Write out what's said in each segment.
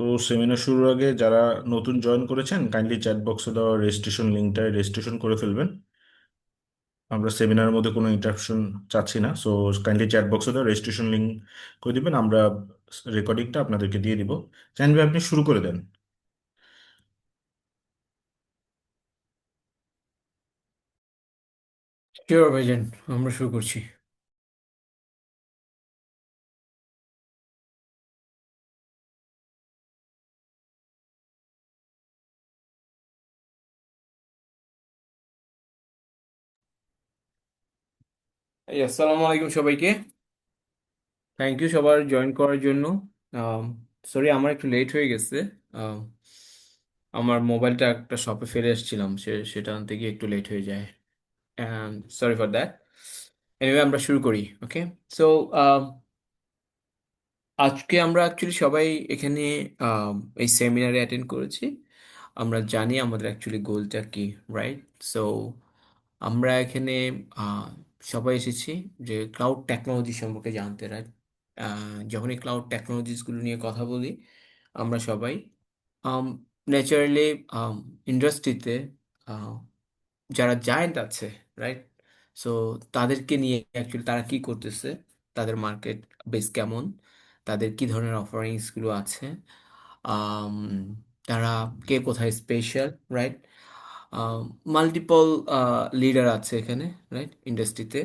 তো সেমিনার শুরুর আগে যারা নতুন জয়েন করেছেন কাইন্ডলি চ্যাট বক্সে দেওয়া রেজিস্ট্রেশন লিঙ্কটায় রেজিস্ট্রেশন করে ফেলবেন। আমরা সেমিনারের মধ্যে কোনো ইন্টারাপশন চাচ্ছি না, সো কাইন্ডলি চ্যাট বক্সে দেওয়া রেজিস্ট্রেশন লিঙ্ক করে দিবেন। আমরা রেকর্ডিংটা আপনাদেরকে দিয়ে দিব। জানবে আপনি শুরু করে দেন। শিওর ভাইজান, আমরা শুরু করছি। আসসালামু আলাইকুম সবাইকে। থ্যাংক ইউ সবার জয়েন করার জন্য। সরি, আমার একটু লেট হয়ে গেছে। আম, আমার মোবাইলটা একটা শপে ফেলে এসেছিলাম, সেটা আনতে গিয়ে একটু লেট হয়ে যায়। Sorry for that. এনিওয়ে, আমরা শুরু করি। ওকে। সো আজকে আমরা অ্যাকচুয়ালি সবাই এখানে এই সেমিনারে অ্যাটেন্ড করেছি। আমরা জানি আমাদের অ্যাকচুয়ালি গোলটা কি, রাইট? সো আমরা এখানে আহ, সবাই এসেছি যে ক্লাউড টেকনোলজি সম্পর্কে জানতে, রাইট? যখন এই ক্লাউড টেকনোলজিসগুলো নিয়ে কথা বলি আমরা সবাই ন্যাচারালি ইন্ডাস্ট্রিতে যারা জায়েন্ট আছে, রাইট? সো তাদেরকে নিয়ে অ্যাকচুয়ালি তারা কি করতেছে, তাদের মার্কেট বেস কেমন, তাদের কি ধরনের অফারিংস গুলো আছে, আম, তারা কে কোথায় স্পেশাল, রাইট? মাল্টিপল লিডার আছে এখানে, রাইট, ইন্ডাস্ট্রিতে।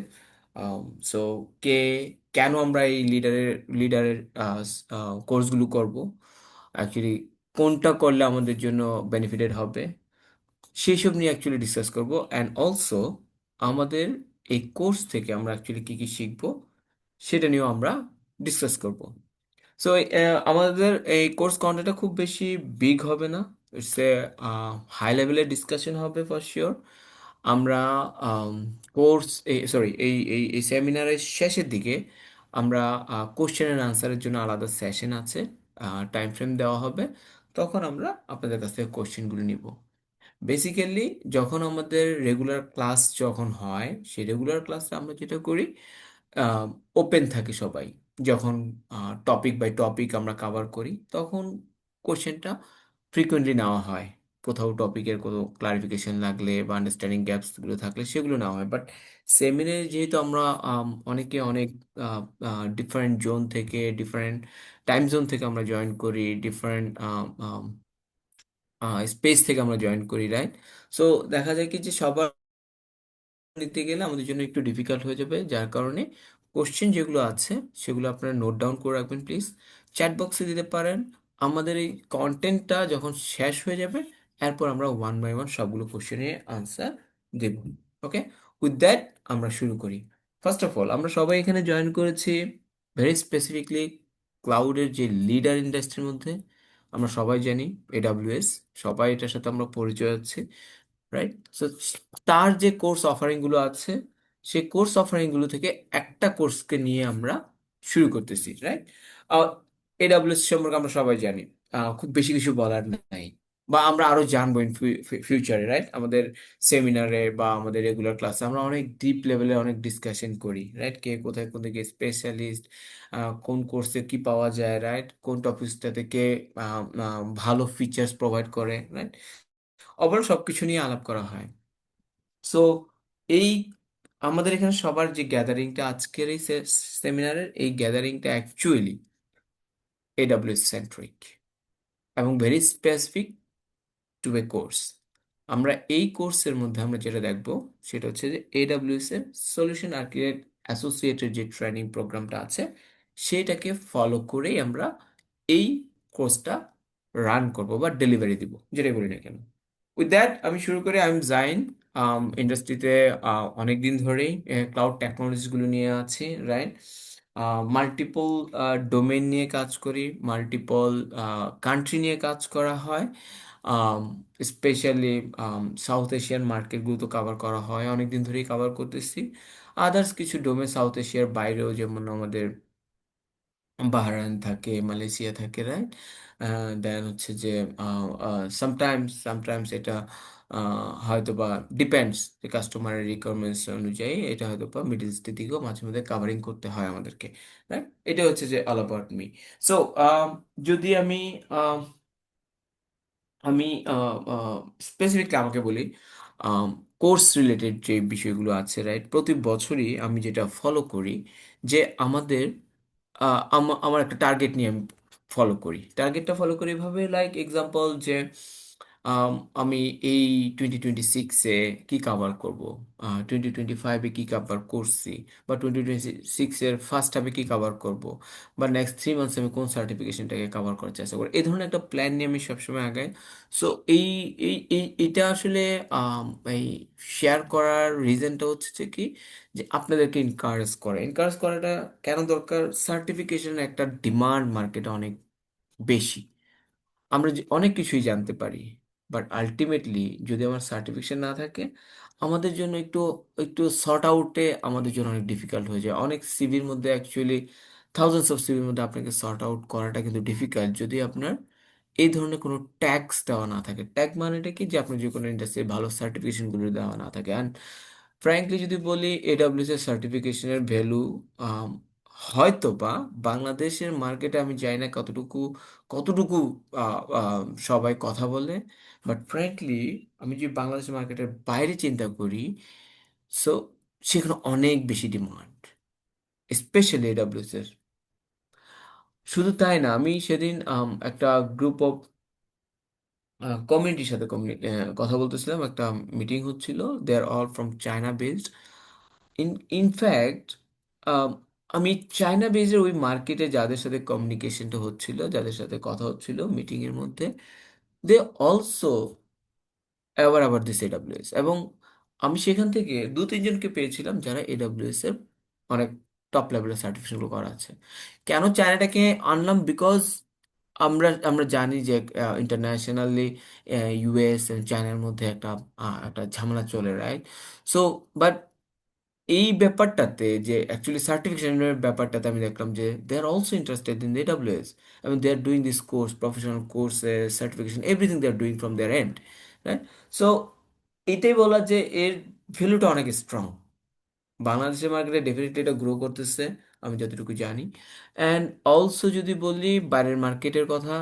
সো কে, কেন আমরা এই লিডারের কোর্সগুলো করব, অ্যাকচুয়ালি কোনটা করলে আমাদের জন্য বেনিফিটেড হবে, সেই সব নিয়ে অ্যাকচুয়ালি ডিসকাস করব। অ্যান্ড অলসো আমাদের এই কোর্স থেকে আমরা অ্যাকচুয়ালি কী কী শিখবো সেটা নিয়েও আমরা ডিসকাস করব। সো আমাদের এই কোর্স কন্টেন্টটা খুব বেশি বিগ হবে না। ইটস এ হাই লেভেলের ডিসকাশন হবে ফর শিওর। আমরা কোর্স, সরি, এই সেমিনারের শেষের দিকে আমরা কোশ্চেন অ্যান্ড আনসারের জন্য আলাদা সেশন আছে, টাইম ফ্রেম দেওয়া হবে। তখন আমরা আপনাদের কাছ থেকে কোশ্চেনগুলো নিব। বেসিক্যালি যখন আমাদের রেগুলার ক্লাস যখন হয়, সেই রেগুলার ক্লাসে আমরা যেটা করি, ওপেন থাকি সবাই। যখন টপিক বাই টপিক আমরা কাভার করি, তখন কোশ্চেনটা ফ্রিকোয়েন্টলি নেওয়া হয়। কোথাও টপিকের কোনো ক্লারিফিকেশন লাগলে বা আন্ডারস্ট্যান্ডিং গ্যাপসগুলো থাকলে সেগুলো নেওয়া হয়। বাট সেমিনারে যেহেতু আমরা অনেকে অনেক ডিফারেন্ট জোন থেকে, ডিফারেন্ট টাইম জোন থেকে আমরা জয়েন করি, ডিফারেন্ট স্পেস থেকে আমরা জয়েন করি, রাইট? সো দেখা যায় কি যে সবার নিতে গেলে আমাদের জন্য একটু ডিফিকাল্ট হয়ে যাবে, যার কারণে কোশ্চেন যেগুলো আছে সেগুলো আপনারা নোট ডাউন করে রাখবেন প্লিজ। চ্যাট বক্সে দিতে পারেন। আমাদের এই কন্টেন্টটা যখন শেষ হয়ে যাবে, এরপর আমরা ওয়ান বাই ওয়ান সবগুলো কোশ্চেনের আনসার দেব। ওকে, উইথ দ্যাট আমরা শুরু করি। ফার্স্ট অফ অল, আমরা সবাই এখানে জয়েন করেছি ভেরি স্পেসিফিকলি ক্লাউডের যে লিডার ইন্ডাস্ট্রির মধ্যে। আমরা সবাই জানি এডাব্লিউএস, সবাই এটার সাথে আমরা পরিচয় আছে, রাইট? সো তার যে কোর্স অফারিং গুলো আছে, সেই কোর্স অফারিং গুলো থেকে একটা কোর্সকে নিয়ে আমরা শুরু করতেছি, রাইট? এডাব্লিউএস সম্পর্কে আমরা সবাই জানি, খুব বেশি কিছু বলার নাই, বা আমরা আরো জানবো ইন ফিউচারে, রাইট? আমাদের সেমিনারে বা আমাদের রেগুলার ক্লাসে আমরা অনেক ডিপ লেভেলে অনেক ডিসকাশন করি, রাইট? কে কোথায় কোন দিকে স্পেশালিস্ট, কোন কোর্সে কি পাওয়া যায়, রাইট? কোন টপিকসটাতে কে ভালো ফিচার্স প্রোভাইড করে, রাইট? ওভারঅল সবকিছু নিয়ে আলাপ করা হয়। সো এই আমাদের এখানে সবার যে গ্যাদারিংটা, আজকের এই সেমিনারের এই গ্যাদারিংটা অ্যাকচুয়ালি এডাব্লিউএস সেন্ট্রিক এবং very specific to A course. আমরা এই কোর্সের মধ্যে আমরা যেটা দেখব সেটা হচ্ছে যে এডাব্লিউএস এর সলিউশন আর্কিটেক্ট অ্যাসোসিয়েটেড যে ট্রেনিং প্রোগ্রামটা আছে, সেটাকে ফলো করেই আমরা এই কোর্সটা রান করব বা ডেলিভারি দিব, যেটাই বলি না কেন। উইথ দ্যাট আমি শুরু করি। আমি জাইন, ইন্ডাস্ট্রিতে অনেক দিন ধরেই ক্লাউড টেকনোলজিগুলো নিয়ে আছি, রাইট? মাল্টিপল ডোমেন নিয়ে কাজ করি, মাল্টিপল কান্ট্রি নিয়ে কাজ করা হয়। স্পেশালি সাউথ এশিয়ান মার্কেটগুলো তো কাভার করা হয়, অনেক দিন ধরেই কাভার করতেছি। আদার্স কিছু ডোমেন সাউথ এশিয়ার বাইরেও, যেমন আমাদের বাহরাইন থাকে, মালয়েশিয়া থাকে, রাইট? দেন হচ্ছে যে সামটাইমস এটা হয়তো বা ডিপেন্ডস, যে কাস্টমারের রিকোয়ারমেন্টস অনুযায়ী এটা হয়তো বা মিডল ইস্টের দিকেও মাঝে মধ্যে কাভারিং করতে হয় আমাদেরকে, রাইট? এটা হচ্ছে যে অল অ্যাবাউট মি। সো যদি আমি আহ, আমি স্পেসিফিকলি আমাকে বলি, কোর্স রিলেটেড যে বিষয়গুলো আছে, রাইট? প্রতি বছরই আমি যেটা ফলো করি, যে আমাদের আমার একটা টার্গেট নিয়ে আমি টার্গেটটা ফলো করি এভাবে, লাইক এক্সাম্পল যে আম, আমি এই 2026-এ কি কাভার করব, 2025-এ কি কাভার করছি, বা 2026-এর ফার্স্ট হাফে কি কাভার করব, বা নেক্সট 3 মান্থস আমি কোন সার্টিফিকেশনটাকে কভার করার চেষ্টা করি, এই ধরনের একটা প্ল্যান নিয়ে আমি সবসময় আগাই। সো এই এটা আসলে আম, এই শেয়ার করার রিজনটা হচ্ছে যে কি, যে আপনাদেরকে এনকারেজ করাটা কেন দরকার? সার্টিফিকেশনের একটা ডিমান্ড মার্কেটে অনেক বেশি। আমরা যে অনেক কিছুই জানতে পারি, বাট আলটিমেটলি যদি আমার সার্টিফিকেশন না থাকে, আমাদের জন্য একটু একটু সর্ট আউটে আমাদের জন্য অনেক ডিফিকাল্ট হয়ে যায়। অনেক সিভির মধ্যে অ্যাকচুয়ালি থাউজেন্ডস অফ সিভির মধ্যে আপনাকে সর্ট আউট করাটা কিন্তু ডিফিকাল্ট যদি আপনার এই ধরনের কোনো ট্যাক্স দেওয়া না থাকে। ট্যাগ মানেটা কি, যে আপনার যে কোনো ইন্ডাস্ট্রি ভালো সার্টিফিকেশনগুলো দেওয়া না থাকে। অ্যান্ড ফ্র্যাঙ্কলি যদি বলি, এডাব্লিউএস এর সার্টিফিকেশনের ভ্যালু হয়তো বা বাংলাদেশের মার্কেটে আমি জানি না কতটুকু কতটুকু সবাই কথা বলে, বাট ফ্র্যাঙ্কলি আমি যদি বাংলাদেশের মার্কেটের বাইরে চিন্তা করি, সো সেখানে অনেক বেশি ডিমান্ড, স্পেশালি এডাব্লিউএস এর। শুধু তাই না, আমি সেদিন একটা গ্রুপ অফ কমিউনিটির সাথে কথা বলতেছিলাম, একটা মিটিং হচ্ছিল, they are all from China based. In in fact আমি চায়না বেজের ওই মার্কেটে যাদের সাথে কমিউনিকেশনটা হচ্ছিল, যাদের সাথে কথা হচ্ছিল মিটিংয়ের মধ্যে, দে অলসো অ্যাওয়ার আবার দিস এডাব্লিউএস। এবং আমি সেখান থেকে 2-3 জনকে পেয়েছিলাম যারা এডাব্লিউএস এর অনেক টপ লেভেলের সার্টিফিকেশনগুলো করা আছে। কেন চায়নাটাকে আনলাম? বিকজ আমরা জানি যে ইন্টারন্যাশনালি ইউএস চায়নার মধ্যে একটা ঝামেলা চলে, রাইট? সো বাট এই ব্যাপারটাতে, যে অ্যাকচুয়ালি সার্টিফিকেশনের ব্যাপারটাতে আমি দেখলাম যে they are also interested in AWS, এবং they are doing this course, professional courses, certification, everything they are doing from there end, right? So এটাই বলা যে এর ভ্যালুটা অনেক স্ট্রং। বাংলাদেশের মার্কেটে ডেফিনেটলি এটা গ্রো করতেছে, আমি যতটুকু জানি। অ্যান্ড অলসো যদি বলি বাইরের মার্কেটের কথা,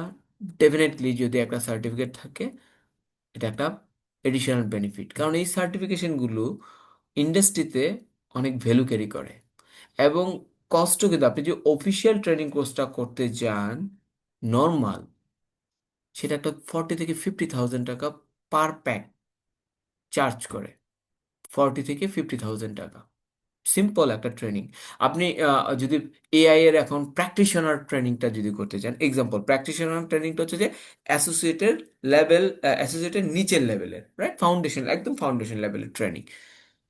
ডেফিনেটলি যদি একটা সার্টিফিকেট থাকে, এটা একটা এডিশনাল বেনিফিট, কারণ এই সার্টিফিকেশনগুলো ইন্ডাস্ট্রিতে অনেক ভ্যালু ক্যারি করে। এবং কস্টও কিন্তু, আপনি যে অফিসিয়াল ট্রেনিং কোর্সটা করতে যান নর্মাল, সেটা একটা 40 থেকে 50 থাউজেন্ড টাকা পার প্যাক চার্জ করে। 40 থেকে 50 থাউজেন্ড টাকা সিম্পল একটা ট্রেনিং। আপনি যদি এআই এর এখন প্র্যাকটিশনার ট্রেনিংটা যদি করতে চান, এক্সাম্পল প্র্যাকটিশনার ট্রেনিংটা হচ্ছে যে অ্যাসোসিয়েটেড লেভেল, অ্যাসোসিয়েটেড নিচের লেভেলের, রাইট? ফাউন্ডেশন, একদম ফাউন্ডেশন লেভেলের ট্রেনিং।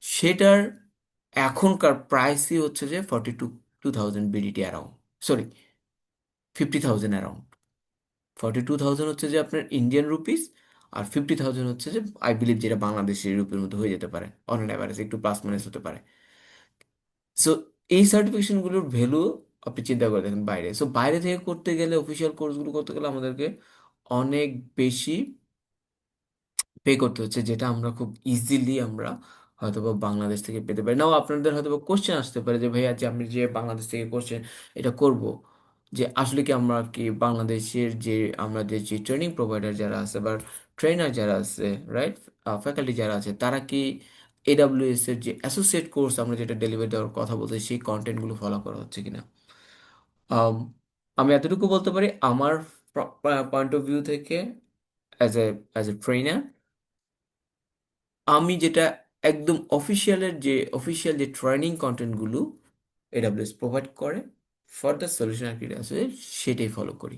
সেটার এখনকার প্রাইসই হচ্ছে যে 42,000 বিডিটি অ্যারাউন্ড, সরি, 50,000 অ্যারাউন্ড। 42,000 হচ্ছে যে আপনার ইন্ডিয়ান রুপিস, আর 50,000 হচ্ছে যে আই বিলিভ যেটা বাংলাদেশের রুপির মতো হয়ে যেতে পারে, অন অ্যান অ্যাভারেজ একটু প্লাস মাইনাস হতে পারে। সো এই সার্টিফিকেশনগুলোর ভ্যালু আপনি চিন্তা করে দেখেন বাইরে। সো বাইরে থেকে করতে গেলে, অফিসিয়াল কোর্সগুলো করতে গেলে আমাদেরকে অনেক বেশি পে করতে হচ্ছে, যেটা আমরা খুব ইজিলি আমরা হয়তোবা বাংলাদেশ থেকে পেতে পারি নাও। আপনাদের হয়তোবা কোশ্চেন আসতে পারে যে ভাইয়া, যে আমি যে বাংলাদেশ থেকে কোশ্চেন এটা করব, যে আসলে কি আমরা কি বাংলাদেশের যে আমাদের যে ট্রেনিং প্রোভাইডার যারা আছে বা ট্রেনার যারা আছে, রাইট, ফ্যাকাল্টি যারা আছে, তারা কি এডাব্লিউএস এর যে অ্যাসোসিয়েট কোর্স আমরা যেটা ডেলিভারি দেওয়ার কথা বলতে, সেই কন্টেন্টগুলো ফলো করা হচ্ছে কিনা? আম, আমি এতটুকু বলতে পারি আমার পয়েন্ট অফ ভিউ থেকে, as a as a trainer, আমি যেটা একদম অফিসিয়াল যে ট্রেনিং কন্টেন্টগুলো এডাব্লিউএস প্রোভাইড করে ফর দ্য সলিউশন আর্কিটেক্ট, সেটাই ফলো করি,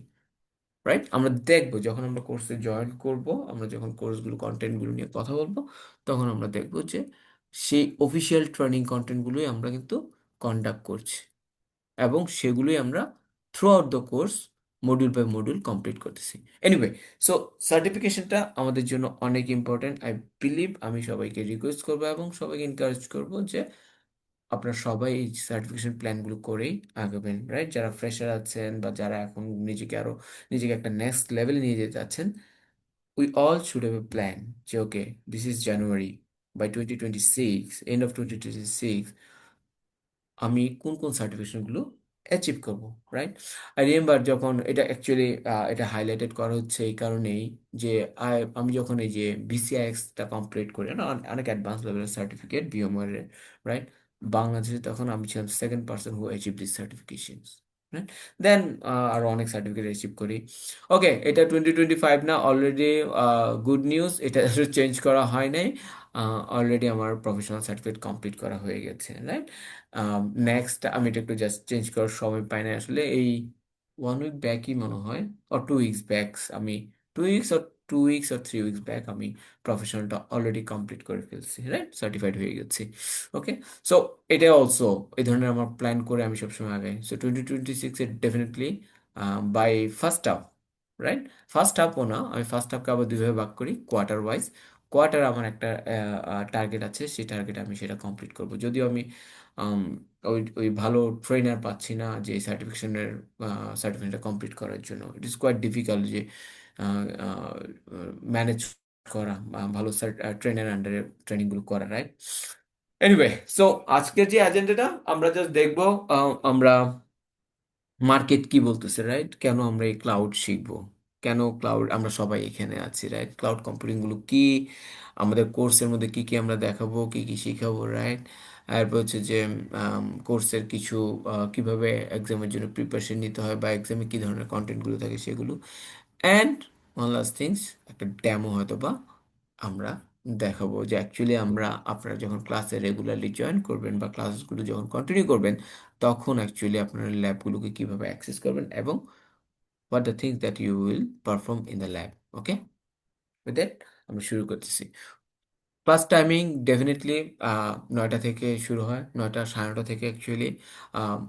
রাইট? আমরা দেখবো যখন আমরা কোর্সে জয়েন করব, আমরা যখন কোর্সগুলো কন্টেন্টগুলো নিয়ে কথা বলবো, তখন আমরা দেখবো যে সেই অফিসিয়াল ট্রেনিং কন্টেন্টগুলোই আমরা কিন্তু কন্ডাক্ট করছি, এবং সেগুলোই আমরা throughout the course module by module complete করতেছি। এনিওয়ে, সো সার্টিফিকেশনটা আমাদের জন্য অনেক ইম্পর্ট্যান্ট, আই বিলিভ। আমি সবাইকে রিকোয়েস্ট করবো এবং সবাইকে এনকারেজ করবো যে আপনারা সবাই এই সার্টিফিকেশন প্ল্যানগুলো করেই আগাবেন, রাইট? যারা ফ্রেশার আছেন বা যারা এখন নিজেকে একটা নেক্সট লেভেলে নিয়ে যেতে চাচ্ছেন, we all should have a plan যে ওকে, this is January, by 2026, end of 2026 আমি কোন কোন সার্টিফিকেশনগুলো অ্যাচিভ করব, রাইট? আই রিমেম্বার যখন এটা অ্যাকচুয়ালি এটা হাইলাইটেড করা হচ্ছে এই কারণেই যে আমি যখন এই যে বিসিআইএক্সটা কমপ্লিট করি না, অনেক অ্যাডভান্স লেভেলের সার্টিফিকেট বিএমআর এর, রাইট? বাংলাদেশে তখন আমি ছিলাম second person who achieve this certification, right? Then আরো অনেক সার্টিফিকেট অ্যাচিভ করি। ওকে, এটা 2025 না, অলরেডি গুড নিউজ, এটা চেঞ্জ করা হয় নাই। অলরেডি আমার প্রফেশনাল সার্টিফিকেট কমপ্লিট করা হয়ে গেছে, রাইট? নেক্সট আমি এটা একটু জাস্ট চেঞ্জ করার সময় পাই না আসলে, এই 1 উইক ব্যাকই মনে হয়, অর 2 উইকস ব্যাক আমি 2 উইকস অর 3 উইকস ব্যাক আমি প্রফেশনালটা অলরেডি কমপ্লিট করে ফেলছি, রাইট? সার্টিফাইড হয়ে গেছি। ওকে, সো এটা অলসো এই ধরনের আমার প্ল্যান করে আমি সবসময় আগাই। সো 2026 এ definitely by first half, right? First হাফও না, আমি ফার্স্ট হাফকে আবার দুইভাবে ভাগ করি, কোয়ার্টার ওয়াইজ। কোয়ার্টার আমার একটা টার্গেট আছে, সেই টার্গেট আমি সেটা কমপ্লিট করব। যদিও আমি আম, ওই ওই ভালো ট্রেনার পাচ্ছি না যে সার্টিফিকেশনটা কমপ্লিট করার জন্য। ইট ইজ কোয়াইট ডিফিকাল্ট যে ম্যানেজ করা বা ভালো ট্রেনার আন্ডারে ট্রেনিংগুলো করা, রাইট? এনিওয়ে, সো আজকের যে এজেন্ডাটা আমরা জাস্ট দেখবো, আমরা মার্কেট কি বলতেছে, রাইট? কেন আমরা এই ক্লাউড শিখবো, কেন ক্লাউড, আমরা সবাই এখানে আছি, রাইট? ক্লাউড কম্পিউটিং গুলো কি, আমাদের কোর্সের মধ্যে কি কি আমরা দেখাবো, কি কি শিখাবো, রাইট? এরপর হচ্ছে যে কোর্সের কিছু কিভাবে এক্সামের জন্য প্রিপারেশন নিতে হয় বা এক্সামে কি ধরনের কন্টেন্টগুলো থাকে সেগুলো। অ্যান্ড ওয়ান লাস্ট থিংস, একটা ডেমো হয়তো বা আমরা দেখাবো যে অ্যাকচুয়ালি আমরা, আপনারা যখন ক্লাসে রেগুলারলি জয়েন করবেন বা ক্লাসগুলো যখন কন্টিনিউ করবেন, তখন অ্যাকচুয়ালি আপনারা ল্যাবগুলোকে কিভাবে অ্যাক্সেস করবেন এবং what the things that you will perform in the lab. Okay, with that আমরা শুরু করতেছি। ক্লাস টাইমিং ডেফিনেটলি 9টা থেকে শুরু হয়, 9টা, 9:30 থেকে অ্যাকচুয়ালি।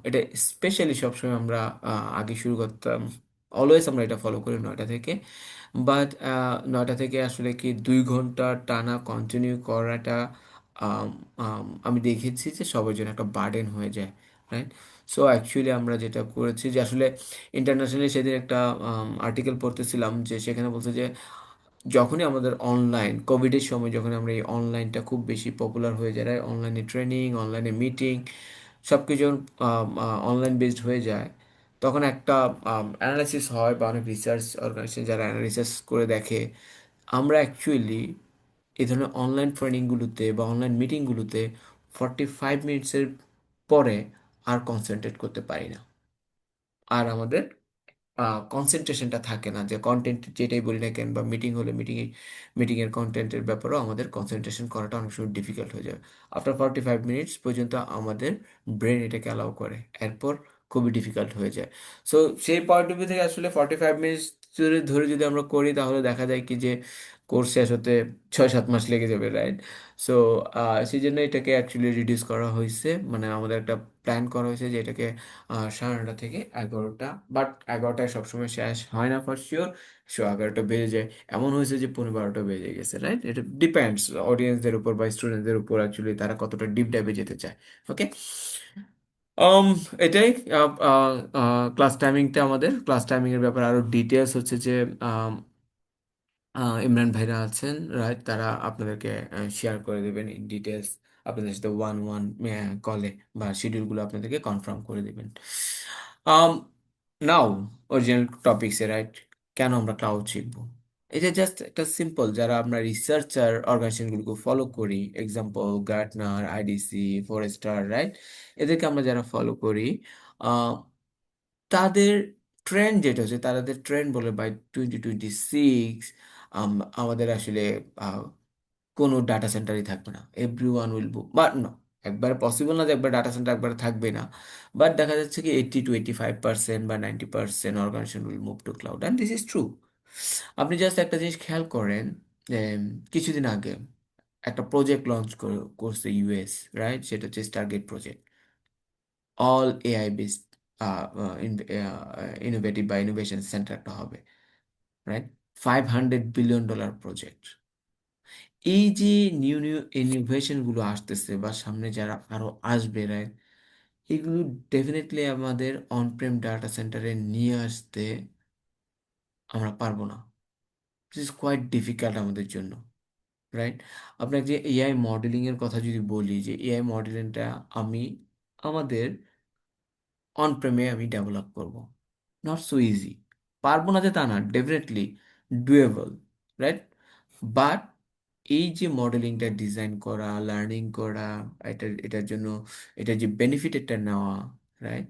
এটা স্পেশালি সবসময় আমরা আগে শুরু করতাম, অলওয়েজ আমরা এটা ফলো করি 9টা থেকে। বাট 9টা থেকে আসলে কি 2 ঘন্টা টানা কন্টিনিউ করাটা আম, আমি দেখেছি যে সবার জন্য একটা বার্ডেন হয়ে যায়, রাইট? সো অ্যাকচুয়ালি আমরা যেটা করেছি যে আসলে ইন্টারন্যাশনালি সেদিন একটা আর্টিকেল পড়তেছিলাম যে সেখানে বলছে যে যখনই আমাদের অনলাইন, কোভিডের সময় যখন আমরা এই অনলাইনটা খুব বেশি পপুলার হয়ে যায়, অনলাইনে ট্রেনিং, অনলাইনে মিটিং, সব কিছু অনলাইন বেসড হয়ে যায়, তখন একটা অ্যানালাইসিস হয় বা অনেক রিসার্চ অর্গানাইজেশন যারা অ্যানালাইসিস করে দেখে আমরা অ্যাকচুয়ালি এই ধরনের অনলাইন ট্রেনিংগুলোতে বা অনলাইন মিটিংগুলোতে 45 মিনিটসের পরে আর কনসেন্ট্রেট করতে পারি না। আর আমাদের কনসেন্ট্রেশনটা থাকে না, যে কন্টেন্ট যেটাই বলি না কেন বা মিটিং হলে মিটিংয়ের কন্টেন্টের ব্যাপারেও আমাদের কনসেন্ট্রেশন করাটা অনেক সময় ডিফিকাল্ট হয়ে যায়। আফটার 45 মিনিটস পর্যন্ত আমাদের ব্রেন এটাকে অ্যালাউ করে, এরপর খুবই ডিফিকাল্ট হয়ে যায়। সো সেই পয়েন্ট অফ ভিউ থেকে আসলে 45 মিনিটস ধরে ধরে যদি আমরা করি তাহলে দেখা যায় কি যে কোর্স শেষ হতে 6-7 মাস লেগে যাবে, রাইট? সো সেই জন্য এটাকে অ্যাকচুয়ালি রিডিউস করা হয়েছে, মানে আমাদের একটা প্ল্যান করা হয়েছে যে এটাকে 9:30 থেকে 11টা, বাট 11টায় সবসময় শেষ হয় না ফর শিওর। 11টা বেজে যায়, এমন হয়েছে যে 12:30 বেজে গেছে, রাইট? এটা ডিপেন্ডস অডিয়েন্সদের উপর বা স্টুডেন্টদের উপর, অ্যাকচুয়ালি তারা কতটা ডিপ ডাইভে যেতে চায়। ওকে, um, এটাই ক্লাস টাইমিংটা, আমাদের ক্লাস টাইমিং এর ব্যাপারে আরো ডিটেলস হচ্ছে যে ইমরান ভাইরা আছেন, রাইট? তারা আপনাদেরকে শেয়ার করে দেবেন ইন ডিটেলস, আপনাদের সাথে ওয়ান ওয়ান কলে বা শিডিউলগুলো আপনাদেরকে কনফার্ম করে দেবেন। নাও অরিজিনাল টপিকসে, রাইট? কেন আমরা ক্লাউড শিখবো? এটা জাস্ট একটা সিম্পল, যারা আমরা রিসার্চার অর্গানাইজেশনগুলোকে ফলো করি, example Gartner, IDC, Forster, right? এদেরকে আমরা যারা ফলো করি, তাদের ট্রেন্ড যেটা হচ্ছে, তাদের ট্রেন্ড বলে বাই 2026 আমাদের আসলে আহ, কোনো ডাটা সেন্টারই থাকবে না, every one will book, but না, একবারে পসিবল না যে একবার ডাটা সেন্টার একবারে থাকবে না। বাট দেখা যাচ্ছে কি 80-85% বা 90% organisation will move to cloud, and this is true. আপনি জাস্ট একটা জিনিস খেয়াল করেন যে কিছুদিন আগে একটা প্রজেক্ট লঞ্চ করছে ইউএস, রাইট? সেটা হচ্ছে Stargate project, all AI based innovative বা ইনোভেশন সেন্টার একটা হবে, রাইট? $500 billion project. এই যে নিউ নিউ ইনোভেশনগুলো আসতেছে বা সামনে যারা আরো আসবে, রাইট, এগুলো ডেফিনেটলি আমাদের অনপ্রেম ডাটা সেন্টারে নিয়ে আসতে আমরা পারবো না। দিস ইজ কোয়াইট ডিফিকাল্ট আমাদের জন্য, রাইট? আপনাকে যে এআই মডেলিং এর কথা যদি বলি, যে এআই মডেলিংটা আমি আমাদের অন প্রেমে আমি ডেভেলপ করব, নট সো ইজি। পারবো না যে তা না, ডেফিনেটলি ডুয়েবল, রাইট? বাট এই যে মডেলিংটা ডিজাইন করা, লার্নিং করা, এটার জন্য এটার যে বেনিফিট এটা নেওয়া, রাইট,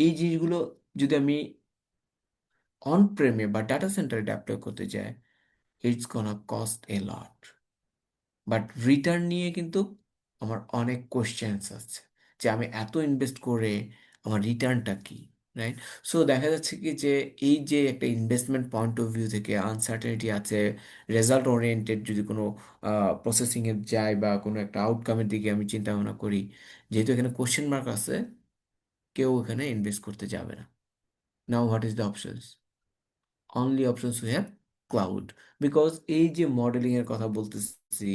এই জিনিসগুলো যদি আমি অন প্রেমে বা ডাটা সেন্টারে ডেপ্লয় করতে যাই, it's gonna cost a lot. But return নিয়ে কিন্তু আমার অনেক কোশ্চেন্স আছে, যে আমি এত ইনভেস্ট করে আমার রিটার্নটা কি, রাইট? সো দেখা যাচ্ছে কি যে এই যে একটা ইনভেস্টমেন্ট পয়েন্ট অফ ভিউ থেকে আনসার্টেনিটি আছে, রেজাল্ট ওরিয়েন্টেড যদি কোনো প্রসেসিংয়ে যাই বা কোনো একটা আউটকামের দিকে আমি চিন্তা ভাবনা করি, যেহেতু এখানে কোশ্চেন মার্ক আছে, কেউ এখানে ইনভেস্ট করতে যাবে না। নাও what is the options? Only options we have cloud. Because এই যে মডেলিং এর কথা বলতেছি,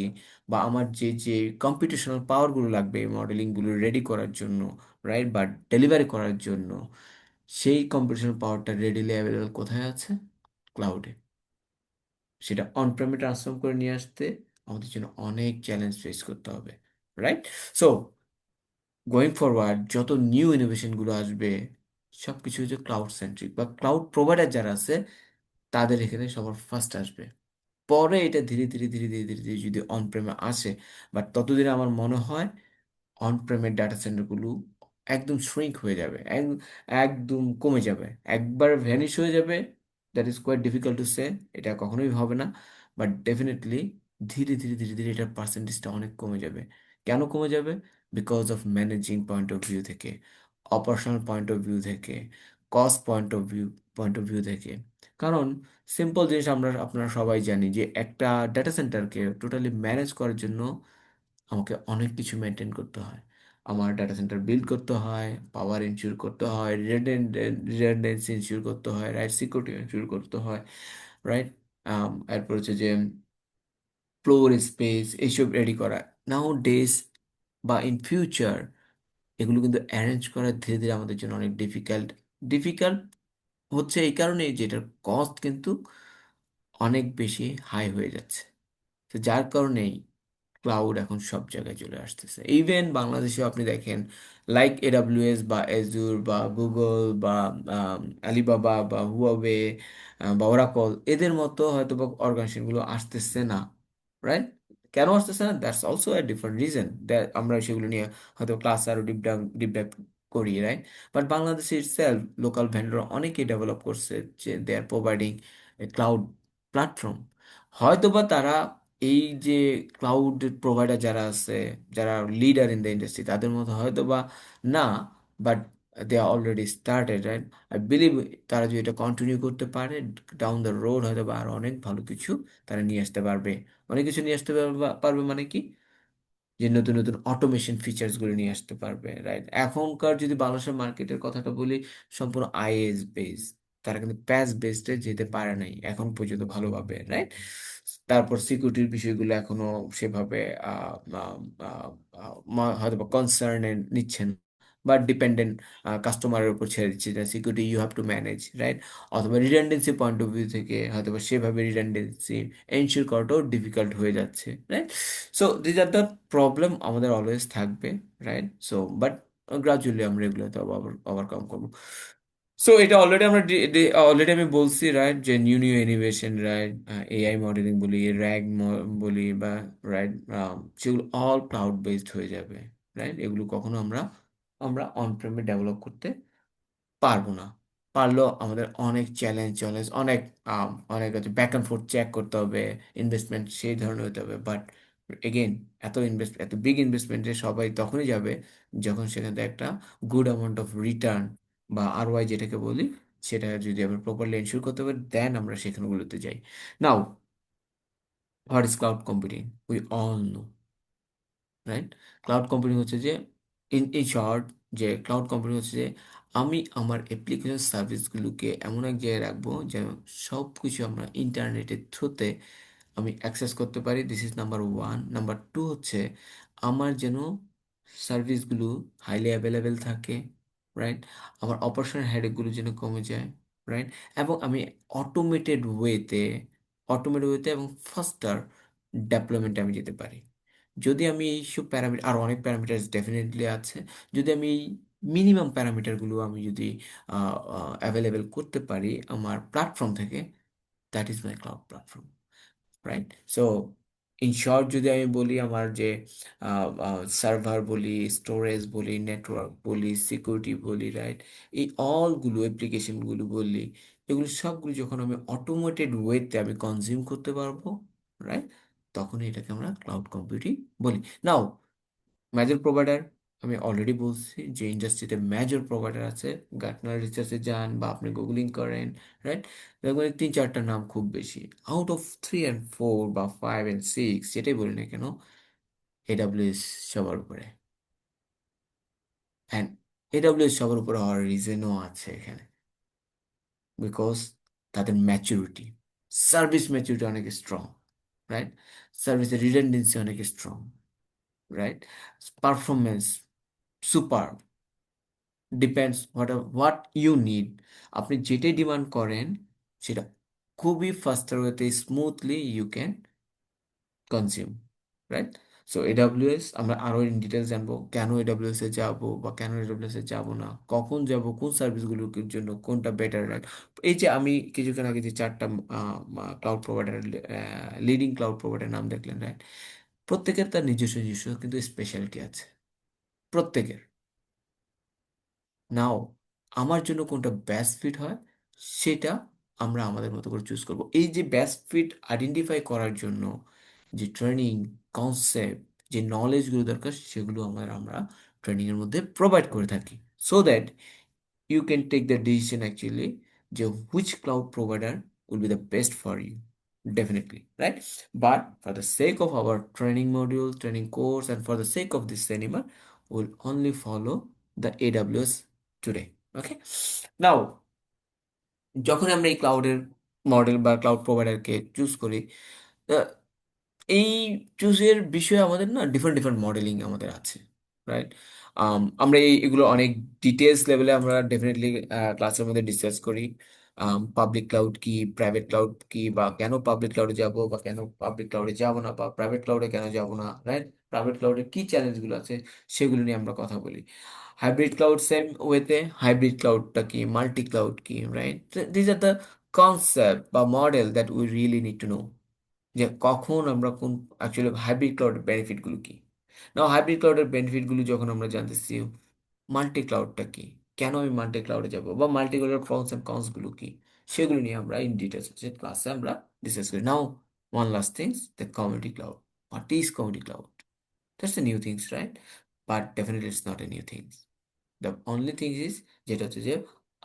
বা আমার যে যে কম্পিটিশনাল পাওয়ারগুলো লাগবে এই মডেলিংগুলো রেডি করার জন্য, রাইট, বা ডেলিভারি করার জন্য, সেই কম্পিটিশনাল পাওয়ারটা রেডিলি অ্যাভেলেবল কোথায় আছে? ক্লাউডে। সেটা অনপ্রেমে ট্রান্সফর্ম করে নিয়ে আসতে আমাদের জন্য অনেক চ্যালেঞ্জ ফেস করতে হবে, রাইট? সো গোয়িং ফরওয়ার্ড যত নিউ ইনোভেশনগুলো আসবে, সব কিছু হচ্ছে ক্লাউড সেন্ট্রিক, বা ক্লাউড প্রোভাইডার যারা আছে তাদের এখানে সবার ফার্স্ট আসবে। পরে এটা ধীরে ধীরে ধীরে ধীরে ধীরে ধীরে যদি অন প্রেমে আসে, বাট ততদিনে আমার মনে হয় অন প্রেমের ডাটা সেন্টারগুলো একদম শ্রিঙ্ক হয়ে যাবে, একদম কমে যাবে, একবার ভ্যানিশ হয়ে যাবে। That is quite difficult to say, এটা কখনোই হবে না। বাট ডেফিনেটলি ধীরে ধীরে ধীরে ধীরে এটার পার্সেন্টেজটা অনেক কমে যাবে। কেন কমে যাবে? Because of managing point of view থেকে, অপারেশনাল পয়েন্ট অফ ভিউ থেকে, কস্ট পয়েন্ট অফ ভিউ থেকে। কারণ সিম্পল জিনিস আমরা আপনারা সবাই জানি যে একটা ডাটা সেন্টারকে টোটালি ম্যানেজ করার জন্য আমাকে অনেক কিছু মেনটেন করতে হয়। আমার ডাটা সেন্টার বিল্ড করতে হয়, পাওয়ার ইনশিওর করতে হয়, রিডান্ডেন্সি ইনশিওর করতে হয়, রাইট, সিকিউরিটি ইনশিওর করতে হয়, রাইট। এরপর হচ্ছে যে ফ্লোর স্পেস এইসব রেডি করা। নাও ডেজ বা ইন ফিউচার এগুলো কিন্তু অ্যারেঞ্জ করা ধীরে ধীরে আমাদের জন্য অনেক ডিফিকাল্ট। ডিফিকাল্ট হচ্ছে এই কারণে যে এটার কস্ট কিন্তু অনেক বেশি হাই হয়ে যাচ্ছে। তো যার কারণেই ক্লাউড এখন সব জায়গায় চলে আসতেছে। ইভেন বাংলাদেশে আপনি দেখেন, লাইক এডাব্লিউএস বা এজুর বা গুগল বা আলিবাবা বা হুয়াওয়ে বা ওরাকল, এদের মতো হয়তো বা অর্গানাইজেশনগুলো আসতেছে না, রাইট? কেন আসতেছে না? That's also a different reason, that আমরা সেগুলো নিয়ে হয়তো ক্লাস আরো ডিপ ডাইভ করি, right? But Bangladesh itself local vendor অনেকে ডেভেলপ করছে, যে they are providing a cloud platform. হয়তোবা তারা এই যে ক্লাউড প্রোভাইডার যারা আছে, যারা লিডার ইন দ্য ইন্ডাস্ট্রি, তাদের মতো হয়তো বা না, but they are already started, right? I believe তারা যদি এটা কন্টিনিউ করতে পারে, ডাউন দ্য রোড হয়তো বা আরো অনেক ভালো কিছু তারা নিয়ে আসতে পারবে। অনেক কিছু নিয়ে আসতে পারবে মানে কি, যে নতুন নতুন অটোমেশন ফিচার্স গুলো নিয়ে আসতে পারবে, রাইট? এখনকার যদি বাংলাদেশের মার্কেটের কথাটা বলি, সম্পূর্ণ আইএস বেস, তারা কিন্তু প্যাস বেসডে যেতে পারে নাই এখন পর্যন্ত ভালোভাবে, রাইট? তারপর সিকিউরিটির বিষয়গুলো এখনো সেভাবে আহ, আহ, আহ, হয়তো বা কনসার্ন নিচ্ছেন, বা ডিপেন্ডেন্ট কাস্টমারের উপর ছেড়ে দিচ্ছে, যে security you have to manage, right? অথবা রিডান্ডেন্সি পয়েন্ট অফ ভিউ থেকে হয়তো বা সেভাবে রিডান্ডেন্সি এনশিওর করাটাও ডিফিকাল্ট হয়ে যাচ্ছে, right? So this are the problem আমাদের অলওয়েজ থাকবে, রাইট? সো বাট গ্রাজুয়ালি আমরা এগুলো তো ওভারকাম করবো। সো এটা অলরেডি আমরা অলরেডি আমি বলছি, রাইট, যে new new innovation, right, AI modelling বলি, র্যাগ বলি, বা রাইট, সেগুলো অল ক্লাউড বেসড হয়ে যাবে, রাইট? এগুলো কখনো আমরা আমরা অন প্রেমে ডেভেলপ করতে পারবো না। পারলেও আমাদের অনেক চ্যালেঞ্জ চ্যালেঞ্জ অনেক অনেক আছে, ব্যাক অ্যান্ড ফোর্থ চেক করতে হবে, ইনভেস্টমেন্ট সেই ধরনের হতে হবে। বাট এগেইন, এত বিগ ইনভেস্টমেন্টে সবাই তখনই যাবে যখন সেখান থেকে একটা গুড অ্যামাউন্ট অফ রিটার্ন বা আরওয়াই যেটাকে বলি, সেটা যদি আমরা প্রপারলি এনশিওর করতে পারি, দেন আমরা সেখানগুলোতে যাই। Now, what is cloud computing? We all know, right? Cloud computing হচ্ছে যে, ইন শর্ট, যে ক্লাউড কম্পিউটিং হচ্ছে যে আমি আমার অ্যাপ্লিকেশন সার্ভিসগুলোকে এমন এক জায়গায় রাখবো যেন সব কিছু আমরা ইন্টারনেটের থ্রুতে আমি অ্যাক্সেস করতে পারি, this is number one. Number two হচ্ছে আমার যেন সার্ভিসগুলো হাইলি অ্যাভেলেবেল থাকে, রাইট? আমার অপারেশনাল হেডেকগুলো যেন কমে যায়, রাইট? এবং আমি অটোমেটেড ওয়েতে অটোমেটেড ওয়েতে এবং ফাস্টার ডেভেলপমেন্টে আমি যেতে পারি। যদি আমি এইসব প্যারামিটার, আর অনেক প্যারামিটার ডেফিনেটলি আছে, যদি আমি এই মিনিমাম প্যারামিটারগুলো আমি যদি অ্যাভেলেবেল করতে পারি আমার প্ল্যাটফর্ম থেকে, that is my cloud platform, right? So in short যদি আমি বলি, আমার যে সার্ভার বলি, স্টোরেজ বলি, নেটওয়ার্ক বলি, সিকিউরিটি বলি, রাইট, এই অলগুলো অ্যাপ্লিকেশনগুলো বলি, এগুলো সবগুলো যখন আমি অটোমেটেড ওয়েতে আমি কনজিউম করতে পারবো, রাইট, তখন এটাকে আমরা ক্লাউড কম্পিউটিং বলি। নাও মেজর প্রোভাইডার, আমি অলরেডি বলছি যে ইন্ডাস্ট্রিতে মেজর প্রোভাইডার আছে। গার্টনার রিসার্চে যান বা আপনি গুগলিং করেন, রাইট, দেখবেন তিন চারটা নাম খুব বেশি। আউট অফ 3 and 4 বা 5 and 6, যেটাই বলি না কেন, এডাব্লিউএস সবার উপরে। অ্যান্ড এডাব্লিউএস সবার উপরে হওয়ার রিজনও আছে এখানে, বিকজ তাদের ম্যাচুরিটি, সার্ভিস ম্যাচুরিটি অনেক স্ট্রং, রাইট? সার্ভিসের রিডান্ডেন্সি অনেক strong, right? Performance super, depends what you need. আপনি যেটাই ডিমান্ড করেন সেটা খুবই ফাস্টার ওয়েতে smoothly you can consume, right? So AWS আমরা আরো ইন ডিটেলস জানবো, কেন এডাব্লিউএস এ যাব বা কেন এডাব্লিউএস এ যাব না, কখন যাব, কোন সার্ভিসগুলোর জন্য কোনটা বেটার, রাইট? এই যে আমি কিছুক্ষণ আগে যে চারটা cloud provider, leading cloud provider নাম দেখলেন, রাইট? প্রত্যেকের তার নিজস্ব নিজস্ব কিন্তু স্পেশালিটি আছে, প্রত্যেকের। নাও আমার জন্য কোনটা বেস্ট ফিট হয় সেটা আমরা আমাদের মতো করে চুজ করব। এই যে বেস্ট ফিট আইডেন্টিফাই করার জন্য যে ট্রেনিং, কনসেপ্ট, যে নলেজগুলো দরকার, সেগুলো আমরা ট্রেনিংয়ের মধ্যে প্রোভাইড করে থাকি, so that you can take the decision actually যে which cloud provider will be the best for you, definitely, right? But for the sake of our training module, training course, and for the sake of this seminar, we'll only follow the AWS today, okay? Now যখন আমরা এই ক্লাউডের model বা cloud প্রোভাইডারকে choose করি, আহ, এই চুজের বিষয়ে আমাদের না different different modelling আমাদের আছে, রাইট? আমরা এগুলো অনেক ডিটেলস লেভেলে আমরা ডেফিনেটলি ক্লাসের মধ্যে ডিসকাস করি। পাবলিক ক্লাউড কি, প্রাইভেট ক্লাউড কি, বা কেন পাবলিক ক্লাউডে যাব বা কেন পাবলিক ক্লাউডে যাব না, বা প্রাইভেট ক্লাউডে কেন যাব না, রাইট? প্রাইভেট ক্লাউডে কি চ্যালেঞ্জগুলো আছে সেগুলো নিয়ে আমরা কথা বলি। হাইব্রিড ক্লাউড সেম ওয়েতে, হাইব্রিড ক্লাউডটা কি, মাল্টি ক্লাউড কি, right? This are the concept বা model that we really need to know, যে কখন আমরা কোন অ্যাকচুয়ালি হাইব্রিড ক্লাউডের বেনিফিটগুলো কি। নাও হাইব্রিড ক্লাউডের বেনিফিটগুলো যখন আমরা জানতেছি, মাল্টি ক্লাউডটা কি, কেন আমি মাল্টি ক্লাউডে যাব, বা মাল্টি ক্লাউডের প্রস এন্ড কনস গুলো কি, সেগুলো নিয়ে আমরা ইন ডিটেলস হচ্ছে ক্লাসে আমরা ডিসকাস করি। Now one last things, the community cloud. What is community cloud? That's a new things, right? But definitely it's not a new things. The only thing is, যেটা হচ্ছে যে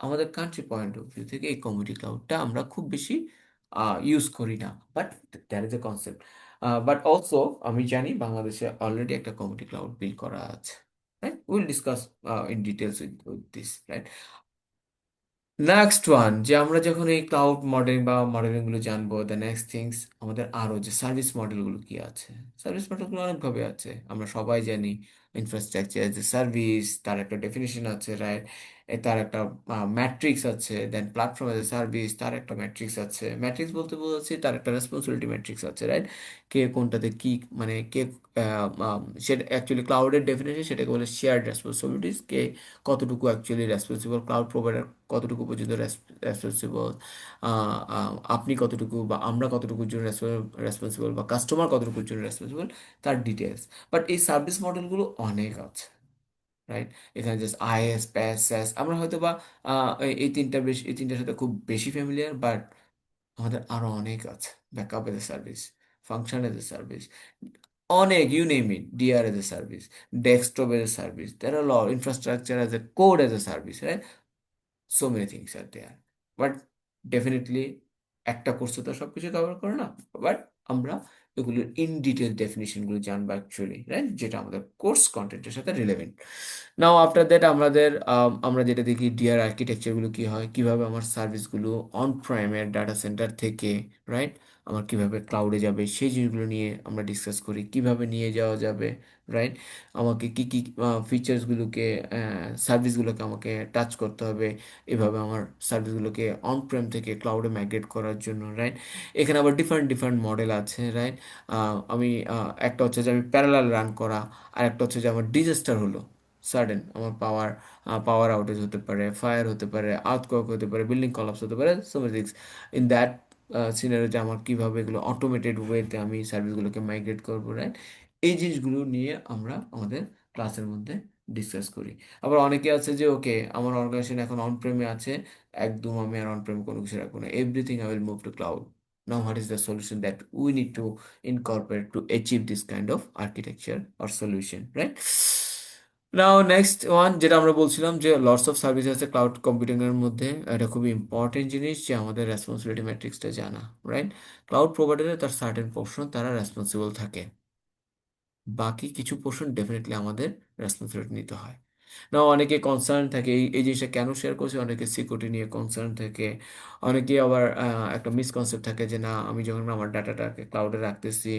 আমাদের কান্ট্রি পয়েন্ট অফ ভিউ থেকে এই community ক্লাউডটা আমরা খুব বেশি use করি না, but that is a concept. But also আমি জানি বাংলাদেশে অলরেডি একটা কমিউনিটি ক্লাউড বিল্ড করা আছে, right? Will discuss in details with this, right? Next one, যে আমরা যখন এই ক্লাউড মডেলিং বা মডেলিং গুলো জানবো, দ্য নেক্সট থিংস আমাদের আরো যে সার্ভিস মডেলগুলো কি আছে। সার্ভিস মডেলগুলো অনেকভাবে আছে, আমরা সবাই জানি। ইনফ্রাস্ট্রাকচার এজ এ সার্ভিস, তার একটা ডেফিনেশন আছে, রাইট? তার একটা ম্যাট্রিক্স আছে। দেন প্ল্যাটফর্ম এজ এ সার্ভিস, তার একটা ম্যাট্রিক্স আছে। ম্যাট্রিক্স বলতে বোঝাচ্ছি তার একটা রেসপন্সিবিলিটি ম্যাট্রিক্স আছে, রাইট? কে কোনটাতে কি, মানে কে সেটা অ্যাকচুয়ালি ক্লাউডের ডেফিনেশন, সেটাকে বলে শেয়ার্ড রেসপন্সিবিলিটিস। কে কতটুকু অ্যাকচুয়ালি রেসপন্সিবল, ক্লাউড প্রোভাইডার কতটুকু পর্যন্ত রেসপন্সিবল, আপনি কতটুকু বা আমরা কতটুকুর জন্য রেসপন্সিবল, বা কাস্টমার কতটুকুর জন্য রেসপন্সিবল, তার ডিটেলস। বাট এই সার্ভিস মডেলগুলো অনেক আছে, রাইট? এখানে জাস্ট আইএস, প্যাস, স্যাস, আমরা হয়তো বা এই তিনটার সাথে খুব বেশি ফ্যামিলিয়ার, বাট আমাদের আরো অনেক আছে। Backup as a service, function as a service, অনেক, you name it, DR as a service, desktop as a service, there are infrastructure as a code as a service, right? So many things are there. But definitely একটা কোর্সে তো সবকিছু cover করে না, but আমরা এগুলোর in detail ডেফিনেশনগুলো জানবো actually, right, যেটা আমাদের কোর্স কন্টেন্টের সাথে রিলেভেন্ট। নাও আফটার দ্যাট আমরা যেটা দেখি ডিআর আর্কিটেকচারগুলো কি হয়, কিভাবে আমার সার্ভিসগুলো অন প্রাইমের ডাটা সেন্টার থেকে, রাইট, আমার কিভাবে ক্লাউডে যাবে সেই জিনিসগুলো নিয়ে আমরা ডিসকাস করি, কিভাবে নিয়ে যাওয়া যাবে, রাইট, আমাকে কি কি ফিচার্সগুলোকে, সার্ভিসগুলোকে আমাকে টাচ করতে হবে এভাবে আমার সার্ভিসগুলোকে অন প্রেম থেকে ক্লাউডে মাইগ্রেট করার জন্য, রাইট। এখানে আবার ডিফারেন্ট ডিফারেন্ট মডেল আছে, রাইট। আমি একটা হচ্ছে যে আমি প্যারালাল রান করা, আর একটা হচ্ছে যে আমার ডিজাস্টার হলো সাডেন, আমার পাওয়ার আউটেজ হতে পারে, ফায়ার হতে পারে, আর্থকোয়েক হতে পারে, বিল্ডিং কলাপস হতে পারে, so many things. In that সিনারিওতে আমার কিভাবে এগুলো অটোমেটেড ওয়েতে আমি সার্ভিসগুলোকে মাইগ্রেট করবো, রাইট। এই জিনিসগুলো নিয়ে আমরা আমাদের ক্লাসের মধ্যে ডিসকাস করি। আবার অনেকে আছে যে ওকে আমার অর্গানাইজেশন এখন অন প্রেমে আছে, একদম আমি আর অন প্রেম কোনো কিছু রাখবো না, everything I will move to cloud. Now, what is the solution that we need to incorporate to achieve this kind of architecture or solution, right? Now, next one যেটা আমরা বলছিলাম যে লটস অফ সার্ভিস আছে cloud computing এর মধ্যে, এটা খুবই important জিনিস যে আমাদের রেসপন্সিবিলিটি ম্যাট্রিক্সটা জানা, রাইট। ক্লাউড প্রোভাইডারে তার সার্টেন পোর্শন তারা রেসপন্সিবল থাকে, বাকি কিছু পোর্শন ডেফিনেটলি আমাদের রেসপন্সিবিলিটি নিতে হয়। না, অনেকে কনসার্ন থাকে এই এই জিনিসটা কেন শেয়ার করছে, অনেকে সিকিউরিটি নিয়ে কনসার্ন থাকে, অনেকে আবার একটা মিসকনসেপ্ট থাকে যে না আমি যখন আমার ডাটাটাকে ক্লাউডে রাখতেছি,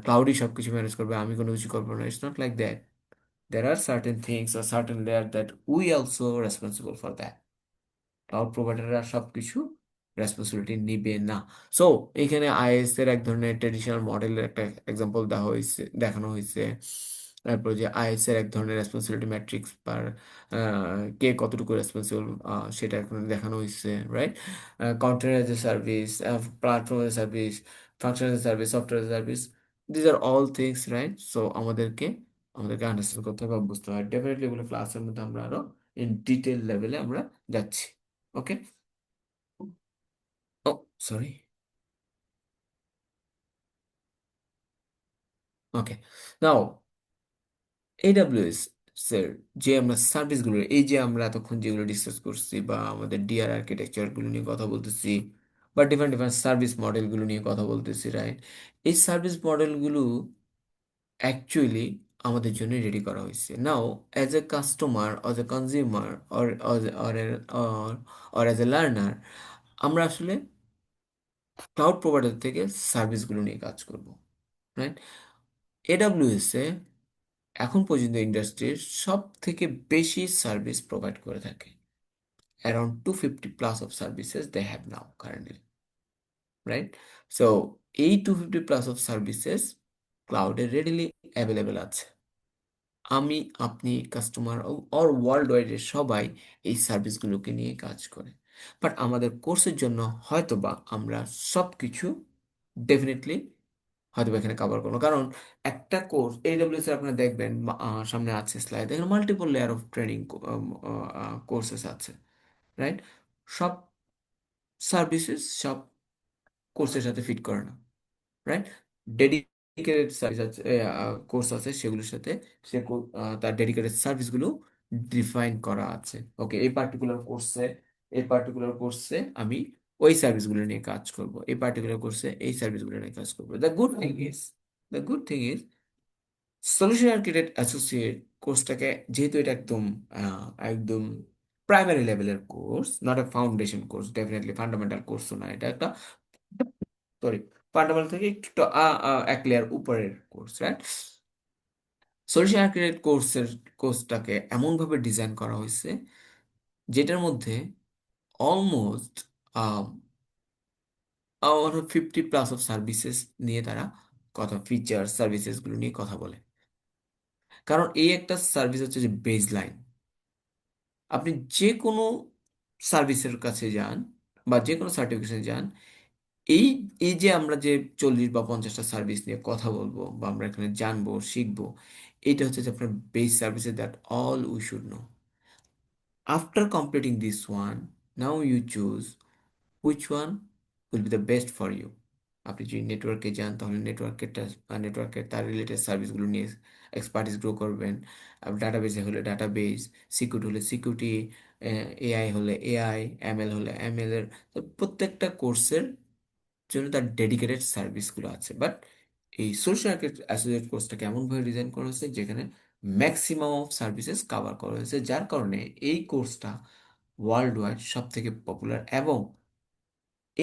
ক্লাউডই সব কিছু ম্যানেজ করবে, আমি কোনো কিছু করবো না। It's not like that. There are certain things or certain layer that we also responsible for that. Cloud প্রোভাইডাররা সব কিছু রেসপন্সিবিলিটি নিবে না। সো এখানে আইএস এর এক ধরনের ট্রেডিশনাল মডেলের একটা এক্সাম্পল দেখানো হয়েছে। তারপর যে আইএস এর এক ধরনের রেসপন্সিবিলিটি ম্যাট্রিক্স পার কে কতটুকু রেসপন্সিবল সেটা এখন দেখানো হয়েছে, right. Container age a service, platform age a service, function as a service, software age a service, these are all things, right. So আমাদেরকে আন্ডারস্ট্যান্ড করতে হবে, বুঝতে হবে। ডেফিনেটলি এগুলো ক্লাসের মধ্যে আমরা আরো ইন ডিটেল লেভেলে আমরা যাচ্ছি। ওকে। ও, সরি। ওকে। নাও এডাব্লিউএস স্যার, যে আমরা সার্ভিসগুলো এই যে আমরা এতক্ষণ যেগুলো ডিসকাস করছি বা আমাদের ডিআর আর্কিটেকচারগুলো নিয়ে কথা বলতেছি বা ডিফারেন্ট ডিফারেন্ট সার্ভিস মডেলগুলো নিয়ে কথা বলতেছি, রাইট। এই সার্ভিস মডেলগুলো অ্যাকচুয়ালি আমাদের জন্য রেডি করা হয়েছে। Now as a customer, as a consumer, or or as a learner, আমরা আসলে ক্লাউড প্রোভাইডার থেকে সার্ভিসগুলো নিয়ে কাজ করব, রাইট। এডাব্লিউএস এ এখন পর্যন্ত ইন্ডাস্ট্রির সব থেকে বেশি সার্ভিস প্রোভাইড করে থাকে। Around 250 plus of services they have now currently, right. So এই 250 প্লাস অফ সার্ভিসেস ক্লাউডে রেডিলি অ্যাভেলেবেল আছে। আমি, আপনি, কাস্টমার অর ওয়ার্ল্ড ওয়াইডের সবাই এই সার্ভিসগুলোকে নিয়ে কাজ করে। বাট আমাদের কোর্সের জন্য হয়তোবা আমরা সব কিছু ডেফিনেটলি হয়তো এখানে কভার করবো, কারণ একটা কোর্স এডব্লিউএস এর আপনারা দেখবেন সামনে আছে স্লাইড, এখানে multiple layer of training courses আছে, রাইট। সব সার্ভিসেস সব কোর্সের সাথে ফিট করে না, রাইট। ডেডিকেটেড সার্ভিস আছে, কোর্স আছে, সেগুলোর সাথে তার ডেডিকেটেড সার্ভিসগুলো ডিফাইন করা আছে। ওকে, এই পার্টিকুলার কোর্সে আমি ওই সার্ভিসগুলো নিয়ে কাজ করব, এই পার্টিকুলার কোর্সে এই সার্ভিসগুলো নিয়ে কাজ করবো। The good thing is solution architect associate কোর্সটাকে, যেহেতু এটা একদম একদম প্রাইমারি লেভেলের course, not a foundation course, definitely fundamental কোর্সও না, এটা একটা, সরি, ফান্ডামেন্টাল থেকে একটু এক লেয়ার উপরের কোর্স, রাইট। সলিউশন আর্কিটেক্ট কোর্সটাকে এমনভাবে ডিজাইন করা হয়েছে যেটার মধ্যে অলমোস্ট 50 প্লাস অফ সার্ভিসেস নিয়ে তারা কথা, ফিচার সার্ভিসেসগুলো নিয়ে কথা বলে। কারণ এই একটা সার্ভিস হচ্ছে যে বেজ লাইন। আপনি যে কোনো সার্ভিসের কাছে যান বা যে কোনো সার্টিফিকেশনে যান, এই এই যে আমরা যে 40 বা 50টা সার্ভিস নিয়ে কথা বলবো বা আমরা এখানে জানবো শিখবো, এটা হচ্ছে যে আপনার base services that all we should know. After completing this one, now you choose which one will be the best for you. আপনি যদি নেটওয়ার্কে যান তাহলে নেটওয়ার্কের তার রিলেটেড সার্ভিসগুলো নিয়ে এক্সপার্টিস গ্রো করবেন। ডাটাবেসে হলে ডাটাবেস, সিকিউরিটি হলে সিকিউরিটি, এআই হলে এআই, এমএল হলে এমএল এর, তো প্রত্যেকটা কোর্সের জন্য তার ডেডিকেটেড সার্ভিসগুলো আছে। বাট এই সলিউশন আর্কিটেক্ট অ্যাসোসিয়েট কোর্সটাকে এমনভাবে ডিজাইন করা হয়েছে যেখানে ম্যাক্সিমাম অফ সার্ভিসেস কাভার করা হয়েছে, যার কারণে এই কোর্সটা ওয়ার্ল্ড ওয়াইড সব থেকে পপুলার। এবং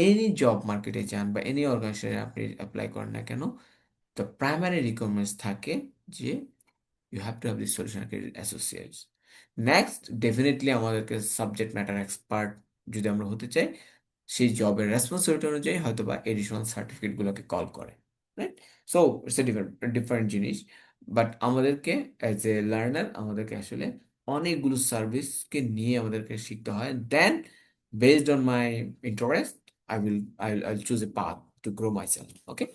এনি জব মার্কেটে যান বা এনি অর্গানাইজেশনে আপনি অ্যাপ্লাই করেন না কেন, দ্য প্রাইমারি রিকোয়ারমেন্টস থাকে যে you have to have this solution architect associates. Next, definitely আমাদেরকে সাবজেক্ট ম্যাটার এক্সপার্ট যদি আমরা হতে চাই, সেই জবের রেসপন্সিবিলিটি অনুযায়ী হয়তো বা এডিশনাল সার্টিফিকেটগুলোকে কল করে, right? So it's a different different জিনিস। বাট আমাদেরকে অ্যাজ এ লার্নার আমাদেরকে আসলে অনেকগুলো সার্ভিসকে নিয়ে আমাদেরকে শিখতে হয়। Then based on my interest I will choose a path to grow myself. Okay,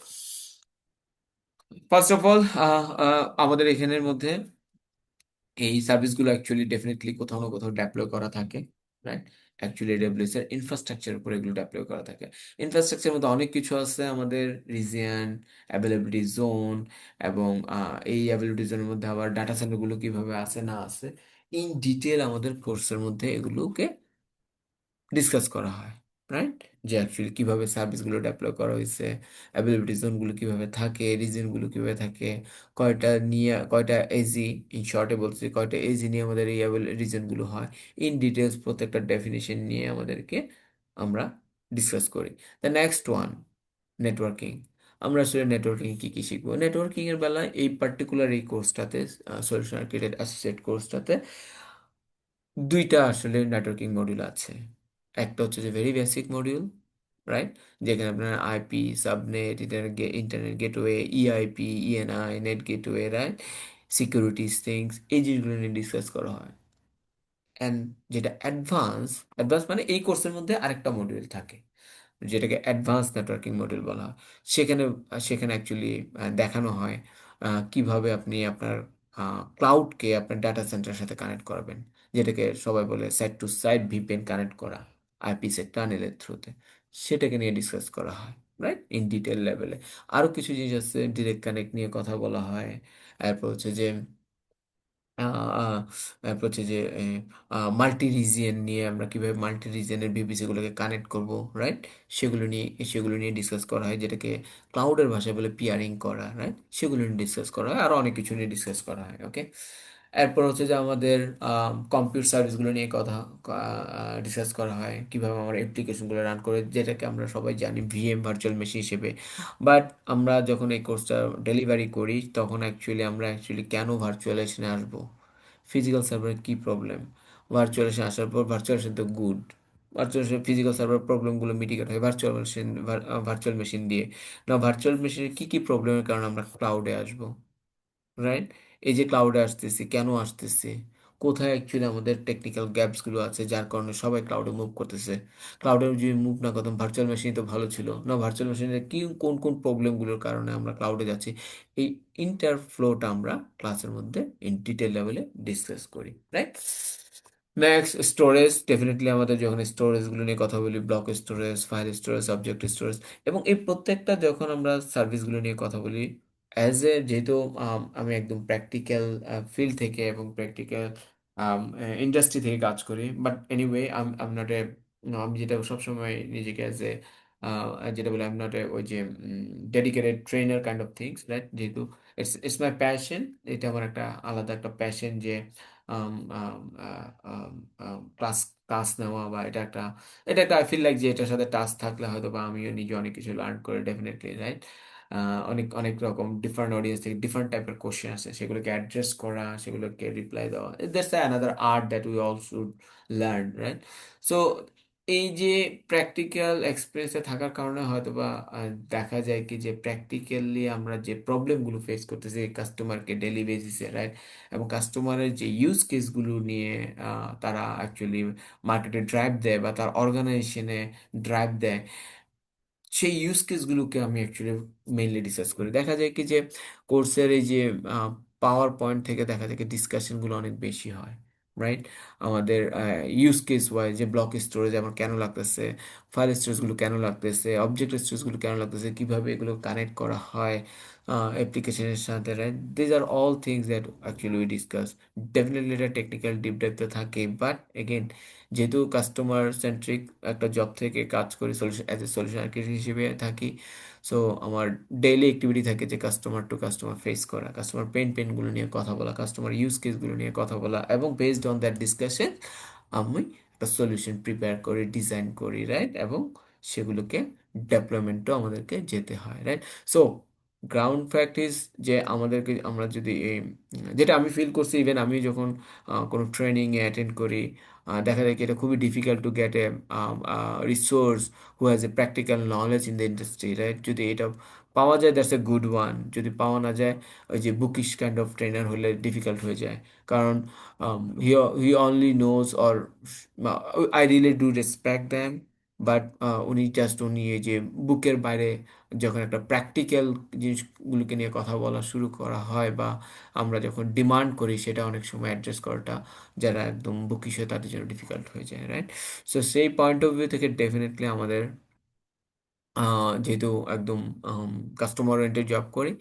first of all আমাদের এখানের মধ্যে এই সার্ভিসগুলো অ্যাকচুয়ালি ডেফিনেটলি কোথাও না কোথাও ডেপ্লয় করা থাকে, রাইট? অ্যাকচুয়ালি এডব্লিউএস এর ইনফ্রাস্ট্রাকচার উপর এগুলো ডেপ্লয় করা থাকে। ইনফ্রাস্ট্রাকচারের মধ্যে অনেক কিছু আছে, আমাদের রিজিয়ন, অ্যাভেলেবিলিটি জোন, এবং এই অ্যাভেলেবিলিটি জোনের মধ্যে আবার ডাটা সেন্টারগুলো কিভাবে আছে না আছে, ইন ডিটেল আমাদের কোর্সের মধ্যে এগুলোকে ডিসকাস করা হয়, রাইট? যে অ্যাকচুয়ালি কিভাবে সার্ভিসগুলো ডেপ্লয় করা হয়েছে, অ্যাভেলেবিলিটি জোনগুলো কিভাবে থাকে, রিজনগুলো কিভাবে থাকে, কয়টা এজি, ইন শর্টে বলছি কয়টা এজি নিয়ে আমাদের এই রিজনগুলো হয়, ইন ডিটেলস প্রত্যেকটা ডেফিনেশন নিয়ে আমাদেরকে আমরা ডিসকাস করি। The next one, networking. আমরা আসলে নেটওয়ার্কিং কি কি শিখবো? নেটওয়ার্কিং এর বেলায় এই পার্টিকুলার এই কোর্সটাতে, সলিউশন আর্কিটেক্ট অ্যাসোসিয়েট কোর্সটাতে দুইটা আসলে নেটওয়ার্কিং মডিউল আছে। একটা হচ্ছে যে ভেরি বেসিক মডিউল, রাইট? যেখানে আপনার IP, subnet, internet gateway, EIP, ENI, NAT gateway, right, securities things, এই জিনিসগুলো নিয়ে ডিসকাস করা হয়। অ্যান্ড যেটা অ্যাডভান্স, অ্যাডভান্স মানে এই কোর্সের মধ্যে আরেকটা মডিউল থাকে যেটাকে অ্যাডভান্স নেটওয়ার্কিং মডিউল বলা হয়। সেখানে সেখানে অ্যাকচুয়ালি দেখানো হয় কিভাবে আপনি আপনার ক্লাউডকে আপনার ডাটা সেন্টারের সাথে কানেক্ট করবেন, যেটাকে সবাই বলে site to site VPN connect করা আইপি সেট টানেলের থ্রুতে। সেটাকে নিয়ে ডিসকাস করা হয়, রাইট, ইন ডিটেল লেভেলে। আরও কিছু জিনিস আছে, ডিরেক্ট কানেক্ট নিয়ে কথা বলা হয়। এরপর হচ্ছে যে আহ, আহ, তারপর হচ্ছে যে মাল্টি রিজিয়ন নিয়ে আমরা কিভাবে মাল্টি রিজিয়নের বিপিসি গুলোকে কানেক্ট করব, রাইট? সেগুলো নিয়ে ডিসকাস করা হয়, যেটাকে ক্লাউডের ভাষায় বলে পিয়ারিং করা, রাইট? সেগুলো নিয়ে ডিসকাস করা হয়, আরো অনেক কিছু নিয়ে ডিসকাস করা হয়। ওকে, এরপর হচ্ছে যে আমাদের কম্পিউটার সার্ভিসগুলো নিয়ে কথা ডিসকাস করা হয়, কিভাবে আমরা অ্যাপ্লিকেশনগুলো রান করে, যেটাকে আমরা সবাই জানি ভিএম ভার্চুয়াল মেশিন হিসেবে। বাট আমরা যখন এই কোর্সটা ডেলিভারি করি তখন আমরা কেন ভার্চুয়ালাইজেশনে আসবো, ফিজিক্যাল সার্ভারের কি প্রবলেম, ভার্চুয়ালাইজেশন আসার পর ভার্চুয়ালাইজেশন তো গুড, ভার্চুয়ালাইজেশন ফিজিক্যাল সার্ভার প্রবলেমগুলো মিটিগেট হয় ভার্চুয়াল মেশিন দিয়ে। না, ভার্চুয়াল মেশিনের কি কি প্রবলেমের কারণে আমরা ক্লাউডে আসবো, রাইট? এই যে ক্লাউডে আসতেছি, কেন আসতেছি, কোথায় অ্যাকচুয়ালি আমাদের টেকনিক্যাল গ্যাপসগুলো আছে যার কারণে সবাই ক্লাউডে মুভ করতেছে। ক্লাউডে যদি মুভ না করতাম ভার্চুয়াল মেশিন তো ভালো ছিল না, ভার্চুয়াল মেশিনের কি কোন কোন প্রবলেমগুলোর কারণে আমরা ক্লাউডে যাচ্ছি, এই ইন্টার ফ্লোটা আমরা ক্লাসের মধ্যে ইন ডিটেল লেভেলে ডিসকাস করি, রাইট? Next, storage. ডেফিনেটলি আমাদের যখন স্টোরেজগুলো নিয়ে কথা বলি, block storage, file storage, object storage, এবং এই প্রত্যেকটা যখন আমরা সার্ভিসগুলো নিয়ে কথা বলি, যেহেতু আমি একদম প্র্যাকটিক্যাল ফিল্ড থেকে এবং প্র্যাকটিক্যাল ইন্ডাস্ট্রি থেকে কাজ করি, but anyway I'm not a, আমি যেটা সবসময় নিজেকে অ্যাজ এ যেটা বলে, আই এম নট এ ওই যে dedicated trainer kind of things, right? যেহেতু ইটস মাই প্যাশন, এটা আমার একটা আলাদা একটা প্যাশন যে ক্লাস ক্লাস নেওয়া, বা এটা একটা আই ফিল লাইক যে এটার সাথে টাচ থাকলে হয়তো বা আমিও নিজে অনেক কিছু লার্ন করে, ডেফিনেটলি, রাইট? অনেক অনেক রকম ডিফারেন্ট অডিয়েন্স থেকে ডিফারেন্ট টাইপের কোশ্চেন আছে, সেগুলোকে অ্যাড্রেস করা, সেগুলোকে রিপ্লাই দেওয়া, that's another art that we all should learn, right? So এই যে প্র্যাকটিক্যাল এক্সপিরিয়েন্সে থাকার কারণে হয়তো বা দেখা যায় কি যে প্র্যাকটিক্যালি আমরা যে প্রবলেমগুলো ফেস করতেছি কাস্টমারকে ডেলি বেসিসে, রাইট? এবং কাস্টমারের যে ইউজ কেসগুলো নিয়ে তারা অ্যাকচুয়ালি মার্কেটে ড্রাইভ দেয় বা তার অর্গানাইজেশনে ড্রাইভ দেয়, সেই ইউজ কেসগুলোকে আমি অ্যাকচুয়ালি মেইনলি ডিসকাস করি। দেখা যায় কি যে কোর্সের এই যে পাওয়ার পয়েন্ট থেকে দেখা যায় কি ডিসকাশনগুলো অনেক বেশি হয়, রাইট? আমাদের ইউজ কেস ওয়াইজ যে ব্লক স্টোরেজ আমার কেন লাগতেছে, ফাইল স্টোরেজগুলো কেন লাগতেছে, অবজেক্ট স্টোরেজগুলো কেন লাগতেছে, কিভাবে এগুলো কানেক্ট করা হয়, অ্যাপ্লিকেশনের সাথে, right? These are all things that actually we discuss. Definitely এটা টেকনিক্যাল ডিপ ডাইভ তো থাকে, বাট এগেন যেহেতু কাস্টমার সেন্ট্রিক একটা জব থেকে কাজ করি, solution as a solution architect হিসেবে থাকি, সো আমার ডেইলি অ্যাক্টিভিটি থাকে যে কাস্টমার টু কাস্টমার ফেস করা, কাস্টমার পেনগুলো নিয়ে কথা বলা, কাস্টমার ইউজ কেসগুলো নিয়ে কথা বলা, এবং বেসড অন দ্যাট ডিসকাশন আমি একটা সলিউশন প্রিপেয়ার করি, ডিজাইন করি, রাইট? এবং সেগুলোকে ডেভেলপমেন্টও আমাদেরকে যেতে হয়, right? So ground fact is যে আমাদেরকে, আমরা যদি যেটা আমি ফিল করছি, ইভেন আমি যখন কোনো ট্রেনিংয়ে অ্যাটেন্ড করি, দেখা যায় কি এটা খুবই difficult to get A resource who has a practical knowledge in the industry, right? যদি এটা পাওয়া যায়, দ্যাটস এ গুড ওয়ান। যদি পাওয়া না যায়, ওই যে বুকিশ কাইন্ড অফ ট্রেনার হলে ডিফিকাল্ট হয়ে যায়। কারণ he only knows, or I really do respect them, but উনি এই যে বুকের বাইরে যখন একটা প্র্যাকটিক্যাল জিনিসগুলোকে নিয়ে কথা বলা শুরু করা হয়, বা আমরা যখন ডিমান্ড করি, সেটা অনেক সময় অ্যাড্রেস করাটা যারা একদম বুকিশ হয় তাদের জন্য ডিফিকাল্ট হয়ে যায়, রাইট? সো সেই পয়েন্ট অফ ভিউ থেকে ডেফিনেটলি আমাদের যেহেতু একদম কাস্টমার ওরিয়েন্টেড জব করি,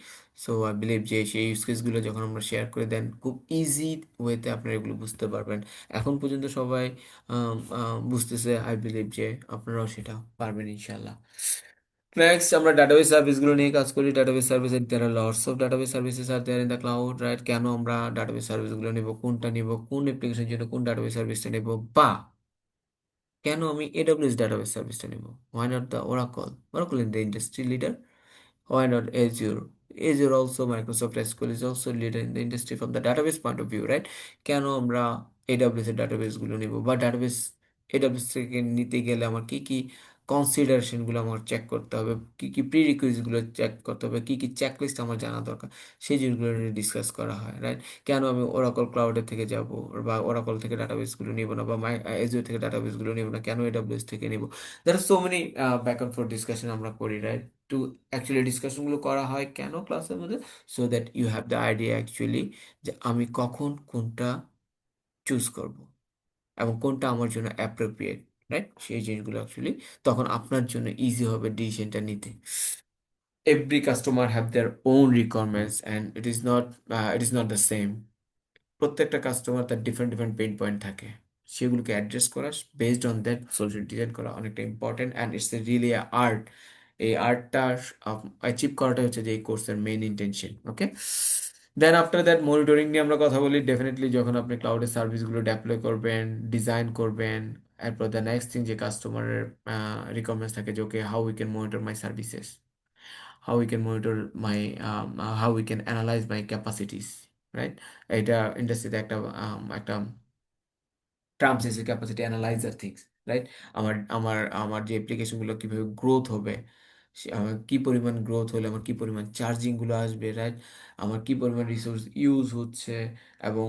সো আই বিলিভ যে সেই ইউজ কেসগুলো যখন আমরা শেয়ার করে দেন, খুব ইজি ওয়েতে আপনারা এগুলো বুঝতে পারবেন। এখন পর্যন্ত সবাই বুঝতেছে, আই বিলিভ যে আপনারাও সেটা পারবেন ইনশাল্লাহ। নেক্সট, আমরা ডাটাবেস সার্ভিসগুলো নিয়ে কাজ করি। Database service, there are lots of database services are there in the cloud, right? কেন আমরা ডাটাবেস সার্ভিসগুলো নেব, কোনটা নিব, কোন অ্যাপ্লিকেশনের জন্য কোন ডাটাবেস সার্ভিসটা নেব, বা কেন আমি এডব্লিউএস ডাটাবেস সার্ভিসটা নেব? Why not the Oracle? Oracle in the industry leader. Why not Azure? Azure also, Microsoft SQL is also leader in the industry from the database point of view, right? কেন আমরা AWS এর database গুলো নিব, বা database AWS থেকে নিতে গেলে আমার কি কি কনসিডারেশন গুলো আমার চেক করতে হবে, কি কি প্রিরিকুইজিট গুলো চেক করতে হবে, কি কি চেকলিস্ট আমার জানা দরকার, সেই জিনিসগুলো নিয়ে ডিসকাস করা হয়, রাইট? কেন আমি ওরাকল ক্লাউডের থেকে যাব, বা ওরাকল থেকে ডাটাবেস গুলো নিব না, বা Azure থেকে ডাটাবেস গুলো নিব না, কেন AWS থেকে নিব? There are so many back and forth discussion আমরা করি, রাইট? টু অ্যাকচুয়ালি ডিসকাশনগুলো করা হয় কেন ক্লাসের মধ্যে? So that you have the idea actually যে আমি কখন কোনটা চুজ করব, এবং কোনটা আমার জন্য অ্যাপ্রোপ্রিয়েট, রাইট? সেই জিনিসগুলো অ্যাকচুয়ালি তখন আপনার জন্য ইজি হবে ডিসিশনটা নিতে। Every customer have their own requirements and it is not the same. প্রত্যেকটা কাস্টমার তার ডিফারেন্ট ডিফারেন্ট পেইন পয়েন্ট থাকে, সেগুলোকে অ্যাড্রেস করা, based on that solution design করা অনেকটা important, and it's really art. এই আর্টটা অ্যাচিভ করাটা হচ্ছে যে এই কোর্সের main intention. Okay, then after that monitoring নিয়ে আমরা কথা বলি। ডেফিনেটলি যখন আপনি ক্লাউডের সার্ভিসগুলো ডেপ্লয় করবেন, ডিজাইন করবেন, এরপর দ্য নেক্সট থিং যে কাস্টমারের রিকোয়ারমেন্টস থাকে, যে okay how we can monitor my services, how we can monitor my how we can analyze my capacities, right? এটা ইন্ডাস্ট্রিতে একটা টার্মস এসে ক্যাপাসিটি অ্যানালাইজার থিংস, রাইট? আমার যে অ্যাপ্লিকেশনগুলো কিভাবে গ্রোথ হবে, আমার কি পরিমাণ গ্রোথ হলে আমার কি পরিমাণ চার্জিংগুলো আসবে, রাইট? আমার কি পরিমাণ রিসোর্স ইউজ হচ্ছে, এবং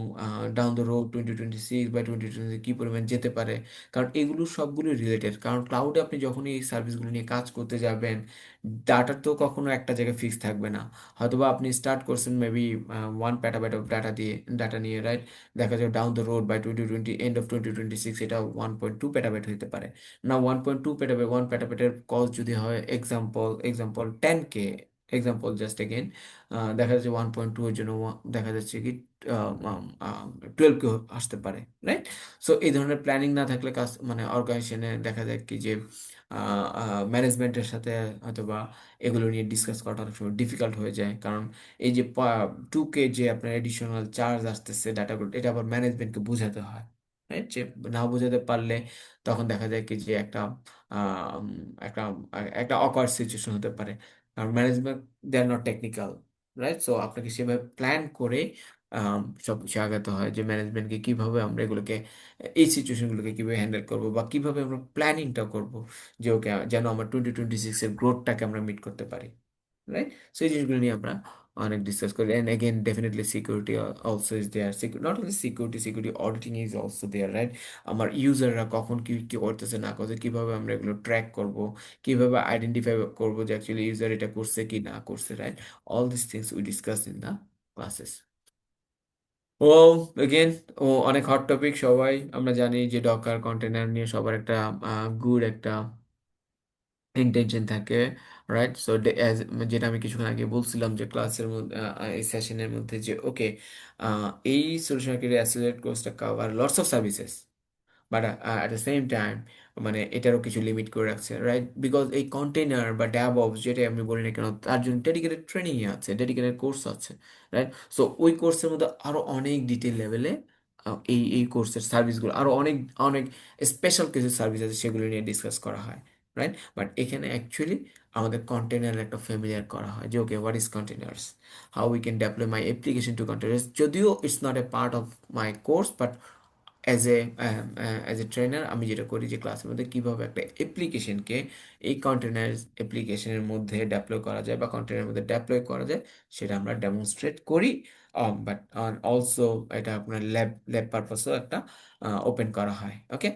ডাউন দ্য রোড 2026 বা 2020 কি পরিমাণ যেতে পারে। কারণ এগুলো সবগুলো রিলেটেড, কারণ ক্লাউডে আপনি যখনই এই সার্ভিসগুলো নিয়ে কাজ করতে যাবেন, ডাটা তো কখনো একটা জায়গায় ফিক্স থাকবে না। হয়তোবা আপনি স্টার্ট করছেন মেবি 1 পেটাবাইট অফ ডাটা নিয়ে, রাইট? দেখা যায় down the road by 2020, end of 2026 এটা 1.2 পেটাবাইট হতে পারে। না, 1.2 পেটাবাইট, 1 পেটাবাইটের কস্ট যদি হয় example 10K, example just again, দেখা যাচ্ছে 1.2 এর জন্য দেখা যাচ্ছে কি 12K আসতে পারে, রাইট? সো এই ধরনের প্ল্যানিং না থাকলে কাজ মানে অর্গানাইজেশনে দেখা যায় কি যে ম্যানেজমেন্টের সাথে হয়তোবা এগুলো নিয়ে ডিসকাস করাটা অনেক সময় ডিফিকাল্ট হয়ে যায়। কারণ এই যে 2K যে আপনার এডিশনাল চার্জ আসতেছে ডাটাগুলো, এটা আবার ম্যানেজমেন্টকে বোঝাতে হয়, রাইট? যে না বোঝাতে পারলে তখন দেখা যায় কি যে আহ, একটা একটা অকওয়ার্ড সিচুয়েশন হতে পারে। কারণ management they are not technical, right? So আপনাকে সেভাবে প্ল্যান করে সব কিছু আগাতে হয়, যে ম্যানেজমেন্টকে কিভাবে আমরা এগুলোকে, এই সিচুয়েশনগুলোকে কিভাবে হ্যান্ডেল করবো, বা কিভাবে আমরা প্ল্যানিংটা করব, যে ওকে যেন আমরা 2026-এর গ্রোথটাকে আমরা মিট করতে পারি, রাইট? সো এই জিনিসগুলো নিয়ে আমরা অনেক ডিসকাস করি। And again definitely security also is there, not only security auditing is also there, right? আমার ইউজাররা কখন কি কি করতেছে না করতেছে, কিভাবে আমরা এগুলো ট্র্যাক করব, কিভাবে আইডেন্টিফাই করব যে অ্যাকচুয়ালি ইউজার এটা করছে কি না করছে, right? All this things we discuss in the classes. ও এগেন, ও অনেক হট টপিক, সবাই আমরা জানি যে ডকার কন্টেনার নিয়ে সবার একটা গুড একটা ইন্টেনশন থাকে, রাইট? সো যেটা আমি কিছুক্ষণ আগে বলছিলাম যে ক্লাসের মধ্যে এই সেশনের মধ্যে যে ওকে, এই সলিউশন অ্যাসোসিয়েট কোর্সটা cover lots of services, but at the same time মানে এটারও কিছু লিমিট করে রাখছে, রাইট? বিকজ এই কন্টেনার বা ড্যাবঅপস যেটা আমি বলি না কেন, তার জন্য ডেডিকেটেড ট্রেনিং আছে, ডেডিকেটেড কোর্স আছে, রাইট? সো ওই কোর্সের মধ্যে আরো অনেক ডিটেল লেভেলে এই কোর্সের সার্ভিসগুলো আরো অনেক অনেক স্পেশাল কিছু সার্ভিস আছে, সেগুলো নিয়ে ডিসকাস করা হয়, রাইট? বাট এখানে অ্যাকচুয়ালি আমাদের কন্টেনার একটা ফ্যামিলিয়ার করা হয় যে okay, what is containers, how we can develop my application to containers, যদিও it's not a part of my course, but as a trainer আমি যেটা করি যে ক্লাসের মধ্যে কীভাবে একটা অ্যাপ্লিকেশনকে এই কন্টেনার অ্যাপ্লিকেশনের মধ্যে ডেপ্লয় করা যায় বা কন্টেনারের মধ্যে ডেপ্লয় করা যায়, সেটা আমরা ডেমনস্ট্রেট করি। বাট অলসো এটা আপনার ল্যাব পারপাসও একটা ওপেন করা হয়, ওকে?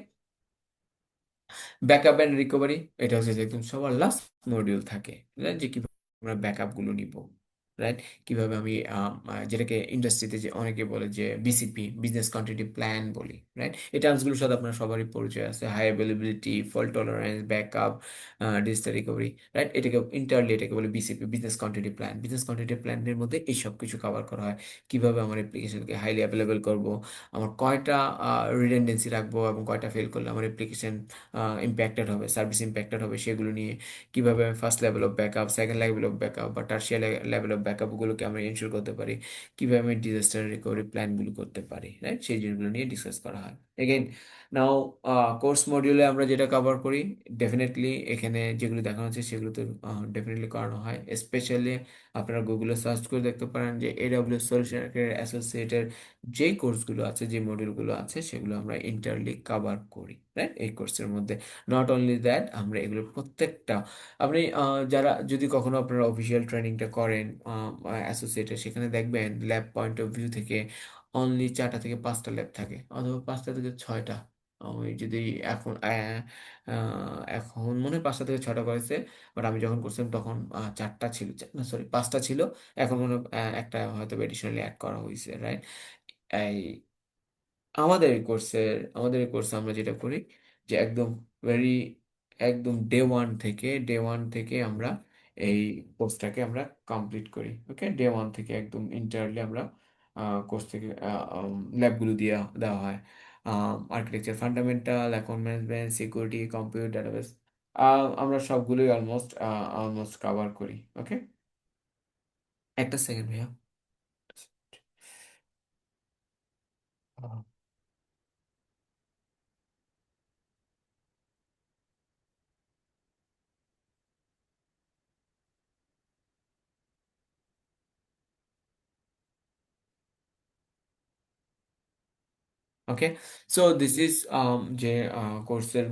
ব্যাকআপ অ্যান্ড রিকভারি, এটা হচ্ছে যে একদম সবার লাস্ট মডিউল থাকে, right? যে কিভাবে আমরা ব্যাকআপ গুলো নিব, রাইট? কিভাবে আমি যেটাকে ইন্ডাস্ট্রিতে যে অনেকে বলে যে বিসিপি, বিজনেস কন্টিনিউটি প্ল্যান বলি, রাইট? এই টার্মসগুলোর সাথে আপনার সবারই পরিচয় আছে, high availability, fault tolerance, backup, digital recovery, right? এটাকে বলে BCP, business continuity plan. Business continuity প্ল্যানের মধ্যে এই সব কিছু কভার করা হয়। কিভাবে আমার অ্যাপ্লিকেশনকে হাইলি অ্যাভেলেবল করব, আমার কয়টা রিডেন্ডেন্সি রাখবো এবং কয়টা ফেল করলে আমার অ্যাপ্লিকেশন ইম্প্যাক্টেড হবে, সার্ভিস ইম্প্যাক্টেড হবে, সেগুলো নিয়ে কিভাবে আমি first level of backup, second level of backup বা টার্সিয়ারি লেভেল অফ ব্যাকআপগুলোকে আমরা এনশিওর করতে পারি, কিভাবে আমি ডিজাস্টার রিকভারি প্ল্যানগুলো করতে পারি, রাইট? সেই জিনিসগুলো নিয়ে ডিসকাস করা হয়। এগেইন নাও কোর্স মডিউলে আমরা যেটা কভার করি, ডেফিনেটলি এখানে যেগুলো দেখানো হচ্ছে সেগুলো তো ডেফিনেটলি করানো হয়। স্পেশালি আপনারা গুগলে সার্চ করে দেখতে পারেন যে এডাব্লিউএস সলিউশন অ্যাসোসিয়েটের যেই কোর্সগুলো আছে, যে মডিউলগুলো আছে, সেগুলো আমরা ইন্টারলি কভার করি, রাইট? এই কোর্সের মধ্যে নট অনলি দ্যাট, আমরা এগুলো প্রত্যেকটা, আপনি যারা যদি কখনো আপনারা অফিসিয়াল ট্রেনিংটা করেন অ্যাসোসিয়েটেড, সেখানে দেখবেন ল্যাব পয়েন্ট অফ ভিউ থেকে অনলি 4টা থেকে 5টা ল্যাব থাকে, অথবা 5টা থেকে 6টা। আমি যদি এখন এখন মনে হয় 5টা থেকে 6টা করেছে, বাট আমি যখন করছিলাম তখন 4টা ছিল, না সরি 5টা ছিল। এখন মনে হয় একটা হয়তো এডিশনালি অ্যাড করা হয়েছে, রাইট? এই আমাদের এই কোর্সে আমরা যেটা করি যে একদম ডে ওয়ান থেকে আমরা এই কোর্সটাকে আমরা কমপ্লিট করি, ওকে? ডে 1 থেকে একদম ইন্টারলি আমরা কোর্স থেকে ল্যাবগুলো দেওয়া হয়, architecture fundamental, account management, security, computer, database, আমরা সবগুলোই অলমোস্ট কভার করি, ওকে? একটা সেকেন্ড ভাইয়া। ওকে, সো দিস ইজ যে কোর্সের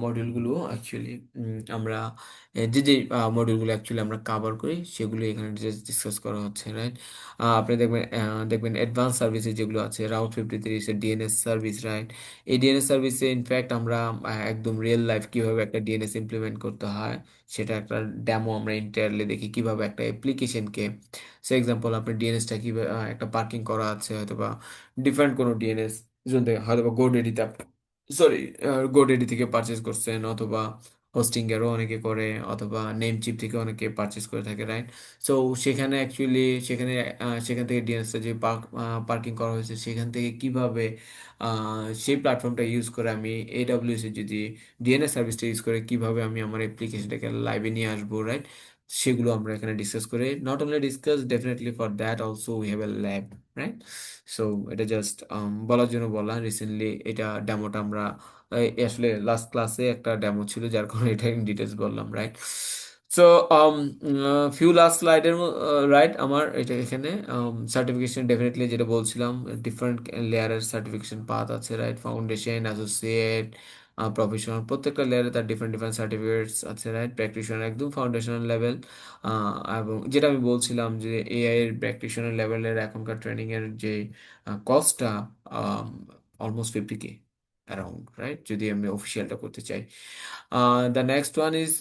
মডিউলগুলো অ্যাকচুয়ালি আমরা যে মডিউলগুলো অ্যাকচুয়ালি আমরা কভার করি সেগুলো এখানে ডিসকাস করা হচ্ছে, রাইট? আপনি দেখবেন অ্যাডভান্স সার্ভিসে যেগুলো আছে, রাউট 53 ডিএনএস সার্ভিস, রাইট? এই ডিএনএস সার্ভিসে ইনফ্যাক্ট আমরা একদম রিয়েল লাইফ কিভাবে একটা ডিএনএস ইমপ্লিমেন্ট করতে হয়, সেটা একটা ডেমো আমরা ইন্টারলি দেখি, কিভাবে একটা অ্যাপ্লিকেশনকে, সে এক্সাম্পল আপনার ডিএনএসটা কিভাবে একটা পার্কিং করা আছে, হয়তো বা ডিফারেন্ট কোনো ডিএনএস জন্য হয়তো বা গোডেডিতে, সরি, গোডেডি থেকে পারচেস করছেন, অথবা হোস্টিং এরও অনেকে করে, অথবা নেম চিপ থেকে অনেকে পারচেস করে থাকে, রাইট? সো সেখানে অ্যাকচুয়ালি সেখান থেকে ডিএনএসটা যে পার্কিং করা হয়েছে, সেখান থেকে কিভাবে সেই প্ল্যাটফর্মটা ইউজ করে আমি এডাব্লিউএস এর যদি ডিএনএস সার্ভিসটা ইউজ করে কিভাবে আমি আমার অ্যাপ্লিকেশনটাকে লাইভে নিয়ে আসবো, রাইট? সেগুলো আমরা এখানে ডিসকাস করে, not only discuss, definitely for that also we have a lab, right? So এটা জাস্ট বলার জন্য বলা, রিসেন্টলি এটা ডেমোটা আমরা আসলে লাস্ট ক্লাসে একটা ডেমো ছিল, যার কারণে এটা ইন ডিটেলস বললাম, রাইট? সো ফিউ লাস্ট স্লাইডের, রাইট, আমার এটা এখানে সার্টিফিকেশন, ডেফিনেটলি যেটা বলছিলাম, ডিফারেন্ট লেয়ারের সার্টিফিকেশন পাথ আছে, রাইট? ফাউন্ডেশন, অ্যাসোসিয়েট, প্রফেশনাল, প্রত্যেকটা লেয়ারে তার ডিফারেন্ট ডিফারেন্ট সার্টিফিকেটস আছে, রাইট? প্র্যাকটিশনার একদম ফাউন্ডেশনাল লেভেল, এবং যেটা আমি বলছিলাম যে এআই এর প্র্যাকটিশনার লেভেলের এখনকার ট্রেনিং এর যে কস্টটা অলমোস্ট 50K, অ্যারাউন্ড, রাইট, যদি আমি অফিসিয়ালটা করতে চাই। The next one is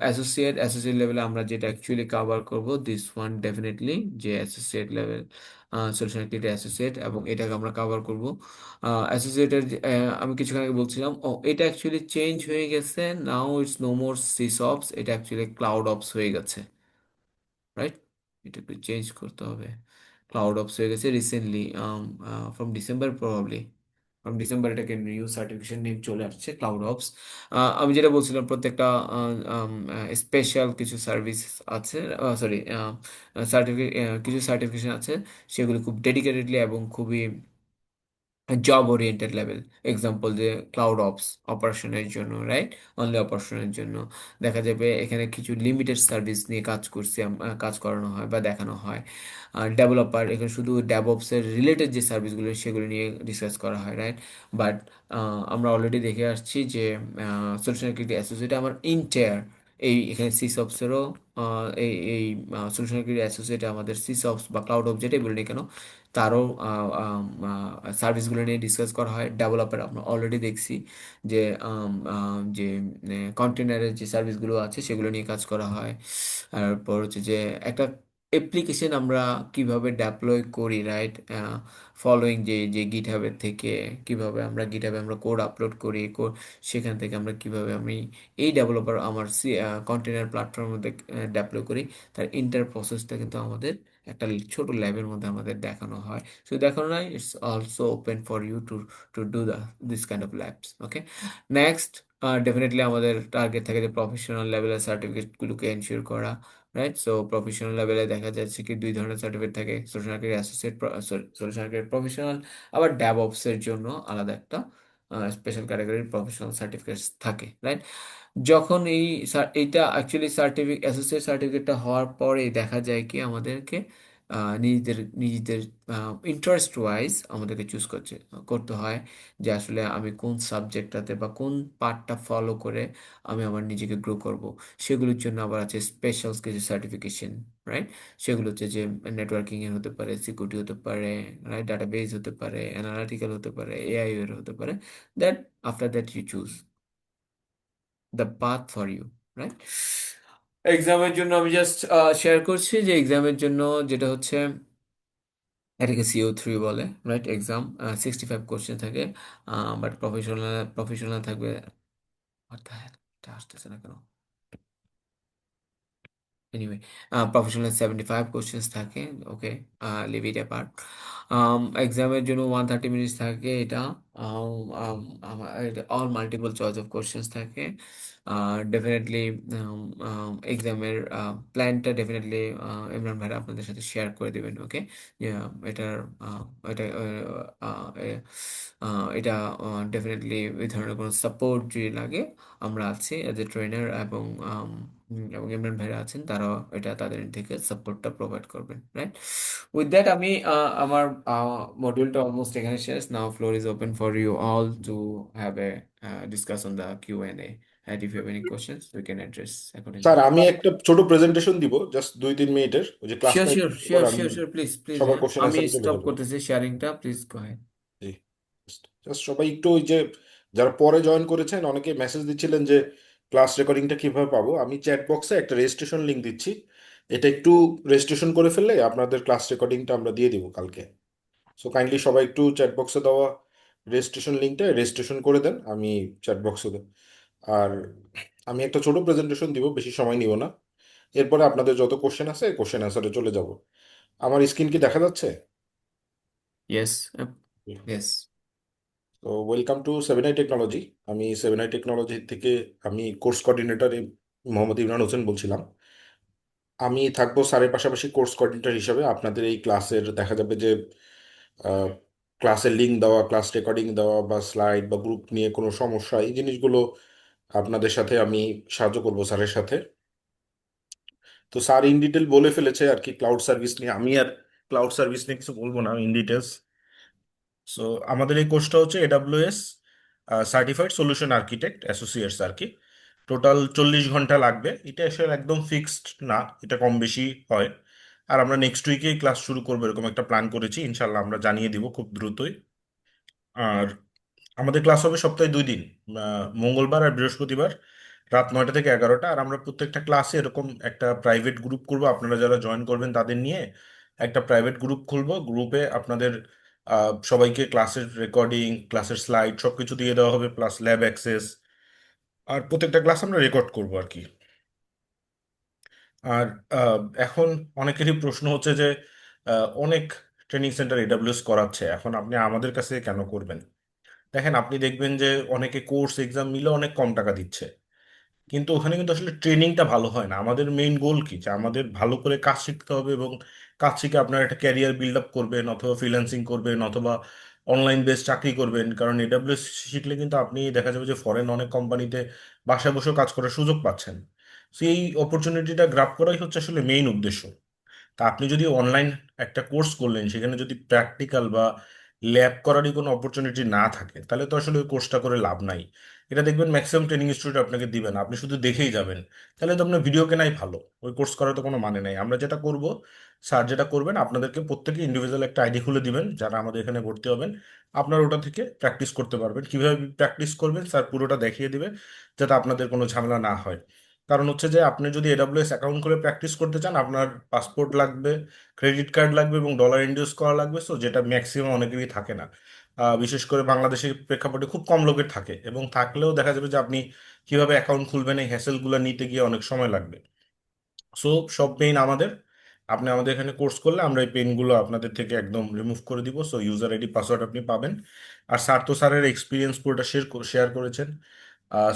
associate লেভেলে আমরা যেটা অ্যাকচুয়ালি কভার করব, দিস ওয়ান ডেফিনেটলি, যে associate level solution architect associate, এবং এটাকে আমরা কভার করব। অ্যাসোসিয়েটের আমি কিছুক্ষণ আগে বলছিলাম, ও এটা অ্যাকচুয়ালি চেঞ্জ হয়ে গেছে, নাও ইটস নো মোর সিসঅপস, এটা অ্যাকচুয়ালি ক্লাউড অপস হয়ে গেছে, রাইট? এটা একটু চেঞ্জ করতে হবে। ক্লাউড অপস হয়ে গেছে recently, from December probably, from December এটাকে নিউ সার্টিফিকেশন নেম চলে আসছে ক্লাউড অপস। আমি যেটা বলছিলাম, প্রত্যেকটা স্পেশাল কিছু সার্ভিস আছে, সরি, সার্টিফিকেট, কিছু সার্টিফিকেশন আছে, সেগুলো খুব ডেডিকেটেডলি এবং খুবই জব ওরিয়েন্টেড লেভেল। এক্সাম্পল যে ক্লাউড অপস অপারেশনের জন্য, রাইট, অনলি অপারেশনের জন্য। দেখা যাবে এখানে কিছু লিমিটেড সার্ভিস নিয়ে কাজ করছি, কাজ করানো হয় বা দেখানো হয়। ডেভেলপার, এখানে শুধু ডেভঅপসের রিলেটেড যে সার্ভিসগুলো সেগুলো নিয়ে ডিসকাস করা হয়, রাইট। বাট আমরা অলরেডি দেখে আসছি যে সলিউশন আর্কিটেক্ট অ্যাসোসিয়েট আমার ইন্টায়ার, এই এখানে সিসঅপসেরও এই এই সলিউশন আর্কিটেক্ট অ্যাসোসিয়েট আমাদের সিসঅপস বা ক্লাউড অপস যেটাই বলি না কেন, তারও সার্ভিসগুলো নিয়ে ডিসকাস করা হয়। ডেভেলপার আমরা অলরেডি দেখছি যে যে কন্টেনারের যে সার্ভিসগুলো আছে সেগুলো নিয়ে কাজ করা হয়। তারপর হচ্ছে যে একটা অ্যাপ্লিকেশন আমরা কিভাবে ডেপ্লয় করি, রাইট, ফলোয়িং যে যে গিটহাবের থেকে কিভাবে আমরা গিটহাবে আমরা কোড আপলোড করি, কোড সেখান থেকে আমরা কিভাবে আমি এই ডেভেলপার আমার কন্টেনার প্ল্যাটফর্মের মধ্যে ডেপ্লয় করি, তার ইন্টার প্রসেসটা কিন্তু আমাদের একটা ছোট ল্যাবের মধ্যে আমাদের দেখানো হয়। So দেখানো নয়, it's also open for you to do this kind of labs. Okay, next, definitely আমাদের টার্গেট থাকে যে প্রফেশনাল লেভেলের সার্টিফিকেটগুলোকে এনশিওর করা, রাইট। সো প্রফেশনাল লেভেলে দেখা যাচ্ছে কি দুই ধরনের সার্টিফিকেট থাকে, solution architect associate, solution architect professional, আবার ডেভঅপস এর জন্য আলাদা একটা স্পেশাল ক্যাটাগরির প্রফেশনাল সার্টিফিকেট থাকে, রাইট। যখন এইটা অ্যাকচুয়ালি অ্যাসোসিয়েট সার্টিফিকেটটা হওয়ার পরে দেখা যায় কি আমাদেরকে নিজেদের নিজেদের ইন্টারেস্ট ওয়াইজ আমাদেরকে চুজ করতে হয় যে আসলে আমি কোন সাবজেক্টটাতে বা কোন পার্টটা ফলো করে আমি আমার নিজেকে গ্রো করব। সেগুলোর জন্য আবার আছে স্পেশাল কিছু সার্টিফিকেশন, রাইট। সেগুলো হচ্ছে যে নেটওয়ার্কিং এর হতে পারে, সিকিউরিটি হতে পারে, রাইট, ডাটাবেজ হতে পারে, অ্যানালিটিক্যাল হতে পারে, এআই এর হতে পারে। That after that you choose the path for you, right. এক্সামের জন্য আমি জাস্ট শেয়ার করছি যে এক্সামের জন্য যেটা হচ্ছে এটাকে CO3 বলে, রাইট। এক্সাম 65 কোশ্চেন থাকে, বাট প্রফেশনাল থাকবে। What the hell? এটা আসতেছে না কেন? এনিওয়ে, প্রফেশনাল 75 কোশ্চেন্স থাকে। ওকে, লিভ ইট অ্যাপার্ট। এক্সামের জন্য 130 মিনিটস থাকে এটা। All multiple choice of questions থাকে। ডেফিনেটলি এক্সামের প্ল্যানটা ডেফিনেটলি ইমরান ভাই আপনাদের সাথে শেয়ার করে দেবেন। ওকে, এটার এটা এটা ডেফিনেটলি এই ধরনের কোনো সাপোর্ট যদি লাগে, আমরা আছি এজ এ ট্রেনার, এবং ইমরান ভাইরা আছেন, তারাও এটা তাদের থেকে সাপোর্টটা প্রোভাইড করবেন, রাইট। উইথ দ্যাট আমি আমার মডিউলটা অলমোস্ট এখানে শেষ। Now floor is open for you all to have a discuss on the Q&A, and if you have any questions we can address sir, accordingly. আমি একটা ছোট প্রেজেন্টেশন দিব, just 2-3 মিনিটের, ওই যে ক্লাসটা শিওর শিওর পর শিওর আমি শিওর শিওর, প্লিজ প্লিজ, সবার হ্যাঁ, কোশ্চেন আমি অ্যান্সারে চলে স্টপ যাবো। করতেছি শেয়ারিংটা, প্লিজ গো আহেড। জি, জাস্ট সবাই একটু ওই যে যারা পরে জয়েন করেছেন অনেকে মেসেজ দিচ্ছিলেন যে ক্লাস রেকর্ডিংটা কিভাবে পাবো। আমি চ্যাট বক্সে একটা রেজিস্ট্রেশন লিংক দিচ্ছি, এটা একটু রেজিস্ট্রেশন করে ফেললে আপনাদের ক্লাস রেকর্ডিংটা আমরা দিয়ে দিব কালকে। সো কাইন্ডলি সবাই একটু চ্যাট বক্সে দেওয়া রেজিস্ট্রেশন লিঙ্কটা রেজিস্ট্রেশন করে দেন, আমি চ্যাট বক্সে দেব। আর আমি একটা ছোট প্রেজেন্টেশন দিব, বেশি সময় নিব না। এরপরে আপনাদের যত কোশ্চেন আছে কোশ্চেন অ্যান্সারে চলে যাব। আমার স্ক্রিন কি দেখা যাচ্ছে? Yes, yes. তো ওয়েলকাম টু 7i টেকনোলজি। আমি 7i টেকনোলজি থেকে আমি কোর্স কোঅর্ডিনেটর মোহাম্মদ ইমরান হোসেন বলছিলাম। আমি থাকবো স্যারের পাশাপাশি কোর্স কোঅর্ডিনেটর হিসাবে। আপনাদের এই ক্লাসের দেখা যাবে যে ক্লাসের লিঙ্ক দেওয়া, ক্লাস রেকর্ডিং দেওয়া, বা স্লাইড বা গ্রুপ নিয়ে কোনো সমস্যা, এই জিনিসগুলো আপনাদের সাথে আমি সাহায্য করব স্যারের সাথে। তো স্যার ইন ডিটেল বলে ফেলেছে আর কি ক্লাউড সার্ভিস নিয়ে, আমি আর ক্লাউড সার্ভিস নিয়ে কিছু বলবো না ইন ডিটেলস। সো আমাদের এই কোর্সটা হচ্ছে AWS certified solution architect associates আর কি। টোটাল 40 ঘন্টা লাগবে, এটা আসলে একদম ফিক্সড না, এটা কম বেশি হয়। আর আমরা নেক্সট উইকেই ক্লাস শুরু করবো এরকম একটা প্ল্যান করেছি, ইনশাল্লাহ আমরা জানিয়ে দিব খুব দ্রুতই। আর আমাদের ক্লাস হবে সপ্তাহে 2 দিন, মঙ্গলবার আর বৃহস্পতিবার, রাত 9টা থেকে 11টা। আর আমরা প্রত্যেকটা ক্লাসে এরকম একটা প্রাইভেট গ্রুপ করব, আপনারা যারা জয়েন করবেন তাদের নিয়ে একটা প্রাইভেট গ্রুপ খুলবো। গ্রুপে আপনাদের সবাইকে ক্লাসের রেকর্ডিং, ক্লাসের স্লাইড সবকিছু দিয়ে দেওয়া হবে, প্লাস ল্যাব অ্যাক্সেস। আর প্রত্যেকটা ক্লাস আমরা রেকর্ড করব আর কি। আর এখন অনেকেরই প্রশ্ন হচ্ছে যে অনেক ট্রেনিং সেন্টার এডাব্লিউএস করাচ্ছে, এখন আপনি আমাদের কাছে কেন করবেন? দেখেন, আপনি দেখবেন যে অনেকে কোর্স এক্সাম মিলে অনেক কম টাকা দিচ্ছে, কিন্তু ওখানে কিন্তু আসলে ট্রেনিংটা ভালো হয় না। আমাদের মেইন গোল কি, যে আমাদের ভালো করে কাজ শিখতে হবে, এবং কাজ শিখে আপনার একটা ক্যারিয়ার বিল্ড আপ করবেন, অথবা ফ্রিল্যান্সিং করবেন, অথবা অনলাইন বেস চাকরি করবেন। কারণ এডাব্লিউএস শিখলে কিন্তু আপনি দেখা যাবে যে ফরেন অনেক কোম্পানিতে বাসায় বসেও কাজ করার সুযোগ পাচ্ছেন। সেই অপরচুনিটিটা গ্রাব করাই হচ্ছে আসলে মেইন উদ্দেশ্য। তা আপনি যদি অনলাইন একটা কোর্স করলেন, সেখানে যদি প্র্যাকটিক্যাল বা ল্যাব করারই কোনো অপরচুনিটি না থাকে, তাহলে তো আসলে ওই কোর্সটা করে লাভ নাই। এটা দেখবেন ম্যাক্সিমাম ট্রেনিং ইনস্টিটিউট আপনাকে দিবেন, আপনি শুধু দেখেই যাবেন। তাহলে তো আপনার ভিডিও কেনাই ভালো, ওই কোর্স করার তো কোনো মানে নাই। আমরা যেটা করব, স্যার যেটা করবেন, আপনাদেরকে প্রত্যেকে ইন্ডিভিজুয়াল একটা আইডি খুলে দিবেন যারা আমাদের এখানে ভর্তি হবেন। আপনারা ওটা থেকে প্র্যাকটিস করতে পারবেন। কিভাবে প্র্যাকটিস করবেন স্যার পুরোটা দেখিয়ে দিবে, যাতে আপনাদের কোনো ঝামেলা না হয়। কারণ হচ্ছে যে আপনি যদি এডাব্লিউএস অ্যাকাউন্ট করে প্র্যাকটিস করতে চান, আপনার পাসপোর্ট লাগবে, ক্রেডিট কার্ড লাগবে, এবং ডলার ইনডিউস করা লাগবে। সো যেটা ম্যাক্সিমাম অনেকেরই থাকে না। বিশেষ করে বাংলাদেশের প্রেক্ষাপটে খুব কম লোকের থাকে, এবং থাকলেও দেখা যাবে যে আপনি কিভাবে অ্যাকাউন্ট খুলবেন এই হ্যাসেলগুলো নিতে গিয়ে অনেক সময় লাগবে। সো সব পেইন আমাদের। আপনি আমাদের এখানে কোর্স করলে আমরা এই পেইনগুলো আপনাদের থেকে একদম রিমুভ করে দিব। সো ইউজার আইডি পাসওয়ার্ড আপনি পাবেন। আর স্যার তো স্যারের এক্সপিরিয়েন্স পুরোটা শেয়ার করেছেন।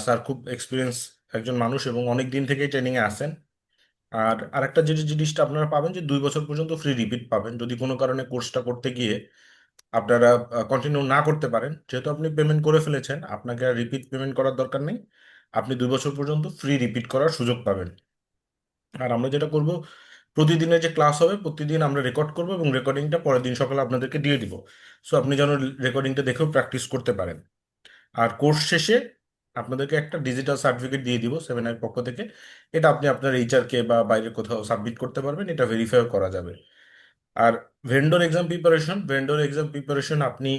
স্যার খুব এক্সপিরিয়েন্স একজন মানুষ, এবং অনেক দিন থেকেই ট্রেনিংয়ে আসেন। আর আরেকটা যে জিনিসটা আপনারা পাবেন, যে 2 বছর পর্যন্ত ফ্রি রিপিট পাবেন, যদি কোনো কারণে কোর্সটা করতে গিয়ে আপনারা কন্টিনিউ না করতে পারেন। যেহেতু আপনি পেমেন্ট করে ফেলেছেন, আপনাকে আর রিপিট পেমেন্ট করার দরকার নেই। আপনি 2 বছর পর্যন্ত ফ্রি রিপিট করার সুযোগ পাবেন। আর আমরা যেটা করব, প্রতিদিনের যে ক্লাস হবে প্রতিদিন আমরা রেকর্ড করব, এবং রেকর্ডিংটা পরের দিন সকালে আপনাদেরকে দিয়ে দিব। সো আপনি যেন রেকর্ডিংটা দেখেও প্র্যাকটিস করতে পারেন। আর কোর্স শেষে আপনাদেরকে একটা ডিজিটাল সার্টিফিকেট দিয়ে দিব সেমিনার পক্ষ থেকে। এটা আপনি আপনার এইচআর কে বা বাইরে কোথাও সাবমিট করতে পারবেন, এটা ভেরিফাই করা যাবে। আর ভেন্ডর এক্সাম প্রিপারেশন আপনি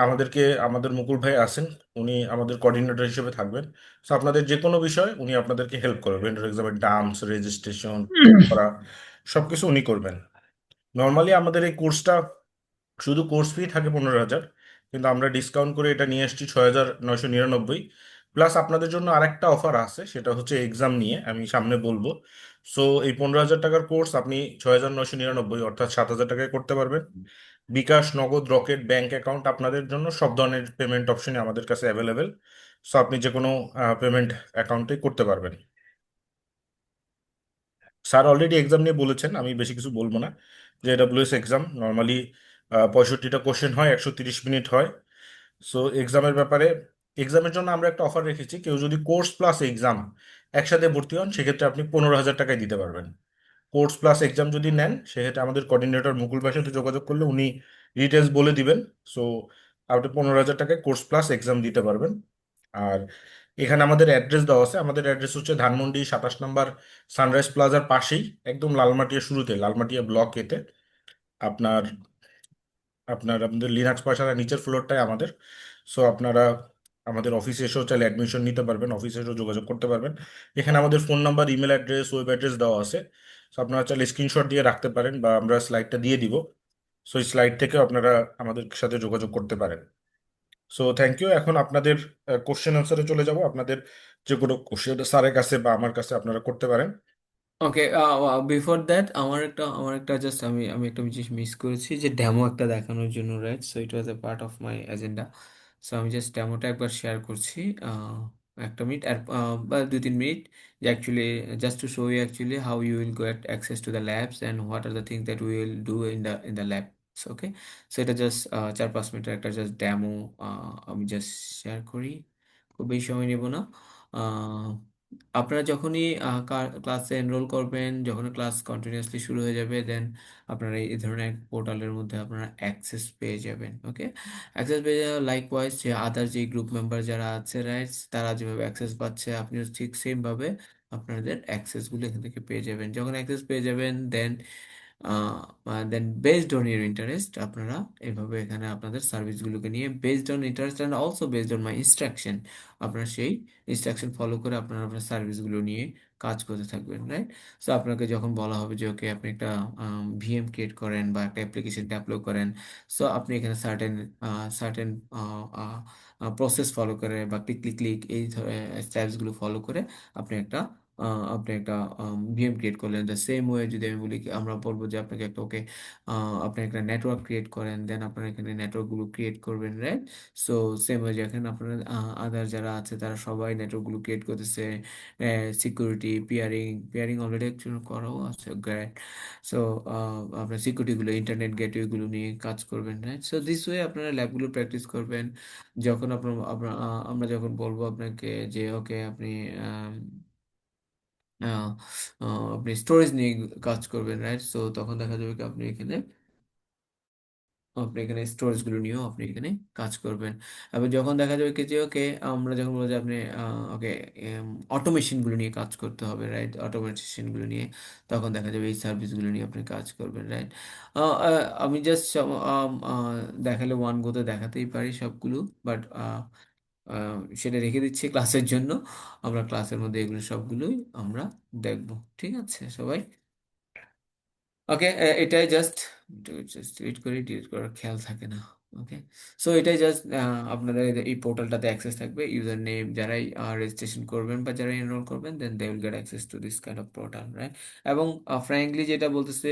আমাদেরকে, আমাদের মুকুল ভাই আছেন, উনি আমাদের কোঅর্ডিনেটর হিসেবে থাকবেন। তো আপনাদের যে কোনো বিষয় উনি আপনাদেরকে হেল্প করবেন, ভেন্ডর এক্সামের ডাম্পস, রেজিস্ট্রেশন করা সবকিছু উনি করবেন। নর্মালি আমাদের এই কোর্সটা শুধু কোর্স ফি থাকে 15,000, কিন্তু আমরা ডিসকাউন্ট করে এটা নিয়ে এসেছি 6,999। প্লাস আপনাদের জন্য আরেকটা অফার আছে, সেটা হচ্ছে এক্সাম নিয়ে আমি সামনে বলবো। সো এই 15,000 টাকার কোর্স আপনি 6,999 অর্থাৎ 7,000 টাকায় করতে পারবেন। বিকাশ, নগদ, রকেট, ব্যাংক অ্যাকাউন্ট আপনাদের জন্য সব ধরনের পেমেন্ট অপশনই আমাদের কাছে অ্যাভেলেবেল। সো আপনি যে কোনো পেমেন্ট অ্যাকাউন্টে করতে পারবেন। স্যার অলরেডি এক্সাম নিয়ে বলেছেন, আমি বেশি কিছু বলবো না। যে এডাব্লিউএস এক্সাম নর্মালি 65টা কোশ্চেন হয়, 130 মিনিট হয়। সো এক্সামের ব্যাপারে, এক্সামের জন্য আমরা একটা অফার রেখেছি, কেউ যদি কোর্স প্লাস এক্সাম একসাথে ভর্তি হন সেক্ষেত্রে আপনি 15,000 টাকায় দিতে পারবেন। কোর্স প্লাস এক্সাম যদি নেন সেক্ষেত্রে আমাদের কোঅর্ডিনেটর মুকুল ভাইয়ের সাথে যোগাযোগ করলে উনি ডিটেলস বলে দিবেন। সো আপনি 15,000 টাকায় কোর্স প্লাস এক্সাম দিতে পারবেন। আর এখানে আমাদের অ্যাড্রেস দেওয়া আছে, আমাদের অ্যাড্রেস হচ্ছে ধানমন্ডি 27 নম্বর সানরাইজ প্লাজার পাশেই, একদম লালমাটিয়া শুরুতে, লালমাটিয়া ব্লক এতে। আপনার আপনার আমাদের লিনাক্স পাশার নিচের ফ্লোরটাই আমাদের। সো আপনারা আমাদের অফিসে এসেও চাইলে অ্যাডমিশন নিতে পারবেন, অফিসে এসেও যোগাযোগ করতে পারবেন। এখানে আমাদের phone number, email address, web address দেওয়া আছে। সো আপনারা চাইলে স্ক্রিনশট দিয়ে রাখতে পারেন, বা আমরা স্লাইডটা দিয়ে দিব। সো এই স্লাইড থেকে আপনারা আমাদের সাথে যোগাযোগ করতে পারেন। So thank you. এখন আপনাদের কোশ্চেন আনসারে চলে যাব। আপনাদের যে কোনো কোশ্চেন স্যারের কাছে বা আমার কাছে আপনারা করতে পারেন। ওকে, বিফোর দ্যাট আমার একটা জাস্ট আমি একটা জিনিস মিস করেছি, যে ডেমো একটা দেখানোর জন্য, right? So it was A part of my agenda. So আমি জাস্ট ডেমোটা একবার শেয়ার করছি। একটা মিনিট আর বা 2-3 মিনিট, যে actually just to show you actually how you will get access to the labs and what are the things that we will do in the lab. Okay, so এটা just 4-5 মিনিটের একটা just demo. আমি just share করি, খুব বেশি সময় নেব না। আপনারা যখনই ক্লাসে এনরোল করবেন, যখন ক্লাস কন্টিনিউয়াসলি শুরু হয়ে যাবে, দেন আপনারা এই ধরনের এক পোর্টালের মধ্যে আপনারা অ্যাক্সেস পেয়ে যাবেন। ওকে, অ্যাক্সেস পেয়ে যাওয়া লাইকওয়াইজ যে আদার যে গ্রুপ মেম্বার যারা আছে, রাইটস, তারা যেভাবে অ্যাক্সেস পাচ্ছে আপনিও ঠিক সেম ভাবে আপনাদের অ্যাক্সেসগুলো এখান থেকে পেয়ে যাবেন। যখন অ্যাক্সেস পেয়ে যাবেন, দেন দেন বেসড অন ইউর ইন্টারেস্ট আপনারা এভাবে এখানে আপনাদের সার্ভিসগুলোকে নিয়ে based on interest and also based on my instruction, আপনারা সেই ইনস্ট্রাকশন ফলো করে আপনারা আপনার সার্ভিসগুলো নিয়ে কাজ করতে থাকবেন, রাইট? সো আপনাকে যখন বলা হবে যে ওকে আপনি একটা ভিএম ক্রিয়েট করেন বা একটা অ্যাপ্লিকেশন ডেভেলপ করেন, সো আপনি এখানে সার্টেন সার্টেন প্রসেস ফলো করে বা ক্লিক ক্লিক এই স্টেপসগুলো ফলো করে আপনি একটা আপনি একটা ভিএম ক্রিয়েট করলেন। দ্য সেম ওয়ে যদি আমি বলি কি, আমরা বলবো যে আপনাকে একটা ওকে আপনি একটা নেটওয়ার্ক ক্রিয়েট করেন, দেন আপনার এখানে নেটওয়ার্কগুলো ক্রিয়েট করবেন, রাইট? সো সেম ওয়ে যেখানে আপনার আদার যারা আছে তারা সবাই নেটওয়ার্কগুলো ক্রিয়েট করতেছে, সিকিউরিটি, পিয়ারিং, পিয়ারিং অলরেডি একজন করাও আছে, গ্রেট। সো আপনার সিকিউরিটিগুলো, ইন্টারনেট গেটওয়েগুলো নিয়ে কাজ করবেন, রাইট? সো দিস ওয়ে আপনারা ল্যাবগুলো প্র্যাকটিস করবেন। যখন আমরা যখন বলবো আপনাকে যে ওকে আপনি আহ, আপনি স্টোরেজ নিয়ে কাজ করবেন, রাইট? সো তখন দেখা যাবে কি আপনি এখানে স্টোরেজ গুলো নিয়েও আপনি এখানে কাজ করবেন। এবং যখন দেখা যাবে কি যে ওকে আমরা যখন বলবো যে আপনি ওকে অটোমেশন গুলো নিয়ে কাজ করতে হবে, রাইট? অটোমেশন গুলো নিয়ে তখন দেখা যাবে এই সার্ভিস গুলো নিয়ে আপনি কাজ করবেন, রাইট? আমি জাস্ট দেখালে ওয়ান গোতে দেখাতেই পারি সবগুলো, বাট সেটা রেখে দিচ্ছি ক্লাসের জন্য। আমরা ক্লাসের মধ্যে এগুলো সবগুলোই আমরা দেখবো, ঠিক আছে সবাই? ওকে, এটাই জাস্ট জাস্ট ওয়েট করে ডিলিট করার খেয়াল থাকে না। ওকে, সো এটাই জাস্ট আপনাদের এই পোর্টালটাতে অ্যাক্সেস থাকবে, ইউজার নেম যারাই রেজিস্ট্রেশন করবেন বা যারা এনরোল করবেন, then they will get access to this kind of portal, right? এবং ফ্র্যাঙ্কলি যেটা বলতেছে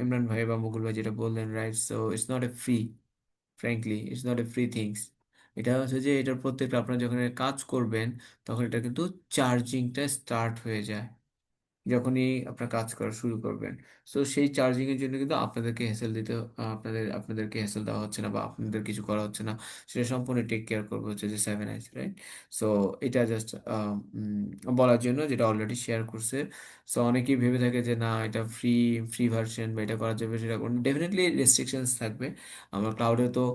ইমরান ভাই বা মুকুল ভাই যেটা বললেন, right? So it's not a free, frankly it's not a free things. এটা হচ্ছে যে এটার প্রত্যেকটা আপনারা যখন এর কাজ করবেন তখন এটা কিন্তু চার্জিংটা স্টার্ট হয়ে যায় যখনই আপনার কাজ করা শুরু করবেন। সো সেই চার্জিং এর জন্য কিন্তু আপনাদেরকে হেসেল দিতে আপনাদেরকে হেসেল দেওয়া হচ্ছে না বা আপনাদের কিছু করা হচ্ছে না, সেটা সম্পূর্ণ টেক কেয়ার করবে হচ্ছে যে 7 আইস, রাইট? সো এটা জাস্ট বলার জন্য, যেটা অলরেডি শেয়ার করছে। সো অনেকেই ভেবে থাকে যে না এটা ফ্রি, ফ্রি ভার্সন বা এটা করা যাবে সেটা ডেফিনেটলি রেস্ট্রিকশনস থাকবে। আমার ক্লাউডে তো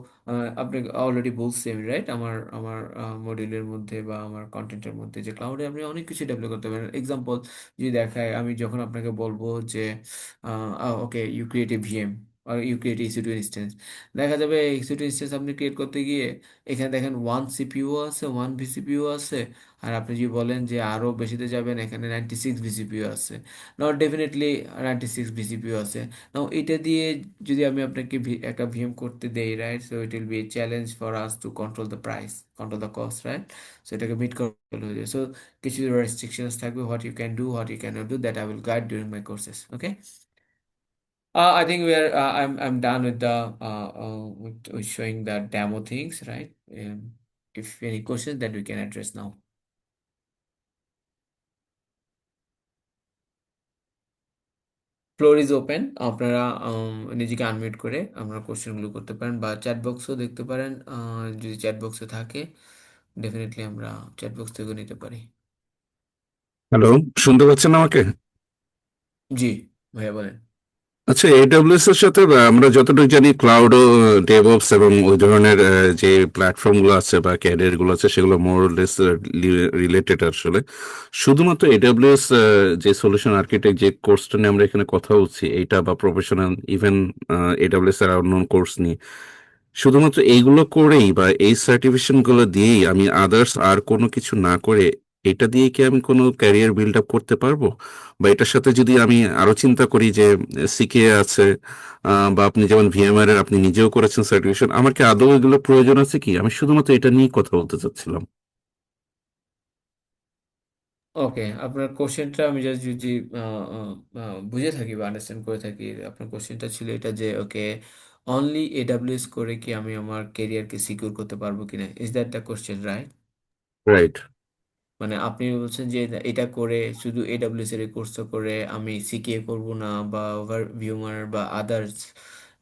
আপনি অলরেডি বলছি, রাইট? আমার আমার মডিউলের মধ্যে বা আমার কন্টেন্টের মধ্যে যে ক্লাউডে আপনি অনেক কিছু ডেভেলপ করতে পারেন। এক্সাম্পল যদি দেখায়, আমি যখন আপনাকে বলবো যে okay you create a VM আর ইউ ক্রিয়েট EC2 ইনস্টেন্স, দেখা যাবে EC2 ইনস্টেন্স আপনি ক্রিয়েট করতে গিয়ে এখানে দেখেন ওয়ান সিপিইউ আছে, ওয়ান ভিসিপিইউ আছে। আর আপনি যদি বলেন যে আরো বেশিতে যাবেন, এখানে 96 ভিসিপিইউ আছে। নট ডেফিনেটলি 96 ভিসিপিইউ আছে। নাও এটা দিয়ে যদি আমি আপনাকে একটা ভিএম করতে দেই, right? So it will be challenge for us to control the price, control the cost, right? So এটাকে মিট করতে হয়ে যায়। So কিছু restrictions থাকবে, what you can do, what you cannot do, that I will guide during my courses. Okay. I think I'm done with the with showing the demo things, right? If any questions that we can address now. Floor is open, আপনারা নিজেকে unmute করে আমরা কোশ্চেনগুলো করতে পারেন বা chat বক্সও দেখতে পারেন। যদি চ্যাট বক্সে থাকে ডেফিনেটলি আমরা চ্যাট বক্স থেকেও নিতে পারি। হ্যালো, শুনতে পাচ্ছেন আমাকে? জি ভাইয়া বলেন। আচ্ছা, এডব্লিউএস এর সাথে আমরা যতটুকু জানি ক্লাউড ও ডেভঅপস এবং ওই ধরনের যে প্ল্যাটফর্ম গুলো আছে বা ক্যারিয়ার গুলো আছে সেগুলো মোরলেস রিলেটেড আসলে। শুধুমাত্র এডব্লিউএস যে সলিউশন আর্কিটেক্ট যে কোর্সটা নিয়ে আমরা এখানে কথা বলছি এইটা বা প্রফেশনাল ইভেন এডব্লিউএস এর অন্য কোর্স নিয়ে শুধুমাত্র এইগুলো করেই বা এই সার্টিফিকেশন গুলো দিয়েই আমি আদার্স আর কোনো কিছু না করে এটা দিয়ে কি আমি কোনো ক্যারিয়ার বিল্ড আপ করতে পারবো? বা এটার সাথে যদি আমি আরো চিন্তা করি যে সিকে আছে বা আপনি যেমন ভিএমআর এর আপনি নিজেও করেছেন সার্টিফিকেশন, আমার কি আদৌ এগুলো প্রয়োজন আছে কি? আমি শুধুমাত্র এটা নিয়ে কথা বলতে চাচ্ছিলাম। ওকে, আপনার কোশ্চেনটা আমি জাস্ট যদি বুঝে থাকি বা আন্ডারস্ট্যান্ড করে থাকি, আপনার কোশ্চেনটা ছিল এটা যে ওকে অনলি AWS করে কি আমি আমার কেরিয়ারকে সিকিউর করতে পারবো কিনা, is that the question, right? Right. মানে আপনি বলছেন যে এটা করে শুধু AWS এর কোর্সটা করে আমি সিকিএ করব না বা ওভার ভিউমার বা আদার্স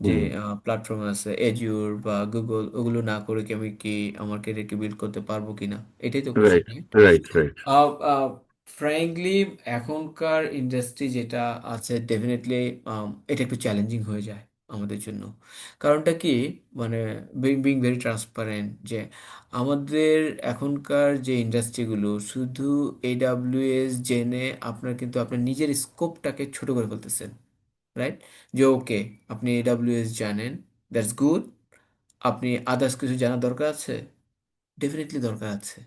যে হুম। প্ল্যাটফর্ম আছে এজিউর বা গুগল, ওগুলো না করে কি আমি কি আমার কেরিয়ারকে বিল্ড করতে পারবো কিনা, এটাই তো question, right, right, right. Frankly এখনকার ইন্ডাস্ট্রি যেটা আছে ডেফিনেটলি এটা একটু চ্যালেঞ্জিং হয়ে যায়। আমাদের জন্য। কারণটা কি, মানে বিং ভেরি ট্রান্সপারেন্ট, যে আমাদের এখনকার যে ইন্ডাস্ট্রিগুলো শুধু এডাব্লিউএস জেনে আপনার কিন্তু আপনার নিজের স্কোপটাকে ছোট করে ফেলতেছেন, রাইট? যে ওকে, আপনি এডাব্লিউএস জানেন, দ্যাটস গুড। আপনি আদার্স কিছু জানার দরকার আছে, ডেফিনেটলি দরকার আছে।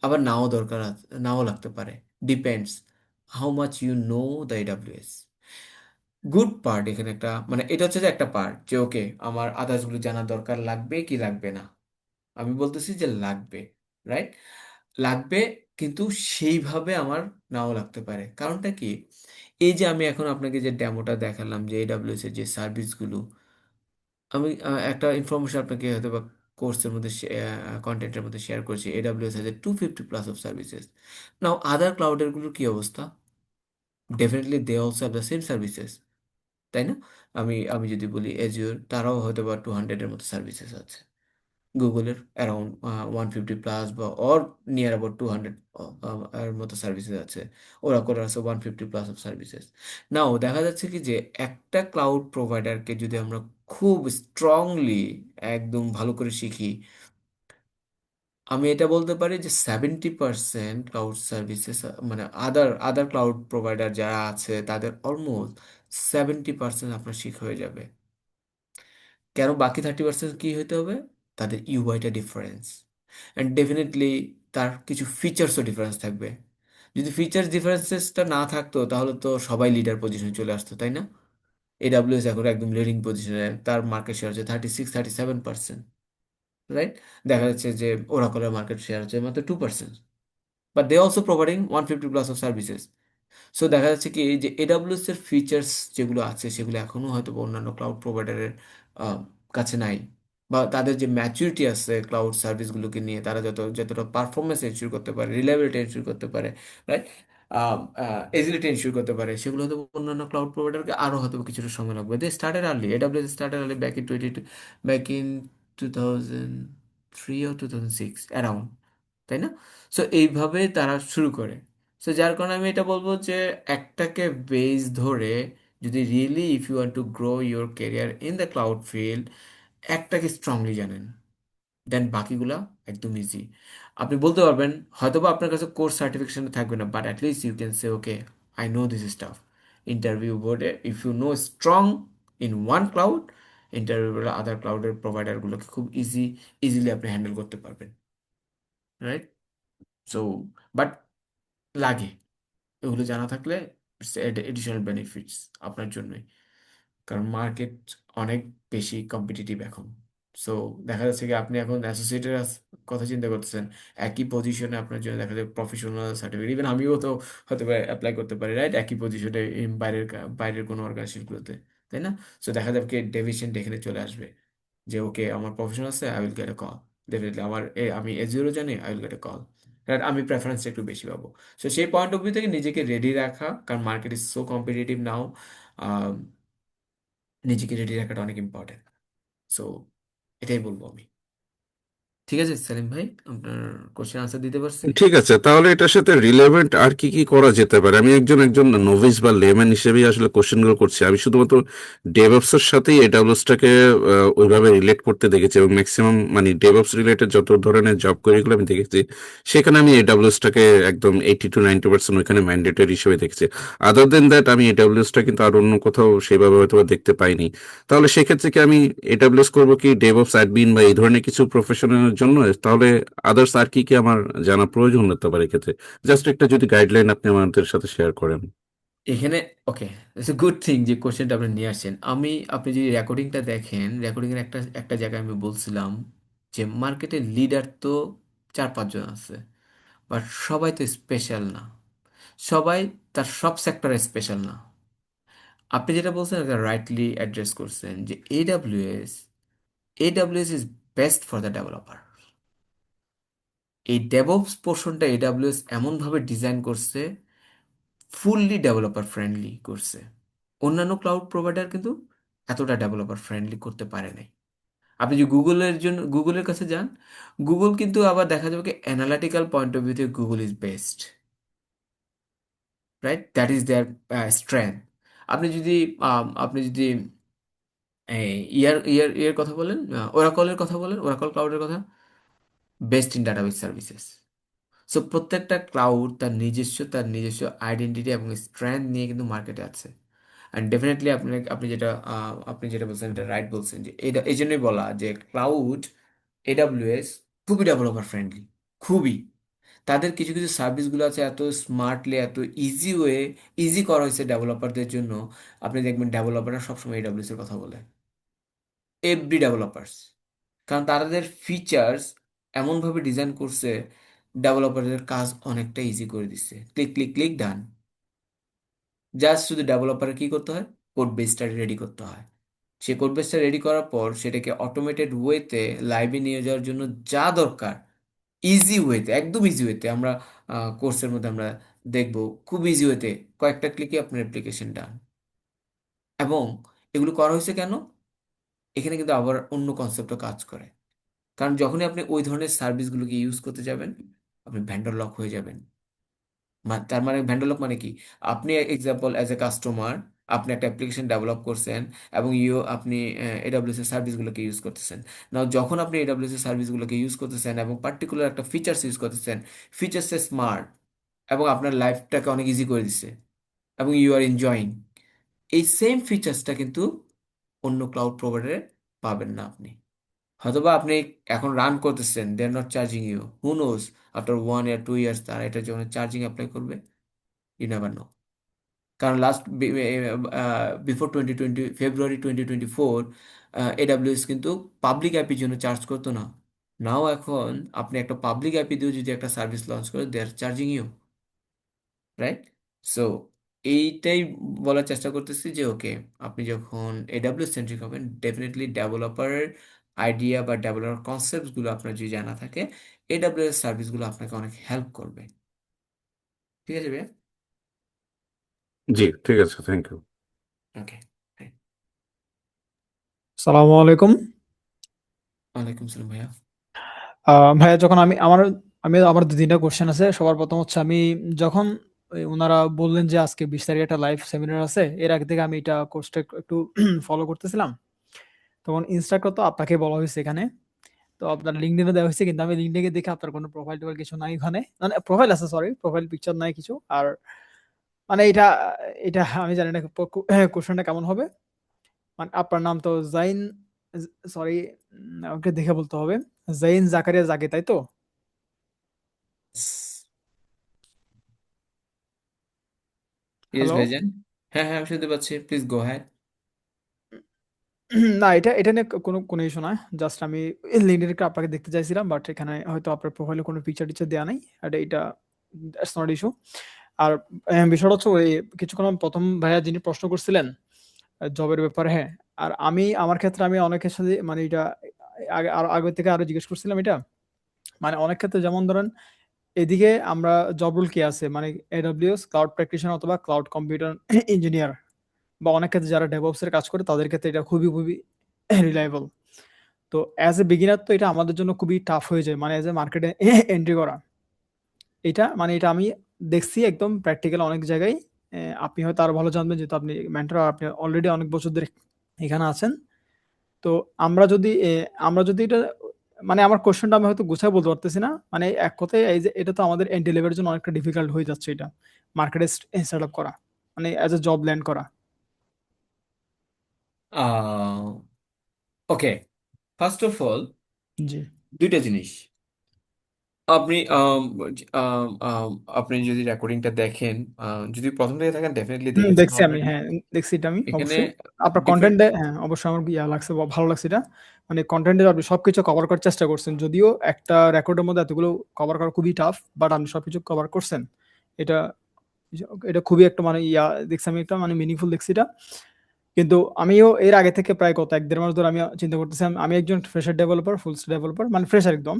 আবার নাও দরকার নাও লাগতে পারে, depends how much you know the AWS. Good part এখানে একটা, মানে এটা হচ্ছে যে একটা পার্ট যে ওকে, আমার আদার্সগুলো জানার দরকার লাগবে কি লাগবে না, আমি বলতেছি যে লাগবে, রাইট? লাগবে, কিন্তু সেইভাবে আমার নাও লাগতে পারে। কারণটা কি, এই যে আমি এখন আপনাকে যে ডেমোটা দেখালাম যে এডাব্লিউএস এর যে সার্ভিসগুলো, আমি একটা ইনফরমেশন আপনাকে হয়তো বা কোর্সের মধ্যে কন্টেন্টের মধ্যে শেয়ার করেছি, এডাব্লিউএস হাজার 250+ অফ সার্ভিসেস। নাও আদার ক্লাউডেরগুলোর কি অবস্থা? Definitely they also have the same services, তাই না? আমি যদি বলি এজিওর, তারাও হয়তো বা 200-এর মতো সার্ভিসেস আছে। গুগলের অ্যারাউন্ড 150+ বা অর নিয়ার অ্যাবাউট 200 এর মতো সার্ভিসেস আছে। ওরাকল আছে 150+ অফ সার্ভিসেস। নাও দেখা যাচ্ছে কি যে একটা ক্লাউড প্রোভাইডারকে যদি আমরা খুব স্ট্রংলি একদম ভালো করে শিখি, আমি এটা বলতে পারি যে 70% ক্লাউড সার্ভিসেস, মানে আদার আদার ক্লাউড প্রোভাইডার যারা আছে তাদের অলমোস্ট 70% আপনার শিখ হয়ে যাবে। কেন বাকি 30% কি হতে হবে? তাদের ইউআইটা ডিফারেন্স, অ্যান্ড ডেফিনেটলি তার কিছু ফিচার্সও ডিফারেন্স থাকবে। যদি ফিচার্স ডিফারেন্সেসটা না থাকতো তাহলে তো সবাই লিডার পজিশনে চলে আসতো, তাই না? এডাব্লিউএস এখন একদম লিডিং পজিশনে, তার মার্কেট শেয়ার হচ্ছে 36-37%, রাইট? দেখা যাচ্ছে যে ওরাকলের মার্কেট শেয়ার হচ্ছে মাত্র 2%, but they also providing 150+ of services. So দেখা যাচ্ছে কি এই যে এডাব্লিউএস এর ফিচার্স যেগুলো আছে সেগুলো এখনো হয়তো বা অন্যান্য ক্লাউড প্রোভাইডারের কাছে নাই, বা তাদের যে ম্যাচুরিটি আছে ক্লাউড সার্ভিসগুলোকে নিয়ে, তারা যতটা পারফরমেন্স এনশিওর করতে পারে, রিলায়েবিলিটি এনশিওর করতে পারে, রাইট, এজিলিটি এনশিওর করতে পারে, সেগুলো হয়তো অন্যান্য ক্লাউড প্রোভাইডারকে আরও হয়তো বা কিছুটা সময় লাগবে। They started early, AWS started early back in 2003 or 2006 around, তাই না? সো এইভাবে তারা শুরু করে। সো যার কারণে আমি এটা বলবো যে একটাকে বেস ধরে যদি really if you want to grow your career in the cloud field, একটাকে স্ট্রংলি জানেন, দেন বাকিগুলা একদম ইজি। আপনি বলতে পারবেন, হয়তোবা আপনার কাছে কোর্স সার্টিফিকেশন থাকবে না, but at least you can say okay, I know this stuff. Interview বোর্ডে if you know strong in one cloud, interview বোর্ডে আদার ক্লাউডের প্রোভাইডারগুলোকে খুব ইজিলি আপনি হ্যান্ডেল করতে পারবেন, রাইট? সো বাট লাগে, এগুলো জানা থাকলে এডিশনাল বেনিফিটস আপনার জন্যই। কারণ মার্কেট অনেক বেশি কম্পিটিটিভ এখন। সো দেখা যাচ্ছে কি আপনি এখন অ্যাসোসিয়েটের কথা চিন্তা করতেছেন, একই পজিশনে আপনার জন্য দেখা যায় প্রফেশনাল সার্টিফিকেট, ইভেন আমিও তো হয়তো অ্যাপ্লাই করতে পারি, রাইট, একই পজিশনে বাইরের কোনো অর্গানাইজেশনগুলোতে, তাই না? সো দেখা যাবে কি ডেভিশন এখানে চলে আসবে যে ওকে, আমার প্রফেশন আছে, I will get A call. Definitely আমি এজিওরও জানি, I will get A call, right? আমি প্রেফারেন্সটা একটু বেশি পাবো। সো সেই পয়েন্ট অফ ভিউ থেকে নিজেকে রেডি রাখা, কারণ মার্কেট ইজ সো কম্পিটিটিভ নাও, নিজেকে রেডি রাখাটা অনেক ইম্পর্টেন্ট। সো এটাই বলবো আমি। ঠিক আছে সেলিম ভাই, আপনার কোশ্চেন আনসার দিতে পারছি? ঠিক আছে, তাহলে এটার সাথে রিলেভেন্ট আর কি কি করা যেতে পারে? আমি একজন একজন নোভিস বা লেম্যান হিসেবেই আসলে কোশ্চেনগুলো করছি। আমি শুধুমাত্র ডেভঅপস এর সাথেই এডাব্লিউএসটাকে ওইভাবে রিলেট করতে দেখেছি, এবং ম্যাক্সিমাম মানে ডেভঅপস রিলেটেড যত ধরনের জব করিগুলো আমি দেখেছি, সেখানে আমি এডাব্লিউএসটাকে একদম 80-90% ওইখানে ম্যান্ডেটরি হিসেবে দেখেছি। আদার দেন দ্যাট আমি এডাব্লিউএসটা কিন্তু আর অন্য কোথাও সেভাবে হয়তো বা দেখতে পাইনি। তাহলে সেক্ষেত্রে কি আমি এডাব্লিউএস করবো কি ডেভঅপস অ্যাডমিন বা এই ধরনের কিছু প্রফেশনের জন্য? তাহলে আদার্স আর কি কি আমার জানা প্রয়োজন হতে পারে এক্ষেত্রে? জাস্ট একটা যদি গাইডলাইন আপনি আমাদের সাথে শেয়ার করেন। এখানে ওকে, ইটস এ গুড থিং যে কোশ্চেনটা আপনি নিয়ে আসছেন। আপনি যদি রেকর্ডিংটা দেখেন, রেকর্ডিংয়ের একটা একটা জায়গায় আমি বলছিলাম যে মার্কেটে লিডার তো 4-5 জন আছে, বাট সবাই তো স্পেশাল না, সবাই তার সব সেক্টরে স্পেশাল না। আপনি যেটা বলছেন এটা রাইটলি অ্যাড্রেস করছেন যে AWS is best for the developer. এই ডেভঅপস পোর্শনটা AWS এমনভাবে ডিজাইন করছে, ফুললি ডেভেলপার ফ্রেন্ডলি করছে। অন্যান্য ক্লাউড প্রোভাইডার কিন্তু এতটা ডেভেলপার ফ্রেন্ডলি করতে পারে নাই। আপনি যদি গুগলের কাছে যান, গুগল কিন্তু আবার দেখা যাবে কি অ্যানালিটিক্যাল পয়েন্ট অফ ভিউ থেকে Google is best, right? That is their strength. আপনি যদি আপনি যদি ইয়ার ইয়ার ইয়ার কথা বলেন, ওরাকলের কথা বলেন, ওরাকল ক্লাউডের কথা, best in database services. So প্রত্যেকটা ক্লাউড তার নিজস্ব আইডেন্টিটি এবং স্ট্রেংথ নিয়ে কিন্তু মার্কেটে আছে। অ্যান্ড ডেফিনেটলি আপনি যেটা বলছেন এটা রাইট বলছেন, যে এটা এই জন্যই বলা যে ক্লাউড এডাব্লিউএস খুবই ডেভেলপার ফ্রেন্ডলি, খুবই। তাদের কিছু কিছু সার্ভিসগুলো আছে এত স্মার্টলি, এত ইজি করা হয়েছে ডেভেলপারদের জন্য। আপনি দেখবেন ডেভেলপাররা সবসময় এডাব্লিউএস এর কথা বলে, এভরি ডেভেলপার্স। কারণ তাদের ফিচার্স এমনভাবে ডিজাইন করছে, ডেভেলপারদের কাজ অনেকটা ইজি করে দিচ্ছে, ক্লিক ক্লিক ক্লিক ডান। জাস্ট শুধু ডেভেলপারের কি করতে হয়, কোড বেসটা রেডি করতে হয়। সে কোড বেসটা রেডি করার পর সেটাকে অটোমেটেড ওয়েতে লাইভে নিয়ে যাওয়ার জন্য যা দরকার, ইজি ওয়েতে, একদম ইজি ওয়েতে, আমরা কোর্সের মধ্যে আমরা দেখব, খুব ইজি ওয়েতে কয়েকটা ক্লিকে আপনার অ্যাপ্লিকেশন ডান। এবং এগুলো করা হয়েছে কেন? এখানে কিন্তু আবার অন্য কনসেপ্টও কাজ করে। কারণ যখনই আপনি ওই ধরনের সার্ভিসগুলোকে ইউজ করতে যাবেন, আপনি ভেন্ডর লক হয়ে যাবেন। তার মানে ভেন্ডর লক মানে কি? আপনি এক্সাম্পল অ্যাজ এ কাস্টমার, আপনি একটা অ্যাপ্লিকেশন ডেভেলপ করছেন এবং আপনি এডাব্লিউএস এর সার্ভিসগুলোকে ইউজ করতেছেন। নাও যখন আপনি এডাব্লিউএস এর সার্ভিসগুলোকে ইউজ করতেছেন এবং পার্টিকুলার একটা ফিচার্স ইউজ করতেছেন, ফিচার্সে স্মার্ট এবং আপনার লাইফটাকে অনেক ইজি করে দিচ্ছে এবং ইউ আর এনজয়িং, এই সেম ফিচার্সটা কিন্তু অন্য ক্লাউড প্রোভাইডারে পাবেন না আপনি। হয়তোবা আপনি এখন রান করতেছেন, they are not charging you, who knows after 1 year 2 years তারা এটার জন্য চার্জিং অ্যাপ্লাই করবে, ইউ নেভার নো। কারণ লাস্ট বিফোর 2020, ফেব্রুয়ারি 2024, এডাব্লিউএস কিন্তু পাবলিক অ্যাপের জন্য চার্জ করতো না। নাও এখন আপনি একটা পাবলিক অ্যাপে দিয়েও যদি একটা সার্ভিস লঞ্চ করে, দে আর চার্জিং ইউ, রাইট? সো এইটাই বলার চেষ্টা করতেছি যে ওকে, আপনি যখন এডাব্লিউএস সেন্ট্রিক হবেন, ডেফিনেটলি ডেভেলপারের আইডিয়া বা ডেভেলপার কনসেপ্টসগুলো আপনার যদি জানা থাকে, এডাব্লিউএস সার্ভিসগুলো আপনাকে অনেক হেল্প করবে। ঠিক আছে ভাইয়া? জি, ঠিক আছে, থ্যাংক ইউ। ওকে। সালামু আলাইকুম। ওয়ালাইকুম সালাম ভাইয়া। ভাইয়া, যখন আমি আমার ২-৩টা কোয়েশ্চেন আছে। সবার প্রথম হচ্ছে, আমি যখন ওনারা বললেন যে আজকে ২০ তারিখে একটা লাইভ সেমিনার আছে, এর আগে থেকে আমি এটা কোর্সটা একটু ফলো করতেছিলাম। তখন ইনস্ট্রাক্টর তো আপনাকে বলা হয়েছে এখানে। তো আপনার লিঙ্কডইনে দেওয়া হয়েছে, কিন্তু আমি লিঙ্কডইনে দেখে আপনার কোনো প্রোফাইল-টোফাইল কিছু নাই ওখানে। মানে প্রোফাইল আছে, সরি, প্রোফাইল পিকচার নাই কিছু। আর মানে এটা এটা আমি জানি না কোয়েশ্চেনটা কেমন হবে। মানে আপনার নাম তো জাইন, সরি, আমাকে দেখে বলতে হবে। জাইন জাকারিয়া জাগে, তাই তো? Yes hello? ভাইজান। হ্যাঁ হ্যাঁ, আমি শুনতে পাচ্ছি, প্লিজ গো হ্যাড। না, এটা নিয়ে কোনো ইস্যু না। জাস্ট আমি লিঙ্কডইনে আপনাকে দেখতে চাইছিলাম, বাট এখানে হয়তো আপনার প্রোফাইলে কোনো পিকচার-টিকচার দেয়া নাই। এটা দ্যাটস নট ইস্যু। আর বিষয়টা হচ্ছে, ওই কিছুক্ষণ প্রথম ভাইয়া যিনি প্রশ্ন করছিলেন জবের ব্যাপারে, হ্যাঁ। আর আমার ক্ষেত্রে আমি অনেকের সাথে মানে এটা আগে থেকে আরো জিজ্ঞেস করছিলাম এটা। মানে অনেক ক্ষেত্রে যেমন ধরেন, এদিকে আমরা জব রোল কি আছে, মানে AWS ক্লাউড প্র্যাকটিশনার অথবা ক্লাউড কম্পিউটার ইঞ্জিনিয়ার, বা অনেক ক্ষেত্রে যারা ডেভঅপস এর কাজ করে তাদের ক্ষেত্রে এটা খুবই খুবই রিলায়েবল। তো অ্যাজ এ বিগিনার তো এটা আমাদের জন্য খুবই টাফ হয়ে যায়, মানে অ্যাজ এ মার্কেটে এন্ট্রি করা। এটা আমি দেখছি একদম প্র্যাকটিক্যাল অনেক জায়গায়। আপনি হয়তো আরো ভালো জানবেন, যেহেতু আপনি মেন্টর, আপনি অলরেডি অনেক বছর ধরে এখানে আছেন। তো আমরা যদি এটা, মানে আমার কোশ্চেনটা আমি হয়তো গুছায় বলতে পারতেছি না। মানে এক কথায়, এই যে এটা তো আমাদের এন্ট্রি লেভেলের জন্য অনেকটা ডিফিকাল্ট হয়ে যাচ্ছে এটা মার্কেটে সেট আপ করা, মানে অ্যাজ এ জব ল্যান্ড করা। ওকে, ফার্স্ট অফ অল জি। দুইটা জিনিস। আপনি আপনি যদি রেকর্ডিংটা দেখেন, যদি প্রথম থেকে থাকেন, ডেফিনেটলি দেখেছেন দেখছি আমি, অলরেডি। হ্যাঁ, দেখছি এটা আমি এখানে অবশ্যই। আপনার ডিফারেন্ট। কনটেন্টে, হ্যাঁ, অবশ্যই আমার লাগছে, ভালো লাগছে এটা। মানে কনটেন্টে আপনি সবকিছু কভার করার চেষ্টা করছেন, যদিও একটা রেকর্ডের মধ্যে এতগুলো কভার করা খুবই টাফ, বাট আপনি সবকিছু কভার করছেন। এটা এটা খুবই একটা মানে দেখছি আমি, একটা মানে মিনিংফুল দেখছি এটা। কিন্তু আমিও এর আগে থেকে প্রায় গত ১-১.৫ মাস ধরে আমি চিন্তা করতেছিলাম, আমি একজন fresher developer, full stack developer, মানে ফ্রেশার একদম।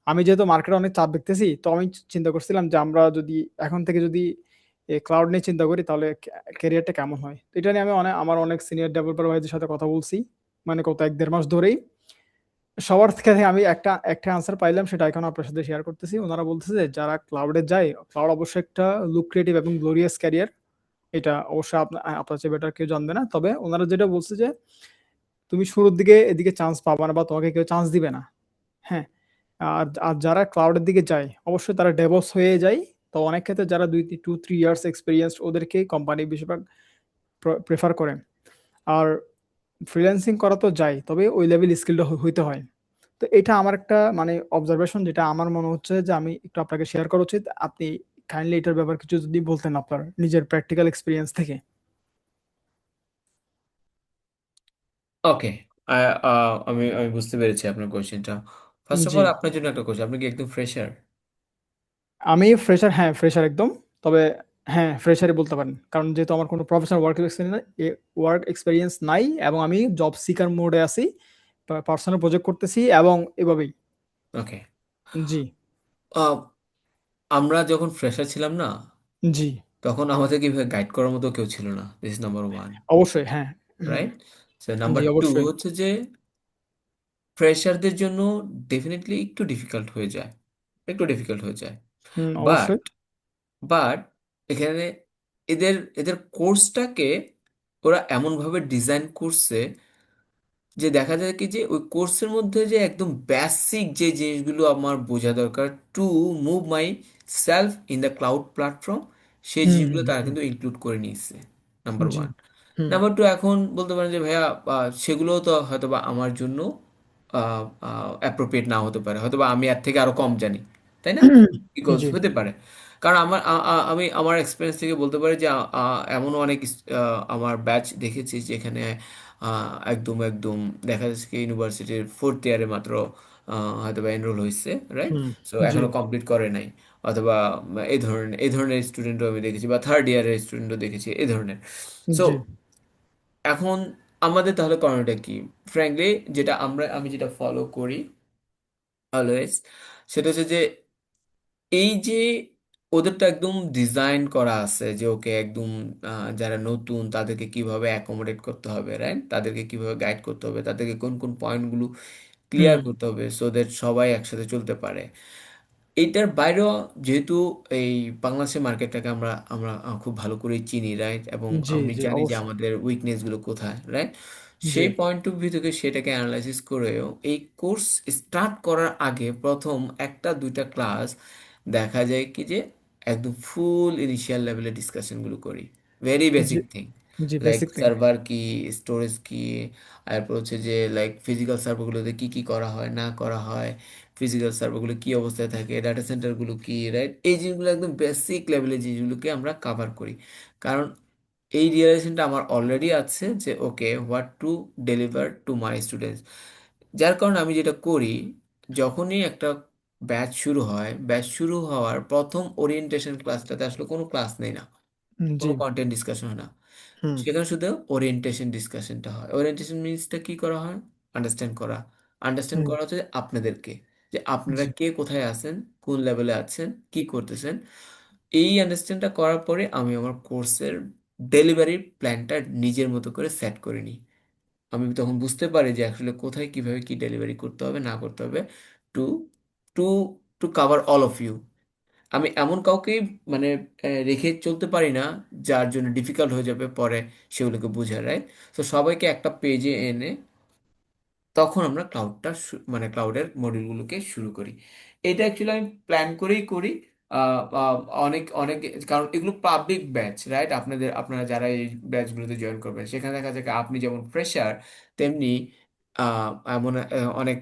আমি যেহেতু মার্কেটে অনেক চাপ দেখতেছি, তো আমি চিন্তা করছিলাম যে আমরা যদি এখন থেকে যদি ক্লাউড নিয়ে চিন্তা করি, তাহলে ক্যারিয়ারটা কেমন হয়। তো এটা নিয়ে আমি আমার অনেক সিনিয়র ডেভেলপার ভাইদের সাথে কথা বলছি, মানে গত ১-১.৫ মাস ধরেই। সবার থেকে আমি একটা আনসার পাইলাম, সেটা এখন আপনার সাথে শেয়ার করতেছি। ওনারা বলতেছে যে যারা ক্লাউডে যায়, ক্লাউড অবশ্যই একটা লুক্রেটিভ এবং গ্লোরিয়াস ক্যারিয়ার। এটা অবশ্যই আপনার চেয়ে বেটার কেউ জানবে না। তবে ওনারা যেটা বলছে যে তুমি শুরুর দিকে এদিকে চান্স পাবা না বা তোমাকে কেউ চান্স দিবে না। হ্যাঁ, আর আর যারা ক্লাউডের দিকে যায় অবশ্যই তারা ডেভঅপস হয়ে যায়। তো অনেক ক্ষেত্রে যারা 2-3 ইয়ার্স এক্সপিরিয়েন্স ওদেরকে কোম্পানি বেশিরভাগ প্রেফার করে। আর ফ্রিল্যান্সিং করা তো যায়, তবে ওই লেভেল স্কিলটা হইতে হয়। তো এটা আমার একটা মানে অবজারভেশন, যেটা আমার মনে হচ্ছে যে আমি একটু আপনাকে শেয়ার করা উচিত। আপনি কাইন্ডলি এটার ব্যাপারে কিছু যদি বলতেন আপনার নিজের প্র্যাকটিক্যাল এক্সপিরিয়েন্স থেকে। ওকে, আমি আমি বুঝতে পেরেছি আপনার কোয়েশ্চেনটা। ফার্স্ট অফ জি, অল আপনার জন্য একটা কোয়েশ্চেন, আপনি কি একদম ফ্রেশার? আমি ফ্রেশার, হ্যাঁ ফ্রেশার একদম। তবে হ্যাঁ ফ্রেশারই বলতে পারেন, কারণ যেহেতু আমার কোনো প্রফেশনাল ওয়ার্ক এক্সপিরিয়েন্স নাই এবং আমি জব সিকার মোডে আছি, পার্সোনাল প্রজেক্ট করতেছি এবং এভাবেই। ওকে, জি, আমরা যখন ফ্রেশার ছিলাম না, জি, তখন আমাদেরকে এভাবে গাইড করার মতো কেউ ছিল না। দিস ইজ নাম্বার ওয়ান, অবশ্যই হ্যাঁ। হুম, রাইট? নাম্বার জি টু অবশ্যই। হচ্ছে যে ফ্রেশারদের জন্য ডেফিনেটলি একটু ডিফিকাল্ট হয়ে যায়, একটু ডিফিকাল্ট হয়ে যায়। হুম, বাট অবশ্যই। বাট এখানে এদের এদের কোর্সটাকে ওরা এমনভাবে ডিজাইন করছে যে দেখা যায় কি যে ওই কোর্সের মধ্যে যে একদম বেসিক যে জিনিসগুলো আমার বোঝা দরকার to move my self in the cloud platform, সেই হুম, জিনিসগুলো হুম, তারা হুম, কিন্তু ইনক্লুড করে নিয়েছে। নাম্বার জি, ওয়ান। হুম, নাম্বার টু, এখন বলতে পারেন যে ভাইয়া সেগুলোও তো হয়তো বা আমার জন্য অ্যাপ্রোপ্রিয়েট না হতে পারে, হয়তো বা আমি এর থেকে আরো কম জানি, তাই না? বিকজ জি, হতে পারে, কারণ আমি আমার এক্সপিরিয়েন্স থেকে বলতে পারি যে এমনও অনেক আমার ব্যাচ দেখেছি যেখানে একদম একদম দেখা যাচ্ছে কি ইউনিভার্সিটির ফোর্থ ইয়ারে মাত্র হয়তো বা এনরোল হয়েছে, রাইট? হুম, সো জি, এখনো কমপ্লিট করে নাই, অথবা এই ধরনের স্টুডেন্টও আমি দেখেছি, বা থার্ড ইয়ারের স্টুডেন্টও দেখেছি এই ধরনের। সো জি, এখন আমাদের তাহলে করণীয়টা কি? ফ্র্যাঙ্কলি আমি যেটা ফলো করি অলওয়েজ, সেটা হচ্ছে যে এই যে ওদের তো একদম ডিজাইন করা আছে যে ওকে একদম যারা নতুন তাদেরকে কিভাবে অ্যাকোমোডেট করতে হবে, রাইট? তাদেরকে কিভাবে গাইড করতে হবে, তাদেরকে কোন কোন পয়েন্টগুলো ক্লিয়ার হুম, করতে হবে সো দ্যাট সবাই একসাথে চলতে পারে। এইটার বাইরেও যেহেতু এই বাংলাদেশের মার্কেটটাকে আমরা আমরা খুব ভালো করেই চিনি, রাইট? এবং জি, আমি জি, জানি যে অবশ্যই। আমাদের উইকনেসগুলো কোথায়, রাইট? জি, সেই পয়েন্ট অফ ভিউ থেকে সেটাকে অ্যানালাইসিস করেও এই কোর্স স্টার্ট করার আগে প্রথম একটা দুইটা ক্লাস দেখা যায় কি যে একদম ফুল ইনিশিয়াল লেভেলে ডিসকাশনগুলো করি, ভেরি জি, বেসিক থিং, জি, লাইক বেসিক থিং। সার্ভার কি, স্টোরেজ কি, তারপর হচ্ছে যে লাইক ফিজিক্যাল সার্ভারগুলোতে কি কি করা হয় না করা হয়, ফিজিক্যাল সার্ভারগুলো কি অবস্থায় থাকে, ডাটা সেন্টারগুলো কি, রাইট? এই জিনিসগুলো একদম বেসিক লেভেলের জিনিসগুলোকে আমরা কাভার করি, কারণ এই রিয়েলাইজেশনটা আমার অলরেডি আছে যে okay what to deliver to my students. যার কারণে আমি যেটা করি, যখনই একটা ব্যাচ শুরু হওয়ার প্রথম ওরিয়েন্টেশন ক্লাসটাতে আসলে কোনো ক্লাস নেই না, জি, কোনো কন্টেন্ট ডিসকাশন হয় না, হুম, সেখানে শুধু ওরিয়েন্টেশন ডিসকাশনটা হয়। ওরিয়েন্টেশন মিনসটা কি করা হয়? আন্ডারস্ট্যান্ড করা। আন্ডারস্ট্যান্ড হুম, করা হচ্ছে যে আপনাদেরকে, যে আপনারা জি, কে কোথায় আছেন, কোন লেভেলে আছেন, কি করতেছেন। এই আন্ডারস্ট্যান্ডটা করার পরে আমি আমার কোর্সের ডেলিভারি প্ল্যানটা নিজের মতো করে সেট করে নিই। আমি তখন বুঝতে পারি যে আসলে কোথায় কিভাবে কি ডেলিভারি করতে হবে না করতে হবে, to to to cover all of you. আমি এমন কাউকেই মানে রেখে চলতে পারি না যার জন্য ডিফিকাল্ট হয়ে যাবে পরে সেগুলোকে বোঝা, রাইট? তো সবাইকে একটা পেজে এনে তখন আমরা মানে ক্লাউডের মডিউলগুলোকে শুরু করি। এটা অ্যাকচুয়ালি আমি প্ল্যান করেই করি। আহ, আহ, অনেক অনেক, কারণ এগুলো পাবলিক ব্যাচ, রাইট? আপনারা যারা এই ব্যাচগুলোতে জয়েন করবেন, সেখানে দেখা যায় কি আপনি যেমন ফ্রেশার, তেমনি এমন অনেক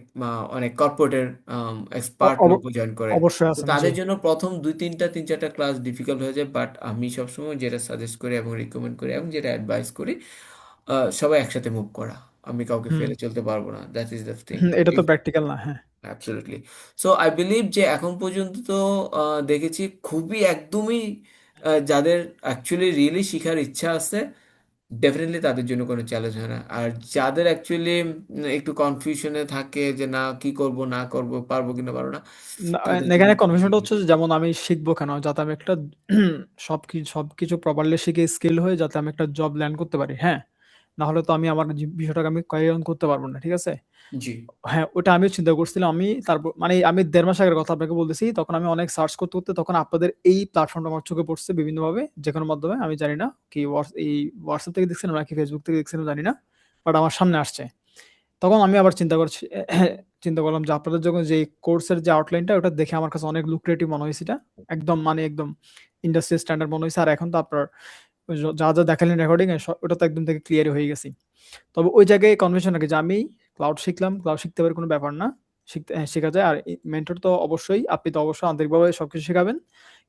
অনেক কর্পোরেটের অ- এক্সপার্ট অব- লোকও জয়েন করে। অবশ্যই তো আছেন, জি। তাদের জন্য প্রথম তিন চারটা ক্লাস ডিফিকাল্ট হয়ে যায়, বাট আমি সবসময় যেটা সাজেস্ট করি এবং রিকমেন্ড করি এবং যেটা অ্যাডভাইস করি, সবাই একসাথে মুভ করা। আমি কাউকে হুম, ফেলে চলতে পারবো না, দ্যাট ইজ দ্য থিং। হুম, এটা তো প্র্যাকটিক্যাল না, হ্যাঁ। অ্যাবসলিউটলি। সো আই বিলিভ যে এখন পর্যন্ত তো দেখেছি খুবই একদমই যাদের অ্যাকচুয়ালি রিয়েলি শেখার ইচ্ছা আছে, ডেফিনেটলি তাদের জন্য কোনো চ্যালেঞ্জ হয় না। আর যাদের অ্যাকচুয়ালি একটু কনফিউশনে থাকে যে না কি করব না করব, পারবো কিনা পারবো না, তাদের জন্য এখানে একটু কনফিউশনটা tricky। হচ্ছে যে যেমন আমি শিখবো কেন, যাতে আমি একটা সবকিছু প্রপারলি শিখে স্কিল হয়ে যাতে আমি একটা জব ল্যান্ড করতে পারি, হ্যাঁ। না হলে তো আমি আমার বিষয়টাকে আমি ক্যারি অন করতে পারবো না, ঠিক আছে। জি, হ্যাঁ, ওটা আমিও চিন্তা করছিলাম। আমি তারপর মানে আমি 1.5 মাস আগের কথা আপনাকে বলতেছি, তখন আমি অনেক সার্চ করতে করতে তখন আপনাদের এই প্ল্যাটফর্মটা আমার চোখে পড়ছে বিভিন্নভাবে, যে কোনো মাধ্যমে আমি জানি না কি এই হোয়াটসঅ্যাপ থেকে দেখছিলাম নাকি ফেসবুক থেকে দেখছিলাম জানি না, বাট আমার সামনে আসছে। তখন আমি আবার চিন্তা করছি চিন্তা করলাম যে আপনাদের যখন যে কোর্সের যে আউটলাইনটা ওটা দেখে আমার কাছে অনেক লুক্রেটিভ মনে হয়েছে। এটা একদম মানে একদম ইন্ডাস্ট্রি স্ট্যান্ডার্ড মনে হয়েছে। আর এখন তো আপনার ওই যা যা দেখালেন রেকর্ডিং এ ওটা তো একদম থেকে ক্লিয়ার হয়ে গেছি। তবে ওই জায়গায় কনভেনশন রাখে যে আমি ক্লাউড শিখলাম, ক্লাউড শিখতে পারে কোনো ব্যাপার না। শেখা যায়। আর মেন্টর তো অবশ্যই, আপনি তো অবশ্যই আন্তরিকভাবে সবকিছু শেখাবেন।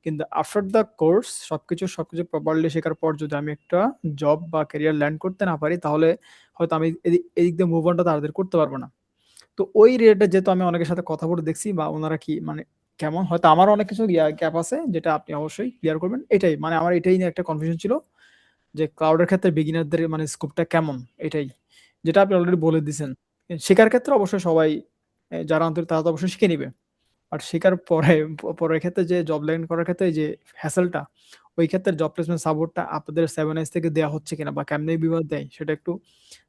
কিন্তু আফটার দ্য কোর্স সবকিছু প্রপারলি শেখার পর যদি আমি একটা জব বা ক্যারিয়ার ল্যান্ড করতে না পারি, তাহলে হয়তো আমি এদিক দিয়ে মুভ অনটা তাড়াতাড়ি করতে পারবো না। তো ওই রিলেটেড যেহেতু আমি অনেকের সাথে কথা বলে দেখছি বা ওনারা কি মানে কেমন, হয়তো আমার অনেক কিছু গ্যাপ আছে যেটা আপনি অবশ্যই ক্লিয়ার করবেন। এটাই মানে আমার এটাই নিয়ে একটা কনফিউশন ছিল যে ক্লাউডের ক্ষেত্রে বিগিনারদের মানে স্কোপটা কেমন, এটাই যেটা আপনি অলরেডি বলে দিয়েছেন। শেখার ক্ষেত্রে অবশ্যই সবাই যারা আন্তরিক তারা তো অবশ্যই শিখে নিবে। বাট শেখার পরে পরের ক্ষেত্রে যে জব ল্যান্ড করার ক্ষেত্রে যে হ্যাসেলটা, ওই ক্ষেত্রে জব প্লেসমেন্ট সাপোর্টটা আপনাদের 7 থেকে দেওয়া হচ্ছে কিনা বা কেমনে বিভাগ দেয় সেটা একটু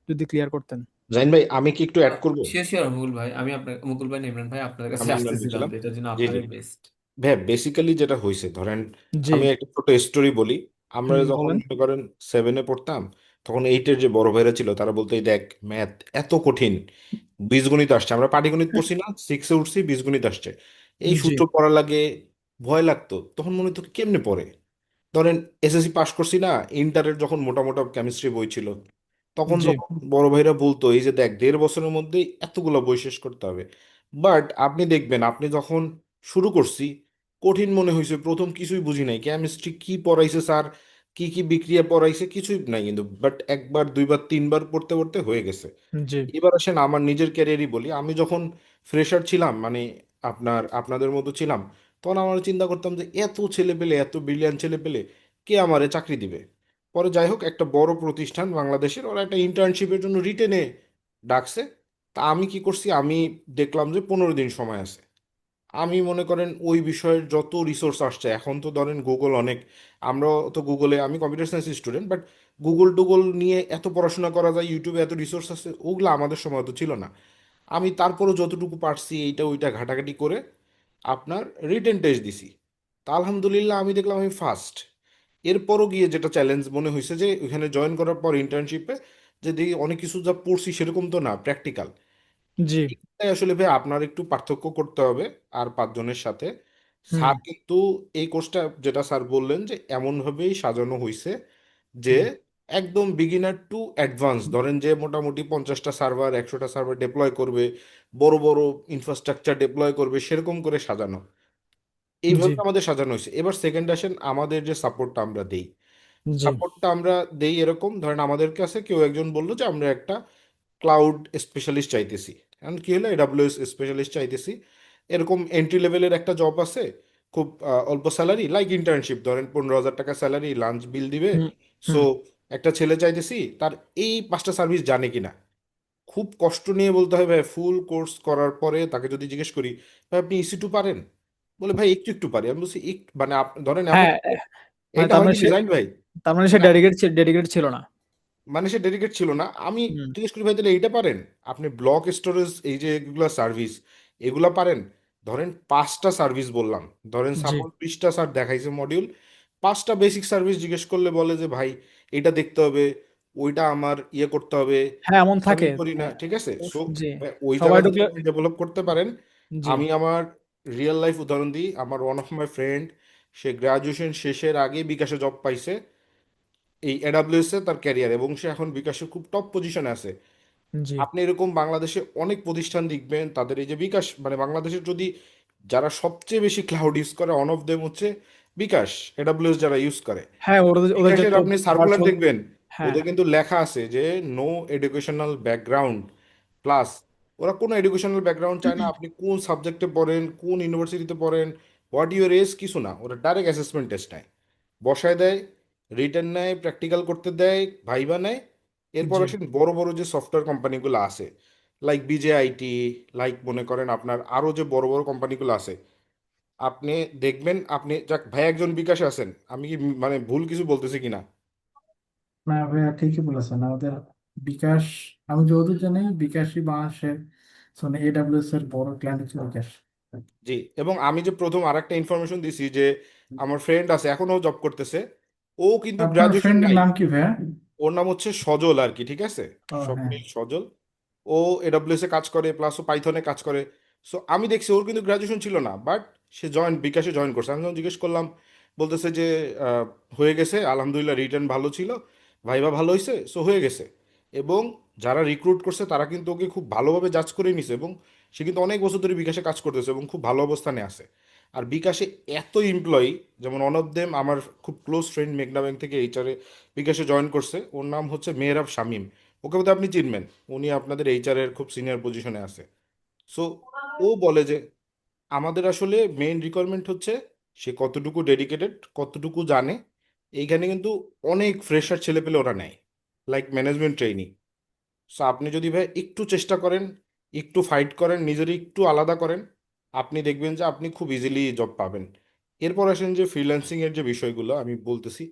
যদি ক্লিয়ার করতেন। জাহিন ভাই, আমি কি একটু অ্যাড করবো? শিওর শিওর মুকুল ভাই, আমি আপনার মুকুল ভাই না ইমরান ভাই আপনার কাছে আমি ইমরান আসতেছিলাম, বলছিলাম। তো এটার জন্য জি জি আপনারই বেস্ট। ভাই, বেসিক্যালি যেটা হয়েছে ধরেন, জি। আমি একটা ছোট স্টোরি বলি। আমরা যখন বলেন। মনে করেন 7-এ পড়তাম, তখন 8-এর যে বড় ভাইরা ছিল তারা বলতো, "এই দেখ, ম্যাথ এত কঠিন, বীজগণিত আসছে।" আমরা পাটিগণিত পড়ছি না, 6-এ উঠছি, বীজগণিত আসছে, এই জি। সূত্র পড়া লাগে, ভয় লাগতো। তখন মনে হতো কেমনে পড়ে। ধরেন এসএসসি পাশ করছি না, ইন্টারের যখন মোটা মোটা কেমিস্ট্রি বই ছিল, তখন জি। যখন বড় ভাইরা বলতো, "এই যে দেখ, 1.5 বছরের মধ্যেই এতগুলো বই শেষ করতে হবে।" বাট আপনি দেখবেন, আপনি যখন শুরু করছি, কঠিন মনে হয়েছে, প্রথম কিছুই বুঝি নাই, কেমিস্ট্রি কি পড়াইছে স্যার, কি কি বিক্রিয়া পড়াইছে কিছুই নাই, কিন্তু বাট একবার দুইবার তিনবার পড়তে পড়তে হয়ে গেছে। জি। এবার আসেন আমার নিজের ক্যারিয়ারই বলি। আমি যখন ফ্রেশার ছিলাম, মানে আপনাদের মতো ছিলাম, তখন আমরা চিন্তা করতাম যে এত ছেলে পেলে, এত ব্রিলিয়ান্ট ছেলে পেলে, কে আমারে চাকরি দিবে। পরে যাই হোক, একটা বড় প্রতিষ্ঠান বাংলাদেশের, ওরা একটা ইন্টার্নশিপের জন্য রিটেনে ডাকছে। তা আমি কি করছি, আমি দেখলাম যে 15 দিন সময় আছে। আমি মনে করেন ওই বিষয়ের যত রিসোর্স আসছে, এখন তো ধরেন গুগল অনেক, আমরা তো গুগলে, আমি computer science student, but Google toggle নিয়ে এত পড়াশোনা করা যায়, ইউটিউবে এত রিসোর্স আছে, ওগুলো আমাদের সময় তো ছিল না। আমি তারপরও যতটুকু পারছি এইটা ওইটা ঘাটাঘাটি করে আপনার রিটেন টেস্ট দিছি। তা আলহামদুলিল্লাহ আমি দেখলাম আমি ফার্স্ট। এরপরও গিয়ে যেটা চ্যালেঞ্জ মনে হয়েছে যে ওইখানে জয়েন করার পর ইন্টার্নশিপে যে দেখি অনেক কিছু যা পড়ছি সেরকম তো না, প্র্যাকটিক্যাল। জি। এটাই আসলে ভাই আপনার একটু পার্থক্য করতে হবে আর 5 জনের সাথে। হুম। স্যার কিন্তু এই কোর্সটা, যেটা স্যার বললেন যে এমনভাবেই সাজানো হয়েছে যে হুম। একদম বিগিনার টু অ্যাডভান্স, ধরেন যে মোটামুটি 50টা সার্ভার 100টা সার্ভার ডেপ্লয় করবে, বড় বড় ইনফ্রাস্ট্রাকচার ডেপ্লয় করবে, সেরকম করে সাজানো। জি। এইভাবে আমাদের সাজানো হয়েছে। এবার সেকেন্ড আসেন, আমাদের যে সাপোর্টটা আমরা দেই, জি। সাপোর্টটা আমরা দেই এরকম, ধরেন আমাদের কাছে কেউ একজন বললো যে আমরা একটা ক্লাউড স্পেশালিস্ট চাইতেছি। এখন কি হলো, এডাব্লিউএস স্পেশালিস্ট চাইতেছি, এরকম এন্ট্রি লেভেলের একটা জব আছে, খুব অল্প স্যালারি, লাইক ইন্টার্নশিপ, ধরেন 15,000 টাকা স্যালারি, লাঞ্চ বিল দিবে। হুম। সো হুম। একটা ছেলে চাইতেছি, তার এই 5টা সার্ভিস জানে কিনা। খুব কষ্ট নিয়ে বলতে হয় ভাই, ফুল কোর্স করার পরে তাকে যদি জিজ্ঞেস করি, "ভাই আপনি EC2 পারেন?" বলে, "ভাই একটু একটু পারি।" আমি বলছি, "একটু মানে ধরেন এমন হ্যাঁ। মানে এইটা তার হয়নি মানে কি সে জানেন ভাই, তার মানে সে মানে ডেডিকেটেড ছিল না। মানে সে ডেডিকেট ছিল না।" আমি হুম। জিজ্ঞেস করি, "ভাই তাহলে এইটা পারেন? আপনি ব্লক স্টোরেজ, এই যে এগুলা সার্ভিস, এগুলা পারেন?" ধরেন 5টা সার্ভিস বললাম, ধরেন জি। সাপোজ 20টা স্যার দেখাইছে মডিউল, 5টা বেসিক সার্ভিস জিজ্ঞেস করলে বলে যে, "ভাই এটা দেখতে হবে, ওইটা আমার ইয়ে করতে হবে, হ্যাঁ, এমন আমি থাকে। করি না।" হ্যাঁ। ঠিক আছে, সো জি। ওই সবাই জায়গা যদি ঢুকলে। আপনি ডেভেলপ করতে পারেন। জি। আমি আমার রিয়েল লাইফ উদাহরণ দিই, আমার one of my friend, say graduation শেষের আগে বিকাশে জব পাইছে, এই এডাব্লিউএস এ তার ক্যারিয়ার, এবং সে এখন বিকাশের খুব টপ পজিশনে আছে। জি। আপনি এরকম বাংলাদেশে অনেক প্রতিষ্ঠান দেখবেন, তাদের এই যে বিকাশ, মানে বাংলাদেশের যদি যারা সবচেয়ে বেশি ক্লাউড ইউজ করে, অন অফ দেম হচ্ছে বিকাশ, এডাব্লিউএস যারা ইউজ করে। হ্যাঁ, ওদের যে বিকাশের তো আপনি সার্কুলার ভার্চুয়াল। দেখবেন, হ্যাঁ। ওদের কিন্তু লেখা আছে যে নো এডুকেশনাল ব্যাকগ্রাউন্ড প্লাস। ওরা কোনো এডুকেশনাল ব্যাকগ্রাউন্ড চায় না, আপনি কোন সাবজেক্টে পড়েন, কোন ইউনিভার্সিটিতে পড়েন, হোয়াট ইউর এজ, কিছু না, ওরা ডাইরেক্ট অ্যাসেসমেন্ট টেস্ট নেয়, বসায় দেয়, রিটেন নেয়, প্র্যাকটিক্যাল করতে দেয়, ভাইবা নেয়। এরপর জি। আসেন বড় বড় যে সফটওয়্যার কোম্পানিগুলো আছে, লাইক বিজেআইটি, লাইক মনে করেন আপনার আরও যে বড় বড় কোম্পানিগুলো আছে, আপনি দেখবেন, আপনি যাক ভাই একজন বিকাশে আছেন, আমি কি মানে ভুল কিছু বলতেছি কিনা? না ভাইয়া, ঠিকই বলেছেন। আমাদের বিকাশ, আমি যতদূর জানি বিকাশই বাংলাদেশের মানে AWS এর বড় ক্লায়েন্ট হচ্ছে বিকাশ। জি, এবং আমি যে প্রথম আরেকটা ইনফরমেশন দিছি যে আমার ফ্রেন্ড আছে, এখনও জব করতেছে, ও কিন্তু আপনার গ্রাজুয়েশন ফ্রেন্ডের নাই। নাম কি ভাইয়া? ওর নাম হচ্ছে সজল আর কি, ঠিক আছে, ও হ্যাঁ। স্বপ্নীল সজল। ও এডব্লিউএস এ কাজ করে প্লাস ও পাইথনে কাজ করে। সো আমি দেখছি ওর কিন্তু গ্রাজুয়েশন ছিল না, বাট সে বিকাশে জয়েন করছে। আমি যখন জিজ্ঞেস করলাম, বলতেছে যে আহ, হয়ে গেছে আলহামদুলিল্লাহ, রিটার্ন ভালো ছিল, ভাইবা ভালো হয়েছে, সো হয়ে গেছে। এবং যারা রিক্রুট করছে তারা কিন্তু ওকে খুব ভালোভাবে জাজ করে নিছে, এবং সে কিন্তু অনেক বছর ধরে বিকাশে কাজ করতেছে এবং খুব ভালো অবস্থানে আছে। আর বিকাশে এত এমপ্লয়ি, যেমন অন অফ দেম আমার খুব ক্লোজ ফ্রেন্ড মেঘনা ব্যাংক থেকে এইচআরে বিকাশে জয়েন করছে, ওর নাম হচ্ছে মেহরাব শামীম। ওকে বোধহয় আপনি চিনবেন, উনি আপনাদের এইচআর এর খুব সিনিয়র পজিশনে আছে। সো ও বলে যে আমাদের আসলে মেইন রিকোয়ারমেন্ট হচ্ছে সে কতটুকু ডেডিকেটেড, কতটুকু জানে। এইখানে কিন্তু অনেক ফ্রেশার ছেলে পেলে ওরা নেয়, লাইক ম্যানেজমেন্ট ট্রেইনি। সো আপনি যদি ভাই একটু চেষ্টা করেন, একটু ফাইট করেন, নিজের একটু আলাদা করেন, আপনি দেখবেন যে আপনি খুব ইজিলি জব পাবেন। এরপর আসেন যে ফ্রিল্যান্সিং এর যে বিষয়গুলো আমি বলতেছি,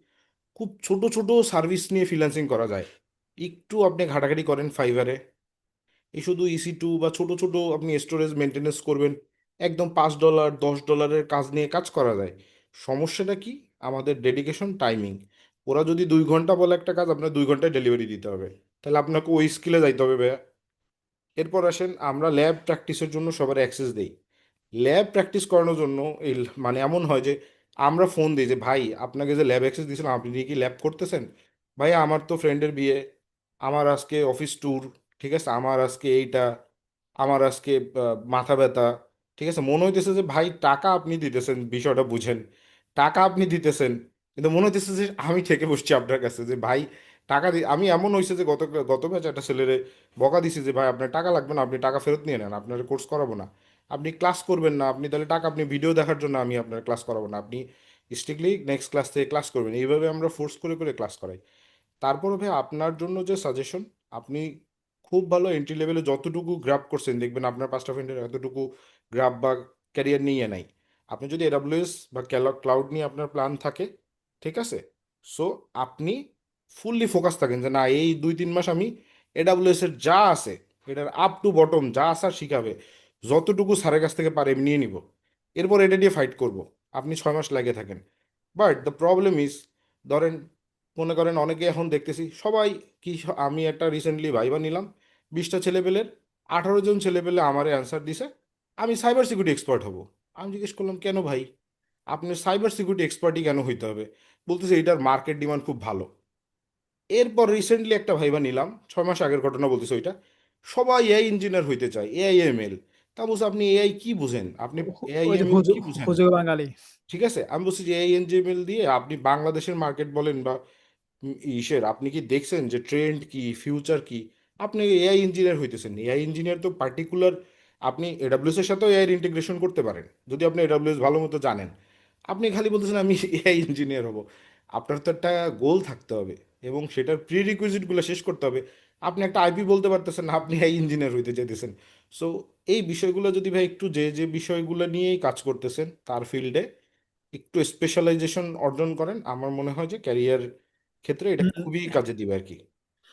খুব ছোট ছোট সার্ভিস নিয়ে ফ্রিল্যান্সিং করা যায়। একটু আপনি ঘাটাঘাটি করেন ফাইবারে, এই শুধু EC2 বা ছোট ছোট আপনি স্টোরেজ মেনটেনেন্স করবেন, একদম $5 $10 কাজ নিয়ে কাজ করা যায়। সমস্যাটা কি? আমাদের ডেডিকেশন, টাইমিং। ওরা যদি 2 ঘন্টা বলে একটা কাজ, আপনার 2 ঘন্টায় ডেলিভারি দিতে হবে, তাহলে আপনাকে ওই স্কিলে যাইতে হবে ভাইয়া। এরপর আসেন, আমরা ল্যাব প্র্যাকটিসের জন্য সবার অ্যাক্সেস দেই। ল্যাব প্র্যাকটিস করানোর জন্য মানে এমন হয় যে আমরা ফোন দিই যে ভাই আপনাকে যে ল্যাব অ্যাক্সেস দিয়েছিলাম, আপনি কি ল্যাব করতেছেন? ভাই আমার তো ফ্রেন্ডের বিয়ে, আমার আজকে অফিস ট্যুর, ঠিক আছে, আমার আজকে এইটা, আমার আজকে মাথা ব্যথা, ঠিক আছে। মনে হইতেছে যে ভাই টাকা আপনি দিতেছেন, বিষয়টা বুঝেন, টাকা আপনি দিতেছেন, কিন্তু মনে হইতেছে যে আমি থেকে বসছি আপনার কাছে যে ভাই টাকা আমি এমন হয়েছে যে গত গত ব্যাচ একটা ছেলেরে বকা দিছি যে ভাই আপনার টাকা লাগবে না, আপনি টাকা ফেরত নিয়ে নেন, আপনার কোর্স করাবো না, আপনি ক্লাস করবেন না, আপনি তাহলে টাকা, আপনি ভিডিও দেখার জন্য আমি আপনার ক্লাস করাবো না, আপনি স্ট্রিক্টলি নেক্সট ক্লাস থেকে ক্লাস করবেন। এইভাবে আমরা ফোর্স করে করে ক্লাস করাই। তারপরে ভাই আপনার জন্য যে সাজেশন, আপনি খুব ভালো এন্ট্রি লেভেলে যতটুকু গ্রাব করছেন, দেখবেন আপনার পাঁচটা ফ্রেন্ডের এতটুকু গ্রাব বা ক্যারিয়ার নিয়ে নাই। আপনি যদি AWS বা ক্লাউড নিয়ে আপনার প্ল্যান থাকে, ঠিক আছে, সো আপনি ফুললি ফোকাস থাকেন যে না, এই 2-3 মাস আমি AWS এর যা আছে এটার আপ টু বটম যা আসার শিখাবে, যতটুকু স্যারের কাছ থেকে পারে আমি নিয়ে নিব, এরপর এটা দিয়ে ফাইট করব। আপনি 6 মাস লাগে থাকেন। বাট দ্য প্রবলেম ইজ, ধরেন মনে করেন অনেকে এখন দেখতেছি সবাই কি, আমি একটা রিসেন্টলি ভাইবা নিলাম, 20টা ছেলেপেলের 18 জন ছেলেপেলে আমারে অ্যান্সার দিছে আমি সাইবার সিকিউরিটি এক্সপার্ট হব। আমি জিজ্ঞেস করলাম কেন ভাই, আপনার সাইবার সিকিউরিটি এক্সপার্টই কেন হইতে হবে? বলতেছে এটার মার্কেট ডিমান্ড খুব ভালো। এরপর রিসেন্টলি একটা ভাইবা নিলাম, 6 মাস আগের ঘটনা বলতেছে ওইটা, সবাই এআই ইঞ্জিনিয়ার হইতে চায়, AI ML। তা বলছে আপনি এআই কি বুঝেন, আপনি এআই ওই যে এমএল কি বুঝেন? হুজুগ বাঙালি। ঠিক আছে, আমি বলছি যে AI NGML দিয়ে আপনি বাংলাদেশের মার্কেট বলেন বা ইসের, আপনি কি দেখছেন যে ট্রেন্ড কি, ফিউচার কি? আপনি এআই ইঞ্জিনিয়ার হইতেছেন, এআই ইঞ্জিনিয়ার তো পার্টিকুলার, আপনি AWS এর সাথেও এআই ইন্টিগ্রেশন করতে পারেন যদি আপনি AWS ভালো মতো জানেন। আপনি খালি বলতেছেন আমি এআই ইঞ্জিনিয়ার হব। আপনার তো একটা গোল থাকতে হবে এবং সেটার প্রি রিকুইজিটগুলো শেষ করতে হবে। আপনি একটা আইপি বলতে পারতেছেন না, আপনি এআই ইঞ্জিনিয়ার হইতে চাইতেছেন। সো এই বিষয়গুলো যদি ভাই একটু, যে যে বিষয়গুলো নিয়েই কাজ করতেছেন তার ফিল্ডে একটু স্পেশালাইজেশন অর্জন করেন, আমার মনে হয় যে ক্যারিয়ার ক্ষেত্রে এটা হুম, খুবই কাজে দিবে আর কি।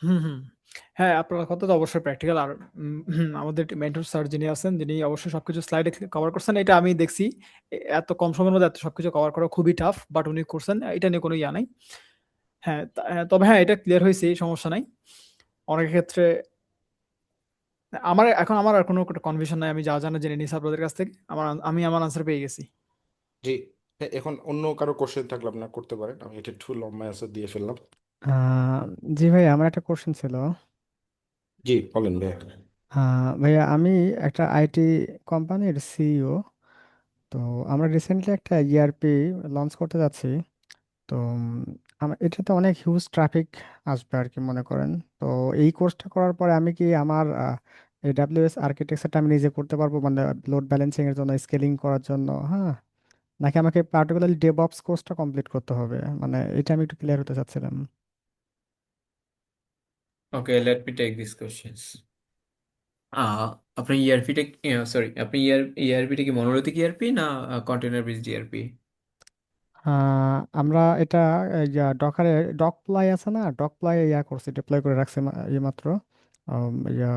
হুম, হুম। হ্যাঁ, আপনার কথা তো অবশ্যই প্র্যাকটিক্যাল। আর আমাদের মেন্টর স্যার যিনি আছেন, যিনি অবশ্যই সবকিছু স্লাইডে কভার করছেন, এটা আমি দেখছি। এত কম সময়ের মধ্যে এত সবকিছু কভার করা খুবই টাফ, বাট উনি করছেন, এটা নিয়ে কোনো ইয়া নাই। হ্যাঁ, তবে হ্যাঁ, এটা ক্লিয়ার হয়েছে, সমস্যা নাই। অনেক ক্ষেত্রে আমার আর কোনো কনফিউশন নাই। আমি যা জানা জেনে নিয়েছি আপনাদের কাছ থেকে। আমি আমার আনসার পেয়ে গেছি। জি। হ্যাঁ, এখন অন্য কারো কোশ্চেন থাকলে আপনার করতে পারেন, আমি এটা একটু লম্বা অ্যান্সার দিয়ে ফেললাম। আহ, জি ভাই, আমার একটা কোশ্চেন ছিল। জি বলেন ভাই। ভাইয়া, আমি একটা আইটি কোম্পানির সিইও। তো আমরা রিসেন্টলি একটা ইআরপি লঞ্চ করতে যাচ্ছি। তো আমার এটাতে অনেক হিউজ ট্রাফিক আসবে আর কি, মনে করেন। তো এই কোর্সটা করার পরে আমি কি আমার AWS আর্কিটেকচারটা আমি নিজে করতে পারবো, মানে লোড ব্যালেন্সিং এর জন্য, স্কেলিং করার জন্য, হ্যাঁ? নাকি আমাকে পার্টিকুলারলি ডেভঅপস কোর্সটা কমপ্লিট করতে হবে? মানে এটা আমি একটু ক্লিয়ার হতে চাচ্ছিলাম। Okay, let me take this questions. আপনার ইআরপিটা, সরি, আপনি ইআরপিটা কি মনোলিথিক ইআরপি না কন্টেনার বেসড ইআরপি? আমরা এটা ডকারে ডকপ্লাই আছে না, ডকপ্লাই ইয়া করছি, ডিপ্লয় করে রাখছি এই মাত্র। ইয়া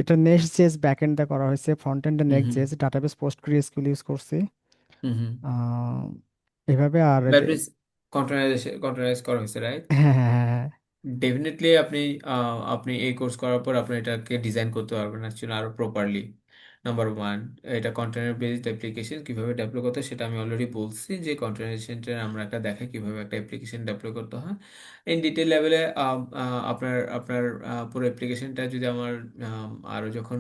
এটা নেক্সট জেস ব্যাকএন্ড দিয়ে করা হয়েছে, ফ্রন্ট এন্ডে হুম নেক্সট হুম জেস, ডাটাবেস পোস্টগ্রিএসকিউএল ইউজ করছি। হুম হুম। আহ, এভাবে আর ব্যাটারি কন্টেনারাইজ করা হয়েছে, রাইট? হ্যাঁ, হ্যাঁ, হ্যাঁ, হ্যাঁ। ডেফিনেটলি আপনি আপনি এই কোর্স করার পর আপনি এটাকে ডিজাইন করতে পারবেন অ্যাকচুয়ালি আরো প্রপারলি। নাম্বার ওয়ান, এটা কন্টেনার বেসড অ্যাপ্লিকেশন কিভাবে ডেভেলপ করতে হয় সেটা আমি অলরেডি বলছি, যে কন্টেনার আমরা একটা দেখাই কিভাবে একটা অ্যাপ্লিকেশন ডেভেলপ করতে হয় ইন ডিটেল লেভেলে। আপনার আপনার পুরো অ্যাপ্লিকেশনটা যদি আমার আরো যখন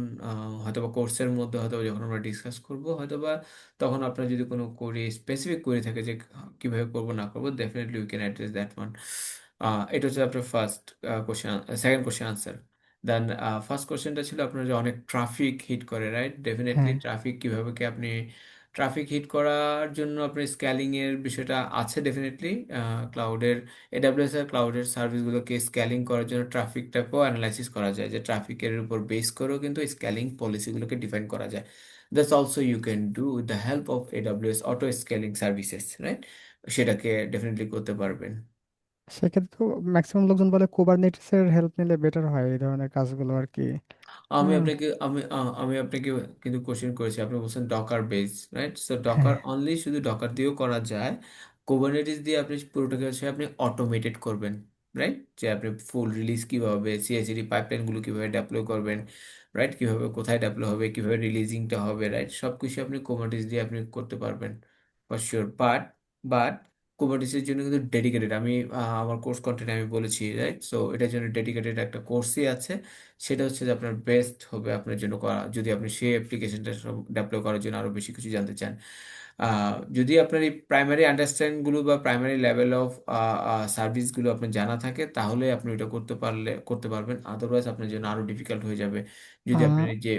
হয়তোবা কোর্সের মধ্যে হয়তো যখন আমরা ডিসকাস করব হয়তোবা, তখন আপনার যদি কোনো কোরি স্পেসিফিক কোরি থাকে যে কিভাবে করবো না করবো, definitely we can address that one. এটা হচ্ছে আপনার first question, second question answer. Then first কোশ্চেনটা ছিল আপনার যে অনেক ট্রাফিক হিট করে, রাইট? ডেফিনেটলি হ্যাঁ ট্রাফিক কিভাবে কি আপনি ট্রাফিক হিট করার জন্য আপনি স্ক্যালিং এর বিষয়টা আছে ডেফিনেটলি। ক্লাউডের এডাব্লিউএস এর ক্লাউডের সার্ভিসগুলোকে স্ক্যালিং করার জন্য ট্রাফিকটাকেও অ্যানালাইসিস করা যায়, যে ট্রাফিকের উপর বেস করেও কিন্তু স্ক্যালিং পলিসিগুলোকে ডিফাইন করা যায়। That's also you can do with the help of AWS auto scaling services, right? সেটাকে ডেফিনেটলি করতে পারবেন। সেক্ষেত্রে তো ম্যাক্সিমাম লোকজন বলে কুবারনেটিস এর হেল্প নিলে বেটার হয় এই ধরনের কাজগুলো আর কি। আমি হুম, আপনাকে আমি আমি আপনাকে কিন্তু কোশ্চেন করেছি, আপনি বলছেন Docker base, right? So Docker হ্যাঁ অনলি শুধু ডকার দিয়েও করা যায়। কুবারনেটিস দিয়ে আপনি পুরোটাকে হচ্ছে আপনি অটোমেটেড করবেন, রাইট? যে আপনি ফুল রিলিজ কিভাবে, সিআইসিডি পাইপলাইন গুলো কিভাবে ডেপ্লয় করবেন, রাইট? কিভাবে কোথায় ডেপ্লয় হবে, কিভাবে রিলিজিংটা হবে, রাইট? সবকিছু আপনি কুবারনেটিস দিয়ে আপনি করতে পারবেন ফর শিওর। বাট কুবারনেটিসের জন্য কিন্তু ডেডিকেটেড, আমি আমার কোর্স কন্টেন্ট আমি বলেছি, রাইট? সো এটার জন্য ডেডিকেটেড একটা কোর্সই আছে। সেটা হচ্ছে যে আপনার বেস্ট হবে আপনার জন্য করা, যদি আপনি সেই অ্যাপ্লিকেশনটা ডেভেলপ করার জন্য আরো বেশি কিছু জানতে চান। যদি আপনার এই প্রাইমারি আন্ডারস্ট্যান্ডিং গুলো বা প্রাইমারি লেভেল অফ সার্ভিস গুলো আপনার জানা থাকে, তাহলে আপনি ওটা করতে পারবেন। আদারওয়াইজ আপনার জন্য আরো ডিফিকাল্ট হয়ে যাবে যদি আপনি আহ, যে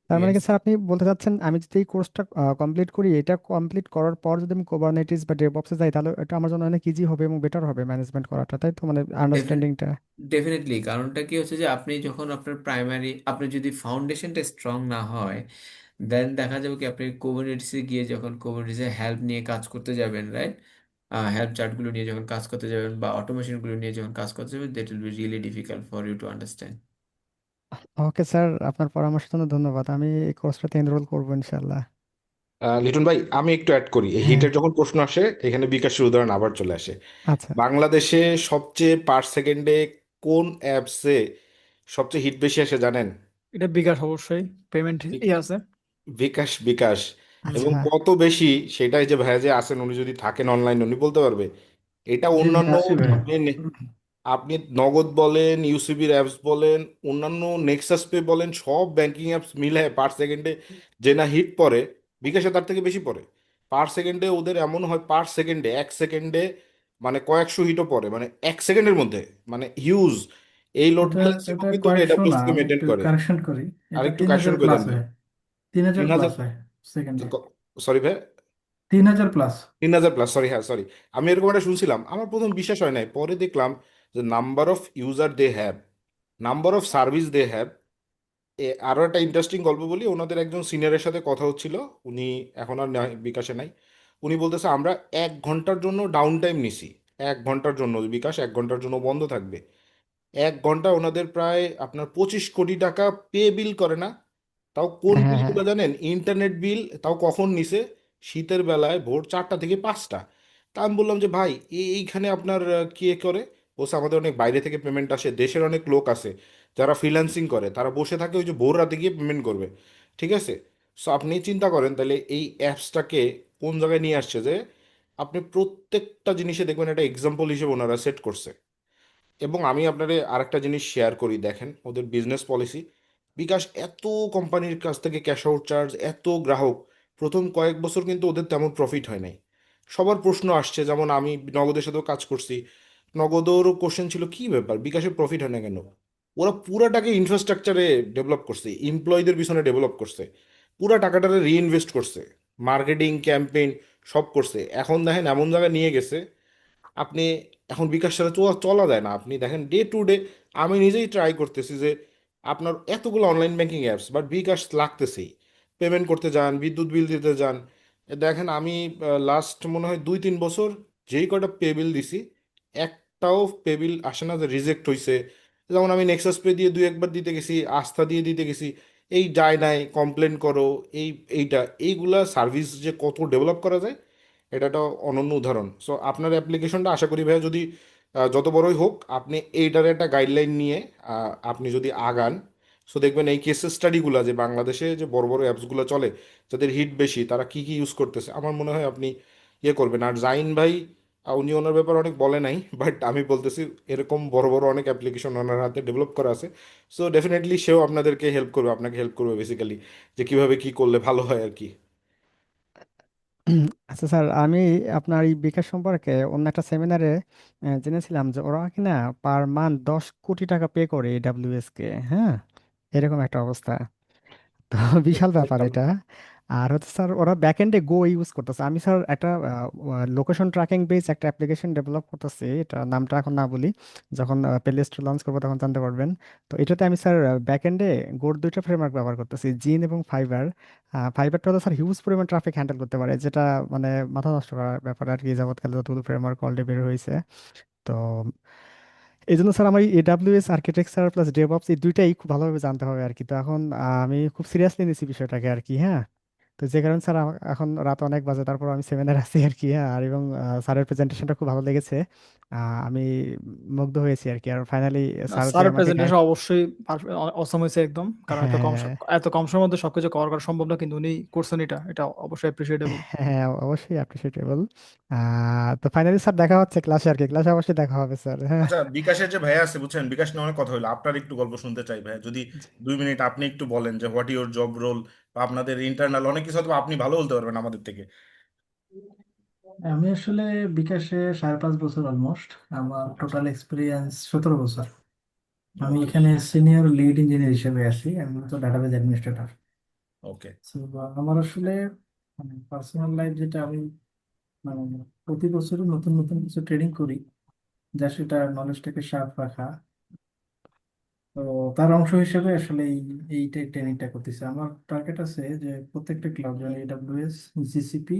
তার মানে কি ইয়েস। স্যার আপনি বলতে চাচ্ছেন আমি যদি এই কোর্সটা কমপ্লিট করি, এটা কমপ্লিট করার পর যদি আমি কুবারনেটিস বা ডেভঅপসে যাই, তাহলে এটা আমার জন্য অনেক ইজি হবে এবং বেটার হবে ম্যানেজমেন্ট করাটা, তাই তো? মানে আন্ডারস্ট্যান্ডিংটা। ডেফিনেটলি, কারণটা কি হচ্ছে যে আপনি যখন আপনার প্রাইমারি, আপনার যদি ফাউন্ডেশনটা স্ট্রং না হয়, দেন দেখা যাবে কি আপনি কুবারনেটিসে গিয়ে যখন কুবারনেটিসের হেল্প নিয়ে কাজ করতে যাবেন, রাইট? হেল্প চার্টগুলো নিয়ে যখন কাজ করতে যাবেন বা অটোমেশনগুলো নিয়ে যখন কাজ করতে যাবেন, that will be really difficult for you to understand. Okay sir, আপনার পরামর্শের জন্য ধন্যবাদ। আমি এই কোর্সটাতে এনরোল করবো ইনশাল্লাহ। লিটন ভাই, আমি একটু অ্যাড করি, এই হ্যাঁ, হিটের যখন প্রশ্ন আসে এখানে বিকাশের উদাহরণ আবার চলে আসে। আচ্ছা। বাংলাদেশে সবচেয়ে পার সেকেন্ডে কোন অ্যাপসে সবচেয়ে হিট বেশি আসে জানেন? এটা বিকাশ অবশ্যই, পেমেন্ট বি- ই আছে। বিকাশ, বিকাশ। এবং আচ্ছা। কত বেশি, সেটাই যে ভাইয়া যে আছেন উনি যদি থাকেন অনলাইন উনি বলতে পারবে। এটা জি জি অন্যান্য, আসি ভাইয়া। আপনি আপনি নগদ বলেন, ইউসিবির অ্যাপস বলেন, অন্যান্য নেক্সাস পে বলেন, সব ব্যাংকিং অ্যাপস মিলে পার সেকেন্ডে যে না হিট পড়ে, বিকাশে তার থেকে বেশি পড়ে। পার সেকেন্ডে ওদের এমন হয়, পার সেকেন্ডে, এক সেকেন্ডে মানে কয়েকশো হিটও পড়ে, মানে এক সেকেন্ডের মধ্যে, মানে হিউজ। এই লোড এটা ব্যালেন্সিংও এটা কিন্তু ওরা কয়েকশো না, এডাব্লিউএস কে আমি মেনটেন একটু করে। কারেকশন করি। এটা আরেকটু তিন কারেকশন হাজার করে প্লাস দেন ভাই। হয়, 3,000 তিন হাজার প্লাস হয় সেকেন্ডে, সরি ভাই, 3,000 প্লাস। 3000 প্লাস, সরি, হ্যাঁ সরি। আমি এরকম একটা শুনছিলাম, আমার প্রথম বিশ্বাস হয় নাই, পরে দেখলাম যে number of user they have, number of service they have. আরো একটা ইন্টারেস্টিং গল্প বলি, ওনাদের একজন সিনিয়রের সাথে কথা হচ্ছিল, উনি এখন আর বিকাশে নাই। উনি বলতেছে আমরা 1 ঘন্টার জন্য ডাউন টাইম নিছি, 1 ঘন্টার জন্য বিকাশ 1 ঘন্টার জন্য বন্ধ থাকবে। 1 ঘন্টা ওনাদের প্রায় আপনার 25 কোটি টাকা পে বিল করে না। তাও কোন হ্যাঁ হ্যাঁ। বিলগুলো জানেন? Internet bill. তাও কখন নিছে? শীতের বেলায় ভোর 4টা থেকে 5টা। তা আমি বললাম যে ভাই এইখানে আপনার কে করে? বলছে আমাদের অনেক বাইরে থেকে পেমেন্ট আসে, দেশের অনেক লোক আছে যারা ফ্রিল্যান্সিং করে, তারা বসে থাকে ওই যে ভোর রাতে গিয়ে পেমেন্ট করবে। ঠিক আছে? সো আপনি চিন্তা করেন তাহলে এই অ্যাপসটাকে কোন জায়গায় নিয়ে আসছে, যে আপনি প্রত্যেকটা জিনিসে দেখবেন একটা এক্সাম্পল হিসেবে ওনারা সেট করছে। এবং আমি আপনারে আরেকটা জিনিস শেয়ার করি, দেখেন ওদের বিজনেস পলিসি। বিকাশ এত কোম্পানির কাছ থেকে ক্যাশ আউট চার্জ, এত গ্রাহক, প্রথম কয়েক বছর কিন্তু ওদের তেমন প্রফিট হয় নাই। সবার প্রশ্ন আসছে, যেমন আমি নগদের সাথেও কাজ করছি, নগদেরও কোশ্চেন ছিল কি ব্যাপার বিকাশের প্রফিট হয় না কেন? ওরা পুরাটাকে ইনফ্রাস্ট্রাকচারে ডেভেলপ করছে, এমপ্লয়ীদের পিছনে ডেভেলপ করছে, পুরা টাকাটারে রিইনভেস্ট করছে, মার্কেটিং ক্যাম্পেইন সব করছে। এখন দেখেন এমন জায়গায় নিয়ে গেছে, আপনি এখন বিকাশ ছাড়া চলা যায় না। আপনি দেখেন ডে টু ডে, আমি নিজেই ট্রাই করতেছি যে আপনার এতগুলো online banking apps, but bKash লাগতেছেই। পেমেন্ট করতে যান, বিদ্যুৎ বিল দিতে যান, দেখেন আমি লাস্ট মনে হয় 2-3 বছর যেই কটা পে বিল দিছি, একটাও পে বিল আসে না যে রিজেক্ট হয়েছে। যেমন আমি নেক্সাস পে দিয়ে 2-1বার দিতে গেছি, আস্থা দিয়ে দিতে গেছি, এই যায় নাই, কমপ্লেন করো, এই এইগুলা সার্ভিস যে কত ডেভেলপ করা যায়, এটা একটা অনন্য উদাহরণ। সো আপনার অ্যাপ্লিকেশনটা আশা করি ভাইয়া যদি যত বড়ই হোক আপনি এইটার একটা গাইডলাইন নিয়ে আপনি যদি আগান, সো দেখবেন এই কেস স্টাডিগুলো যে বাংলাদেশে যে বড় বড় অ্যাপসগুলো চলে, যাদের হিট বেশি, তারা কি কি ইউজ করতেছে, আমার মনে হয় আপনি ইয়ে করবেন। আর জাইন ভাই উনি ওনার ব্যাপারে অনেক বলে নাই, বাট আমি বলতেছি এরকম বড় বড় অনেক অ্যাপ্লিকেশন ওনার হাতে ডেভেলপ করা আছে। সো ডেফিনেটলি সেও আপনাদেরকে হেল্প করবে, আপনাকে হেল্প করবে বেসিক্যালি, যে কিভাবে কি করলে ভালো হয় আর কি। আচ্ছা স্যার, আমি আপনার এই বিকাশ সম্পর্কে অন্য একটা সেমিনারে জেনেছিলাম যে ওরা কিনা পার মান্থ 10 কোটি টাকা পে করে এডাব্লিউএস কে। হ্যাঁ, এরকম একটা অবস্থা। তো বিশাল ব্যাপার এটা। আর হচ্ছে স্যার ওরা ব্যাকএন্ডে গো ইউজ করতেছে। আমি স্যার একটা লোকেশন ট্র্যাকিং বেস একটা অ্যাপ্লিকেশন ডেভেলপ করতেছি, এটা নামটা এখন না বলি, যখন প্লে স্টোর লঞ্চ করবো তখন জানতে পারবেন। তো এটাতে আমি স্যার ব্যাকএন্ডে গোর দুইটা ফ্রেমওয়ার্ক ব্যবহার করতেছি, জিন এবং ফাইবার। ফাইবারটা হলো স্যার হিউজ পরিমাণ ট্রাফিক হ্যান্ডেল করতে পারে, যেটা মানে মাথা নষ্ট করার ব্যাপার আর কি, যাবৎকালে যতগুলো ফ্রেমওয়ার্ক অলরেডি বের হয়েছে। তো এই জন্য স্যার আমার এডাব্লিউএস আর্কিটেকচার প্লাস ডেভঅপস এই দুইটাই খুব ভালোভাবে জানতে হবে আর কি। তো এখন আমি খুব সিরিয়াসলি নিচ্ছি বিষয়টাকে আর কি। হ্যাঁ, তো যে কারণে স্যার এখন রাত অনেক বাজে, তারপর আমি সেমিনার আছি আর কি। হ্যাঁ, আর এবং স্যারের প্রেজেন্টেশনটা খুব ভালো লেগেছে। আমি মুগ্ধ হয়েছি আর কি। আর ফাইনালি স্যার যে স্যারের আমাকে গাইড। প্রেজেন্টেশন অবশ্যই অসম হয়েছে একদম, কারণ হ্যাঁ, এত কম সময়ের মধ্যে সবকিছু কভার করা সম্ভব না, কিন্তু উনি করছেন, এটা এটা অবশ্যই অ্যাপ্রিসিয়েটেবল। হ্যাঁ, অবশ্যই অ্যাপ্রিসিয়েটেবল। তো ফাইনালি স্যার দেখা হচ্ছে ক্লাসে আর কি, ক্লাসে অবশ্যই দেখা হবে স্যার। হ্যাঁ, আচ্ছা, বিকাশের যে ভাইয়া আছে বুঝছেন, বিকাশ নিয়ে অনেক কথা হলো, আপনার একটু গল্প শুনতে চাই ভাইয়া, যদি 2 মিনিট আপনি একটু বলেন যে হোয়াট ইউর জব রোল, বা আপনাদের ইন্টারনাল অনেক কিছু হয়তো আপনি ভালো বলতে পারবেন আমাদের থেকে। আমি আসলে বিকাশে 5.5 বছর অলমোস্ট। আমার টোটাল এক্সপিরিয়েন্স 17 বছর। আমি এখানে সিনিয়র লিড ইঞ্জিনিয়ার হিসেবে আছি, আমি মূলত ডাটাবেজ অ্যাডমিনিস্ট্রেটর। ওকে। আমার আসলে পার্সোনাল লাইফ যেটা, আমি মানে প্রতি বছরই নতুন নতুন কিছু ট্রেনিং করি, যা সেটা নলেজটাকে শার্প রাখা। তো তার অংশ হিসেবে আসলে এইটাই ট্রেনিংটা করতেছে। আমার টার্গেট আছে যে প্রত্যেকটা ক্লাউড, যেমন এডাব্লিউএস, জিসিপি,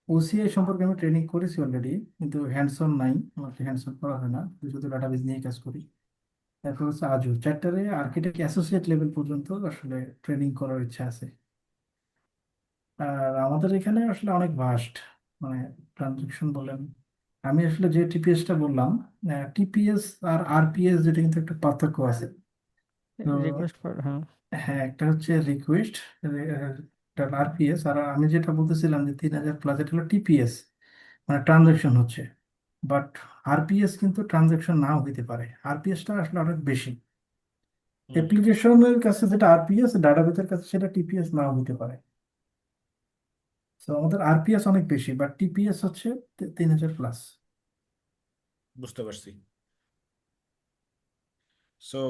ওসিআই সম্পর্কে আমি ট্রেনিং করেছি অলরেডি, কিন্তু হ্যান্ডস অন নাই, আমাকে হ্যান্ডস অন করা হয় না, শুধু ডাটাবেজ নিয়ে কাজ করি। তারপর হচ্ছে আজু চ্যাপ্টারে আর্কিটেক্ট অ্যাসোসিয়েট লেভেল পর্যন্ত আসলে ট্রেনিং করার ইচ্ছা আছে। আর আমাদের এখানে আসলে অনেক ভাস্ট, মানে ট্রানজেকশন বলেন। আমি আসলে যে টিপিএসটা বললাম, টিপিএস আর আরপিএস, যেটা কিন্তু একটা পার্থক্য আছে। তো রিকোয়েস্ট ফর, হ্যাঁ। হ্যাঁ, একটা হচ্ছে রিকোয়েস্ট আরপিএস, আর আমি যেটা বলতেছিলাম যে 3,000+, এটা হলো টিপিএস, মানে ট্রানজেকশন হচ্ছে। বাট আরপিএস কিন্তু ট্রানজেকশন নাও হইতে পারে, আরপিএসটা আসলে অনেক বেশি। হুম। অ্যাপ্লিকেশনের কাছে যেটা আরপিএস, ডাটাবেসের কাছে সেটা টিপিএস নাও হইতে পারে। তো আমাদের আরপিএস অনেক বেশি, বাট টিপিএস হচ্ছে 3,000+। বুঝতে পারছি। সো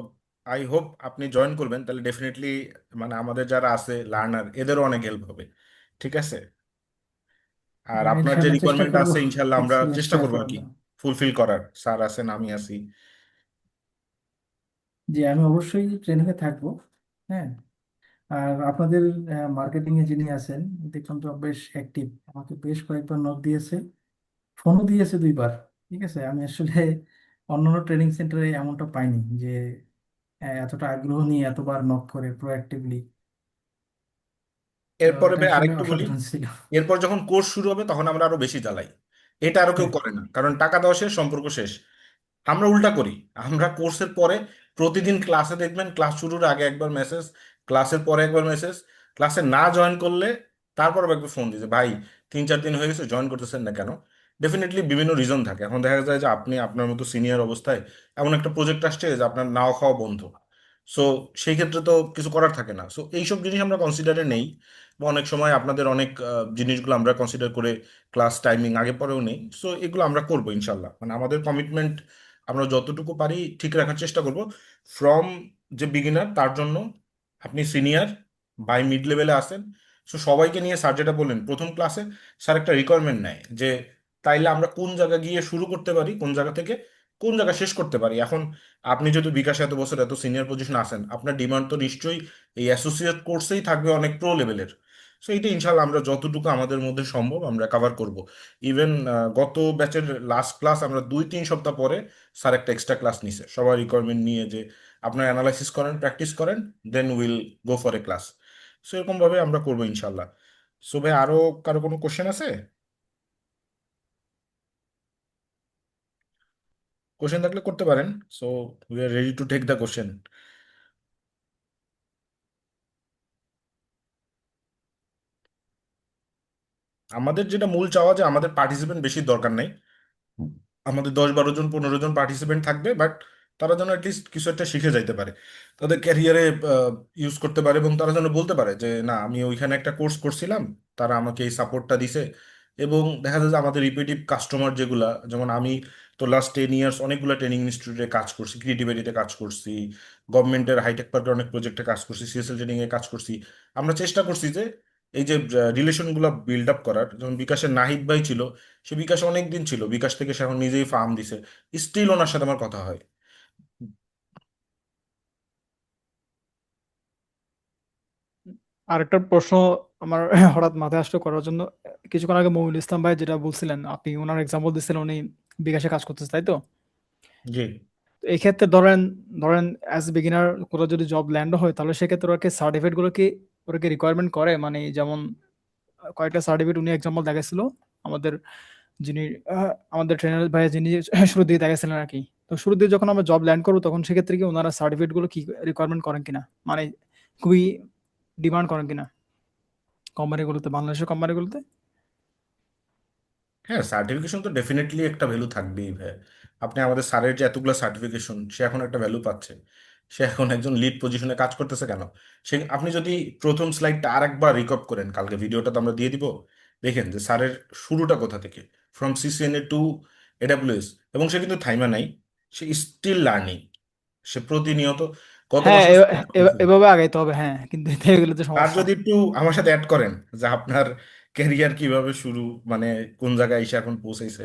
আই হোপ আপনি জয়েন করবেন, তাহলে ডেফিনেটলি মানে আমাদের যারা আছে লার্নার এদেরও অনেক হেল্প হবে। ঠিক আছে। আর আপনার যে ইনশাল্লাহ চেষ্টা রিকোয়ারমেন্ট করবো আছে ইনশাল্লাহ আমরা এক্সপিরিয়েন্স চেষ্টা শেয়ার করবো আর করার কি জন্য। ফুলফিল করার। স্যার আছেন, আমি আছি। জি, আমি অবশ্যই ট্রেনিংয়ে থাকবো। হ্যাঁ, আর আপনাদের মার্কেটিং এ যিনি আছেন, দেখলাম তো বেশ অ্যাক্টিভ, আমাকে বেশ কয়েকবার নক দিয়েছে, ফোনও দিয়েছে 2বার। ঠিক আছে, আমি আসলে অন্যান্য ট্রেনিং সেন্টারে এমনটা পাইনি যে এতটা আগ্রহ নিয়ে এতবার নক করে প্রোঅ্যাক্টিভলি। তো এরপরে এটা ভাই আসলে আরেকটু বলি, অসাধারণ ছিল। এরপর যখন কোর্স শুরু হবে তখন আমরা আরো বেশি জ্বালাই। এটা আরো কেউ হ্যাঁ, করে না, কারণ টাকা দেওয়া শেষ, সম্পর্ক শেষ। আমরা উল্টা করি। আমরা কোর্সের পরে প্রতিদিন ক্লাসে দেখবেন, ক্লাস শুরুর আগে একবার মেসেজ, ক্লাসের পরে একবার মেসেজ, ক্লাসে না জয়েন করলে তারপর একবার ফোন দিতে, ভাই 3-4 দিন হয়ে গেছে জয়েন করতেছেন না কেন। ডেফিনেটলি বিভিন্ন রিজন থাকে। এখন দেখা যায় যে আপনি আপনার মতো সিনিয়র অবস্থায় এমন একটা প্রজেক্ট আসছে যে আপনার নাও খাওয়া বন্ধ। সো সেই ক্ষেত্রে তো কিছু করার থাকে না। সো এইসব জিনিস আমরা কনসিডারে নেই, বা অনেক সময় আপনাদের অনেক জিনিসগুলো আমরা কনসিডার করে ক্লাস টাইমিং আগে পরেও নেই। সো এগুলো আমরা করবো ইনশাল্লাহ, মানে আমাদের কমিটমেন্ট আমরা যতটুকু পারি ঠিক রাখার চেষ্টা করব। ফ্রম যে বিগিনার তার জন্য আপনি সিনিয়র বাই মিড লেভেলে আসেন। সো সবাইকে নিয়ে স্যার যেটা বললেন প্রথম ক্লাসে, স্যার একটা রিকোয়ারমেন্ট নেয় যে তাইলে আমরা কোন জায়গা গিয়ে শুরু করতে পারি, কোন জায়গা থেকে কোন জায়গা শেষ করতে পারি। এখন আপনি যদি বিকাশে এত বছর এত সিনিয়র পজিশন আসেন, আপনার ডিমান্ড তো নিশ্চয়ই এই অ্যাসোসিয়েট কোর্সেই থাকবে অনেক প্রো লেভেলের। সো এইটা ইনশাল্লাহ আমরা যতটুকু আমাদের মধ্যে সম্ভব আমরা কভার করব। ইভেন গত ব্যাচের লাস্ট ক্লাস আমরা 2-3 সপ্তাহ পরে স্যার একটা এক্সট্রা ক্লাস নিছে সবার রিকোয়ারমেন্ট নিয়ে, যে আপনার অ্যানালাইসিস করেন, প্র্যাকটিস করেন, then will go for a class. So এরকম ভাবে আমরা করবো ইনশাল্লাহ। সো ভাই আরো কারো কোনো কোশ্চেন আছে? কোশ্চেন থাকলে করতে পারেন। So we are ready to take the question. আমাদের যেটা মূল চাওয়া যে আমাদের পার্টিসিপেন্ট বেশি দরকার নাই, আমাদের 10-12 জন 15 জন পার্টিসিপেন্ট থাকবে, বাট তারা যেন অ্যাটলিস্ট কিছু একটা শিখে যাইতে পারে, তাদের ক্যারিয়ারে ইউজ করতে পারে, এবং তারা যেন বলতে পারে যে না আমি ওইখানে একটা কোর্স করছিলাম, তারা আমাকে এই সাপোর্টটা দিছে। এবং দেখা যায় যে আমাদের রিপিটিভ কাস্টমার যেগুলা, যেমন আমি তো লাস্ট 10 ইয়ার্স অনেকগুলো ট্রেনিং ইনস্টিটিউটে কাজ করছি, ক্রিয়েটিভিটিতে কাজ করছি, গভর্নমেন্টের হাইটেক পার্কের অনেক প্রজেক্টে কাজ করছি, সিএসএল ট্রেনিং এ কাজ করছি। আমরা চেষ্টা করছি যে এই যে রিলেশনগুলো বিল্ড আপ করার, যেমন বিকাশের নাহিদ ভাই ছিল, সে বিকাশ অনেক দিন ছিল, বিকাশ থেকে সে এখন নিজেই ফার্ম দিছে, স্টিল ওনার সাথে আমার কথা হয়। আরেকটা প্রশ্ন আমার হঠাৎ মাথায় আসলো করার জন্য, কিছুক্ষণ আগে মমিনুল ইসলাম ভাই যেটা বলছিলেন, আপনি ওনার এক্সাম্পল দিচ্ছিলেন, উনি বিকাশে কাজ করতেছে তাই তো? জি। তো এই ক্ষেত্রে ধরেন ধরেন অ্যাজ বিগিনার কোথাও যদি জব ল্যান্ড হয়, তাহলে সেক্ষেত্রে ওরা কি সার্টিফিকেট গুলো কি ওরা কি রিকোয়ারমেন্ট করে? মানে যেমন কয়েকটা সার্টিফিকেট উনি এক্সাম্পল দেখাইছিল আমাদের, যিনি আমাদের ট্রেনার ভাই যিনি শুরুর দিকে দেখাইছিলেন আর কি। তো শুরুর দিকে যখন আমরা জব ল্যান্ড করবো, তখন সেক্ষেত্রে কি ওনারা সার্টিফিকেট গুলো কি রিকোয়ারমেন্ট করেন কিনা, মানে খুবই ডিমান্ড করেন কিনা কোম্পানিগুলোতে, বাংলাদেশের কোম্পানিগুলোতে? হ্যাঁ, সার্টিফিকেশন তো ডেফিনেটলি একটা ভ্যালু থাকবেই ভাই। আপনি আমাদের স্যারের যে এতগুলো সার্টিফিকেশন, সে এখন একটা ভ্যালু পাচ্ছে, সে এখন একজন লিড পজিশনে কাজ করতেছে কেন? সে, আপনি যদি প্রথম স্লাইডটা আরেকবার রিকপ করেন, কালকে ভিডিওটা তো আমরা দিয়ে দিব, দেখেন যে স্যারের শুরুটা কোথা থেকে, ফ্রম সিসিএনএ টু এডাব্লিউএস, এবং সে কিন্তু থাইমা নাই, সে স্টিল লার্নিং, সে প্রতিনিয়ত গত হ্যাঁ, মাসে start করছে। এভাবে আগাইতে হবে, হ্যাঁ, কিন্তু এতে গেলে তো আর সমস্যা। যদি একটু আমার সাথে অ্যাড করেন যে আপনার ক্যারিয়ার কিভাবে শুরু, মানে কোন জায়গায় এসে এখন পৌঁছাইছে,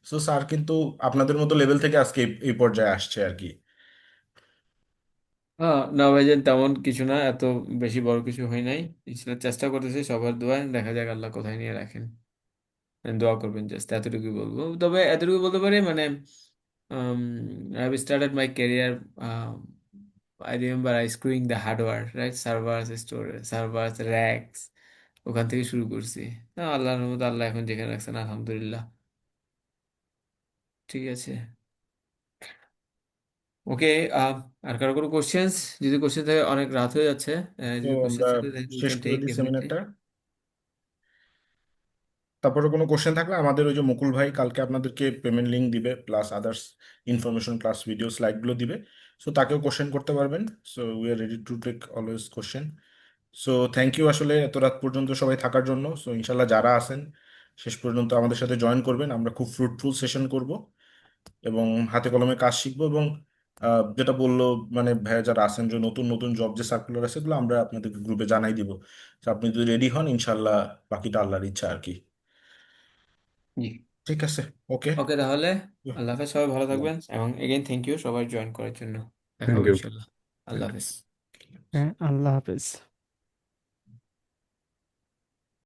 সো স্যার কিন্তু আপনাদের মতো লেভেল থেকে আজকে এই পর্যায়ে আসছে আর কি। না ভাইজান, তেমন কিছু না, এত বেশি বড় কিছু হয় নাই। ইনশাল্লাহ চেষ্টা করতেছি, সবার দোয়ায়, দেখা যাক আল্লাহ কোথায় নিয়ে রাখেন। দোয়া করবেন, জাস্ট এতটুকুই বলবো। তবে এতটুকু বলতে পারি, মানে I have started my career. I remember I screwing the hardware, right? Servers, storage, servers, racks, ওখান থেকে শুরু করছি। আল্লাহর রহমতে আল্লাহ এখন যেখানে রাখছেন, আলহামদুলিল্লাহ। ঠিক আছে, ওকে। আর কারো কোনো কোশ্চেন্স? যদি কোশ্চেন থাকে, অনেক রাত হয়ে যাচ্ছে, তো যদি কোশ্চেন আমরা থাকে then we শেষ can করে take দিই definitely. সেমিনারটা। তারপরে কোনো কোশ্চেন থাকলে আমাদের ওই যে মুকুল ভাই কালকে আপনাদেরকে পেমেন্ট লিঙ্ক দিবে, plus others information, plus video স্লাইডগুলো দিবে, সো তাকেও কোশ্চেন করতে পারবেন। So we are ready to take always question. So thank you আসলে এত রাত পর্যন্ত সবাই থাকার জন্য। সো ইনশাল্লাহ যারা আছেন শেষ পর্যন্ত আমাদের সাথে জয়েন করবেন, আমরা খুব ফ্রুটফুল সেশন করব এবং হাতে কলমে কাজ শিখবো। এবং যেটা বললো মানে ভাইয়া যারা আছেন, যে নতুন নতুন জব যে সার্কুলার আছে, এগুলো আমরা আপনাদেরকে গ্রুপে জানাই দিব। তো আপনি যদি রেডি হন, ইনশাল্লাহ বাকিটা আল্লাহর ইচ্ছা আর কি। জি, ঠিক আছে। ওকে। ওকে তাহলে। আল্লাহ হাফেজ, সবাই ভালো থাকবেন, এবং এগেইন থ্যাংক ইউ সবাই জয়েন করার জন্য। দেখা থ্যাংক হবে ইউ। ইনশাল্লাহ। আল্লাহ হাফেজ। হ্যাঁ, আল্লাহ হাফেজ।